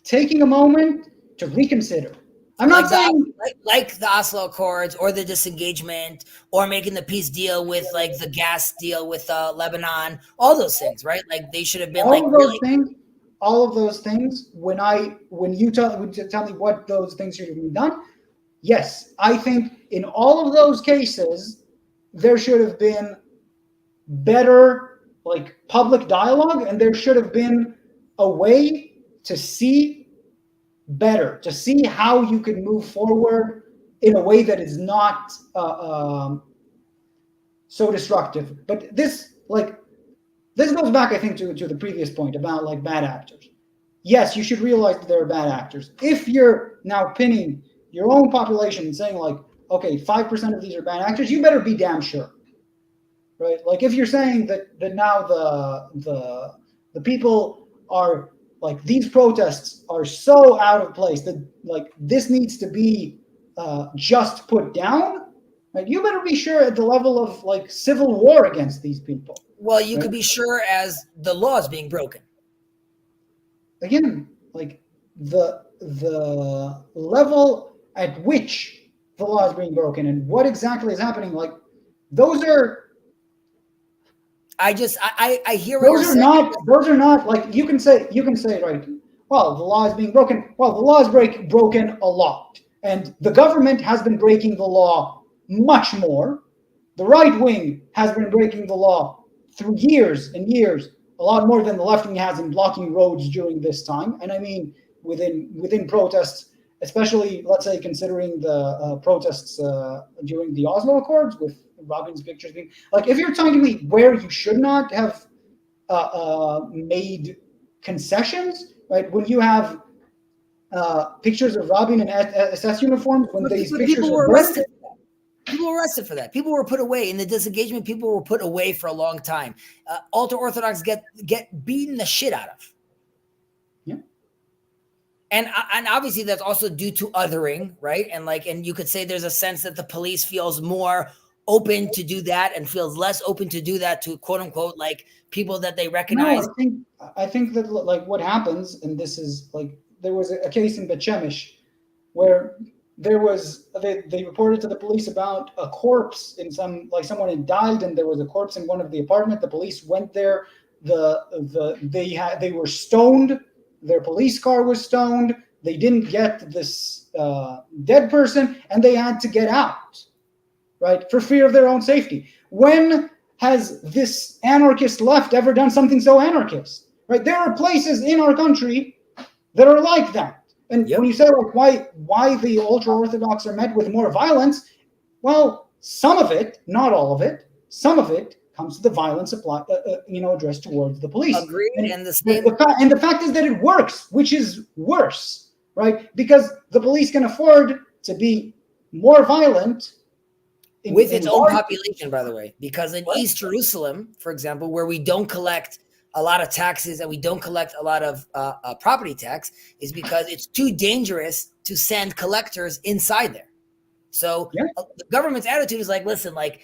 taking a moment to reconsider. I'm not saying
like the Oslo Accords or the disengagement or making the peace deal with like the gas deal with Lebanon, all those things, right? Like, they should have been
all of those things. When you tell me what those things should have been done, yes, I think in all of those cases there should have been better like public dialogue, and there should have been a way to see how you could move forward in a way that is not so destructive. But this goes back, I think, to the previous point about like bad actors. Yes, you should realize that there are bad actors. If you're now pinning your own population and saying like, okay, 5% of these are bad actors, you better be damn sure, right? Like, if you're saying that now the people are like, these protests are so out of place that like this needs to be just put down, right? You better be sure at the level of like civil war against these people.
Well, you could be sure as the law is being broken.
again, like the level at which the law is being broken and what exactly is happening, like those are
I hear what you're saying.
those are not like you can say right. Well, the law is being broken. Well, the law is broken a lot, and the government has been breaking the law much more. The right wing has been breaking the law through years and years, a lot more than the left wing has in blocking roads during this time. And I mean within protests, especially let's say considering the protests during the Oslo Accords with Rabin's pictures being like, if you're telling me where you should not have made concessions, right? When you have pictures of Rabin in SS uniforms, when these pictures
people
are
were
burned,
arrested. People were arrested for that. People were put away in the disengagement. People were put away for a long time. Ultra Orthodox get beaten the shit out of.
Yeah.
And obviously that's also due to othering, right? And you could say there's a sense that the police feels more open to do that and feels less open to do that to quote unquote like people that they recognize.
No, I think that like what happens, and this is like there was a case in Bet Shemesh where there was they reported to the police about a corpse in someone had died and there was a corpse in one of the apartment. The police went there. They were stoned. Their police car was stoned. They didn't get this dead person, and they had to get out, right, for fear of their own safety. When has this anarchist left ever done something so anarchist? Right? There are places in our country that are like that. And when you say like why the ultra orthodox are met with more violence, well, some of it, not all of it, some of it comes to the violence addressed towards the police.
Agreed.
And the fact is that it works, which is worse, right? Because the police can afford to be more violent
with its own population, by the way, because in East Jerusalem, for example, where we don't collect a lot of taxes and we don't collect a lot of property tax, is because it's too dangerous to send collectors inside there. So the government's attitude is like, listen, like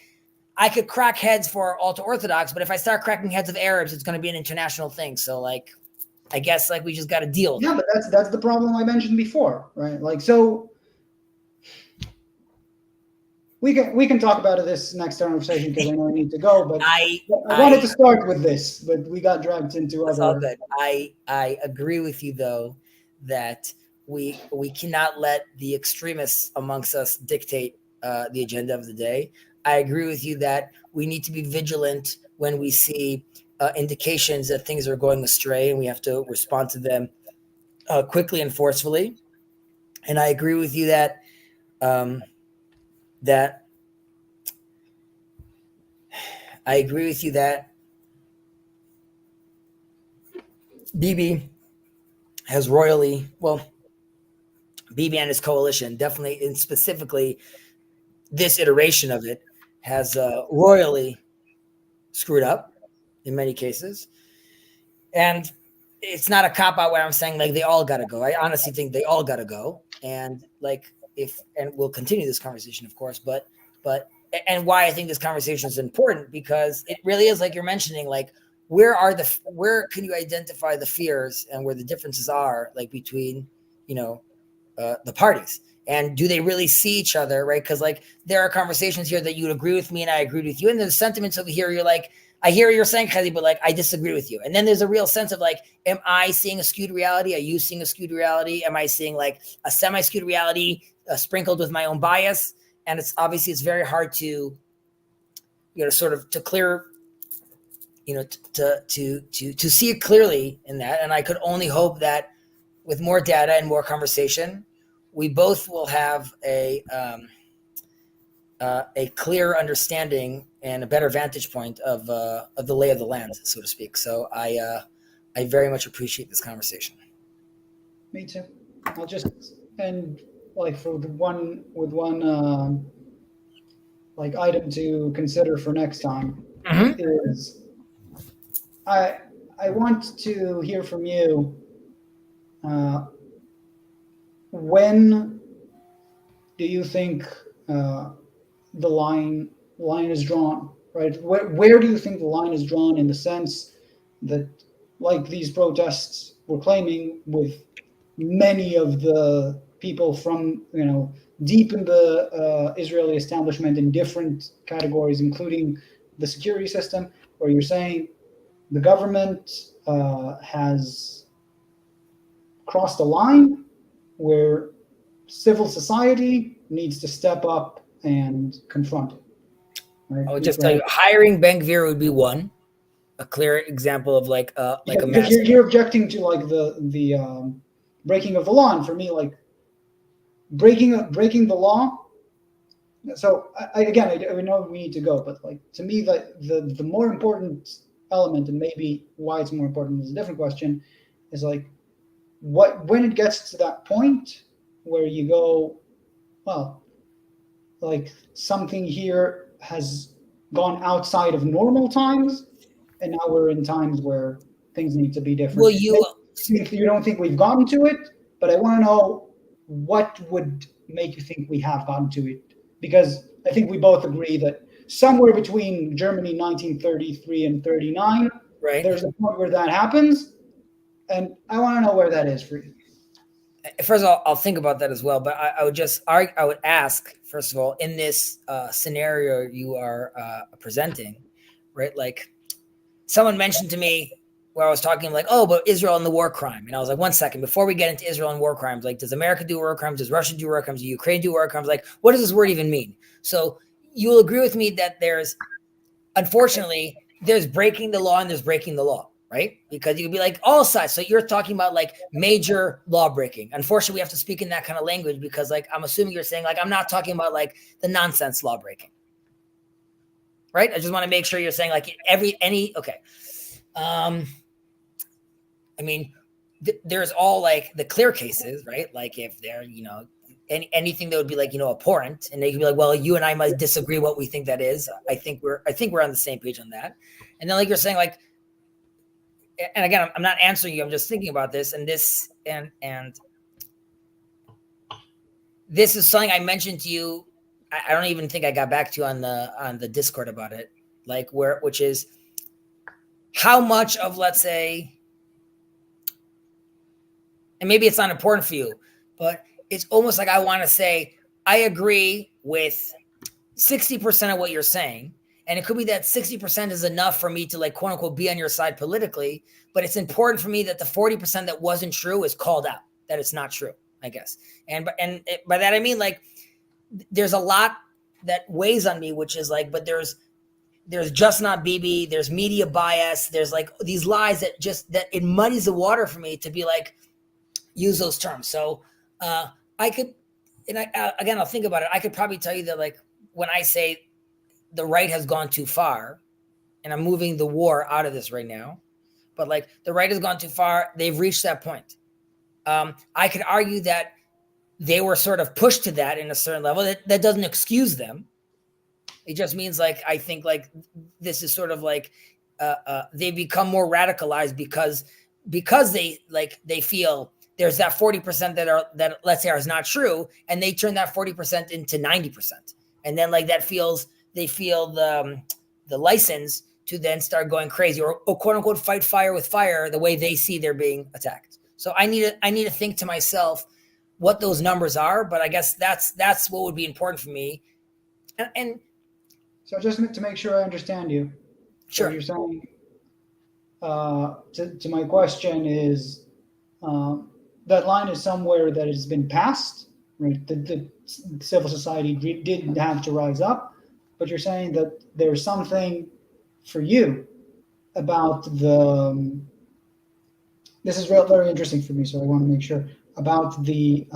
I could crack heads for ultra Orthodox, but if I start cracking heads of Arabs, it's going to be an international thing. So like, I guess like we just got to deal with
it. But that's the problem I mentioned before, right? Like, so we can talk about this next conversation because I know I need to go, but I wanted to start with this, but we got dragged into other.
All good. I agree with you though that we cannot let the extremists amongst us dictate the agenda of the day. I agree with you that we need to be vigilant when we see indications that things are going astray, and we have to respond to them quickly and forcefully. And I agree with you that Bibi has royally, Bibi and his coalition definitely, and specifically this iteration of it, has royally screwed up in many cases. And it's not a cop-out where I'm saying like they all got to go. I honestly think they all got to go. And like and we'll continue this conversation, of course, but why I think this conversation is important, because it really is like you're mentioning, like where can you identify the fears and where the differences are, like between, the parties, and do they really see each other, right? Because like there are conversations here that you would agree with me and I agreed with you, and there's sentiments over here you're like, I hear you're saying, Khadi, but like I disagree with you. And then there's a real sense of like, am I seeing a skewed reality? Are you seeing a skewed reality? Am I seeing like a semi-skewed reality sprinkled with my own bias? And it's very hard to, sort of to clear, to see it clearly in that. And I could only hope that with more data and more conversation, we both will have a clear understanding and a better vantage point of the lay of the land, so to speak. So I very much appreciate this conversation.
Me too. I'll just end like with one like item to consider for next time is I want to hear from you. When do you think the line is drawn, right? Where do you think the line is drawn, in the sense that like these protests we're claiming with many of the people from, deep in the Israeli establishment in different categories, including the security system, where you're saying the government has crossed a line where civil society needs to step up and confront it. Right?
I would just tell you, hiring Ben-Gvir would be one, a clear example of like a
because
mass.
you're objecting to like the breaking of the law, and for me, like breaking the law. So I know we need to go, but like to me, the more important element, and maybe why it's more important is a different question, is like when it gets to that point where you go, well, like something here has gone outside of normal times, and now we're in times where things need to be different.
Well, you
don't think we've gotten to it, but I want to know what would make you think we have gotten to it, because I think we both agree that somewhere between Germany 1933 and 39,
right,
there's a point where that happens, and I want to know where that is for you.
First of all, I'll think about that as well, but I would ask, first of all, in this scenario you are presenting, right? Like someone mentioned to me where I was talking like, oh, but Israel and the war crime. And I was like, 1 second, before we get into Israel and war crimes, like, does America do war crimes? Does Russia do war crimes? Does Ukraine do war crimes? Like, what does this word even mean? So you will agree with me that unfortunately, there's breaking the law and there's breaking the law. Right? Because you could be like all sides. So you're talking about like major law breaking. Unfortunately, we have to speak in that kind of language because like, I'm assuming you're saying like, I'm not talking about like the nonsense law breaking. Right? I just want to make sure you're saying like okay. I mean, there's all like the clear cases, right? Like if they're, anything that would be like, abhorrent, and they can be like, well, you and I might disagree what we think that is. I think we're on the same page on that. And then like you're saying like, and again, I'm not answering you. I'm just thinking about this, and this is something I mentioned to you. I don't even think I got back to you on the Discord about it, like which is how much of, let's say, and maybe it's not important for you, but it's almost like I want to say I agree with 60% of what you're saying. And it could be that 60% is enough for me to like, quote unquote, be on your side politically. But it's important for me that the 40% that wasn't true is called out, that it's not true, I guess. And by that, I mean, like, there's a lot that weighs on me, which is like, but there's just not Bibi. There's media bias. There's like these lies that it muddies the water for me to be like, use those terms. So I could, and again, I'll think about it. I could probably tell you that like, when I say the right has gone too far, and I'm moving the war out of this right now, but like the right has gone too far. They've reached that point. I could argue that they were sort of pushed to that in a certain level. That doesn't excuse them. It just means like, I think like this is sort of like they become more radicalized because they feel there's that 40% that let's say is not true. And they turn that 40% into 90%. And then like they feel the license to then start going crazy or quote unquote fight fire with fire the way they see they're being attacked. So I need to think to myself what those numbers are, but I guess that's what would be important for me. And
so just to make sure I understand you,
sure.
What you're saying to my question is that line is somewhere that has been passed, right? The civil society didn't have to rise up. But you're saying that there's something for you about this is very interesting for me, so I want to make sure, about the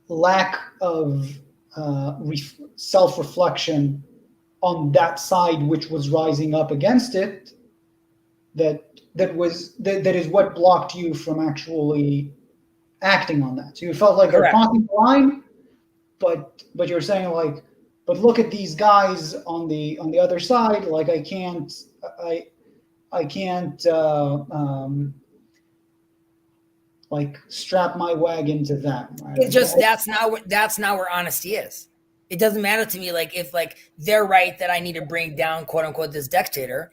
lack of self-reflection on that side which was rising up against it, that is what blocked you from actually acting on that. So you felt like they're crossing the line, but you're saying like, but look at these guys on the other side. Like I can't like strap my wagon to them. Right?
It's just that's not where honesty is. It doesn't matter to me like if like they're right that I need to bring down quote unquote this dictator.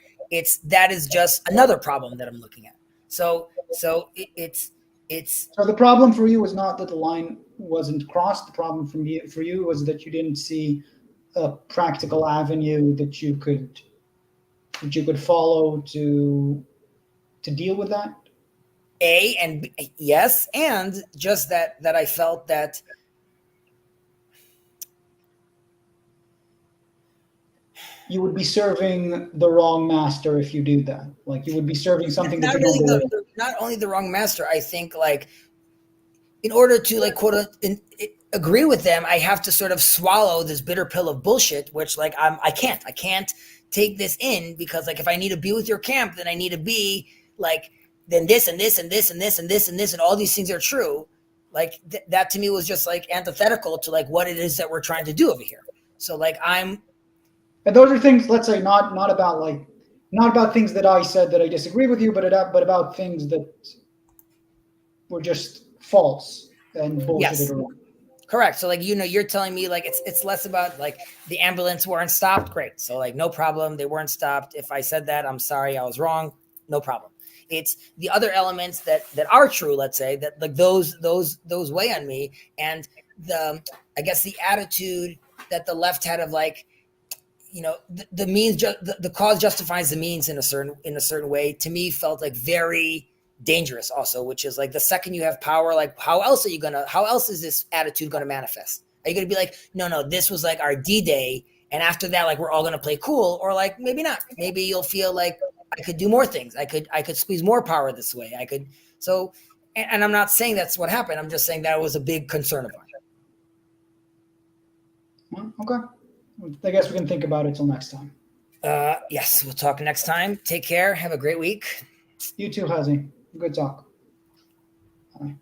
That is just another problem that I'm looking at. It's
So the problem for you was not that the line wasn't crossed. The problem for you was that you didn't see a practical avenue that you could follow to deal with that.
A and B, yes, and just that I felt that
You would be serving the wrong master if you do that. Like you would be serving something that
not
you don't
really
believe.
not only the wrong master. I think like in order to like agree with them, I have to sort of swallow this bitter pill of bullshit, which like I can't take this in because like if I need to be with your camp, then I need to be like then this and this and this and this and this and this and all these things are true. Like that to me was just like antithetical to like what it is that we're trying to do over here. So like
And those are things, let's say, not about things that I said that I disagree with you, but about things that were just false and bullshitted
yes.
around.
Correct. So like you're telling me like it's less about like the ambulance weren't stopped. Great. So like no problem. They weren't stopped. If I said that, I'm sorry, I was wrong. No problem. It's the other elements that are true, let's say, that like those weigh on me. And the I guess the attitude that the left had of like, the means the cause justifies the means in a certain way, to me felt like very dangerous also, which is like the second you have power, like how else is this attitude gonna manifest? Are you gonna be like, no, this was like our D-Day, and after that, like we're all gonna play cool, or like maybe not. Maybe you'll feel like I could do more things. I could squeeze more power this way. I could so and I'm not saying that's what happened. I'm just saying that was a big concern of
Well, okay. I guess we can think about it till next time.
Yes, we'll talk next time. Take care. Have a great week.
You too, Hazy. Good talk. Bye.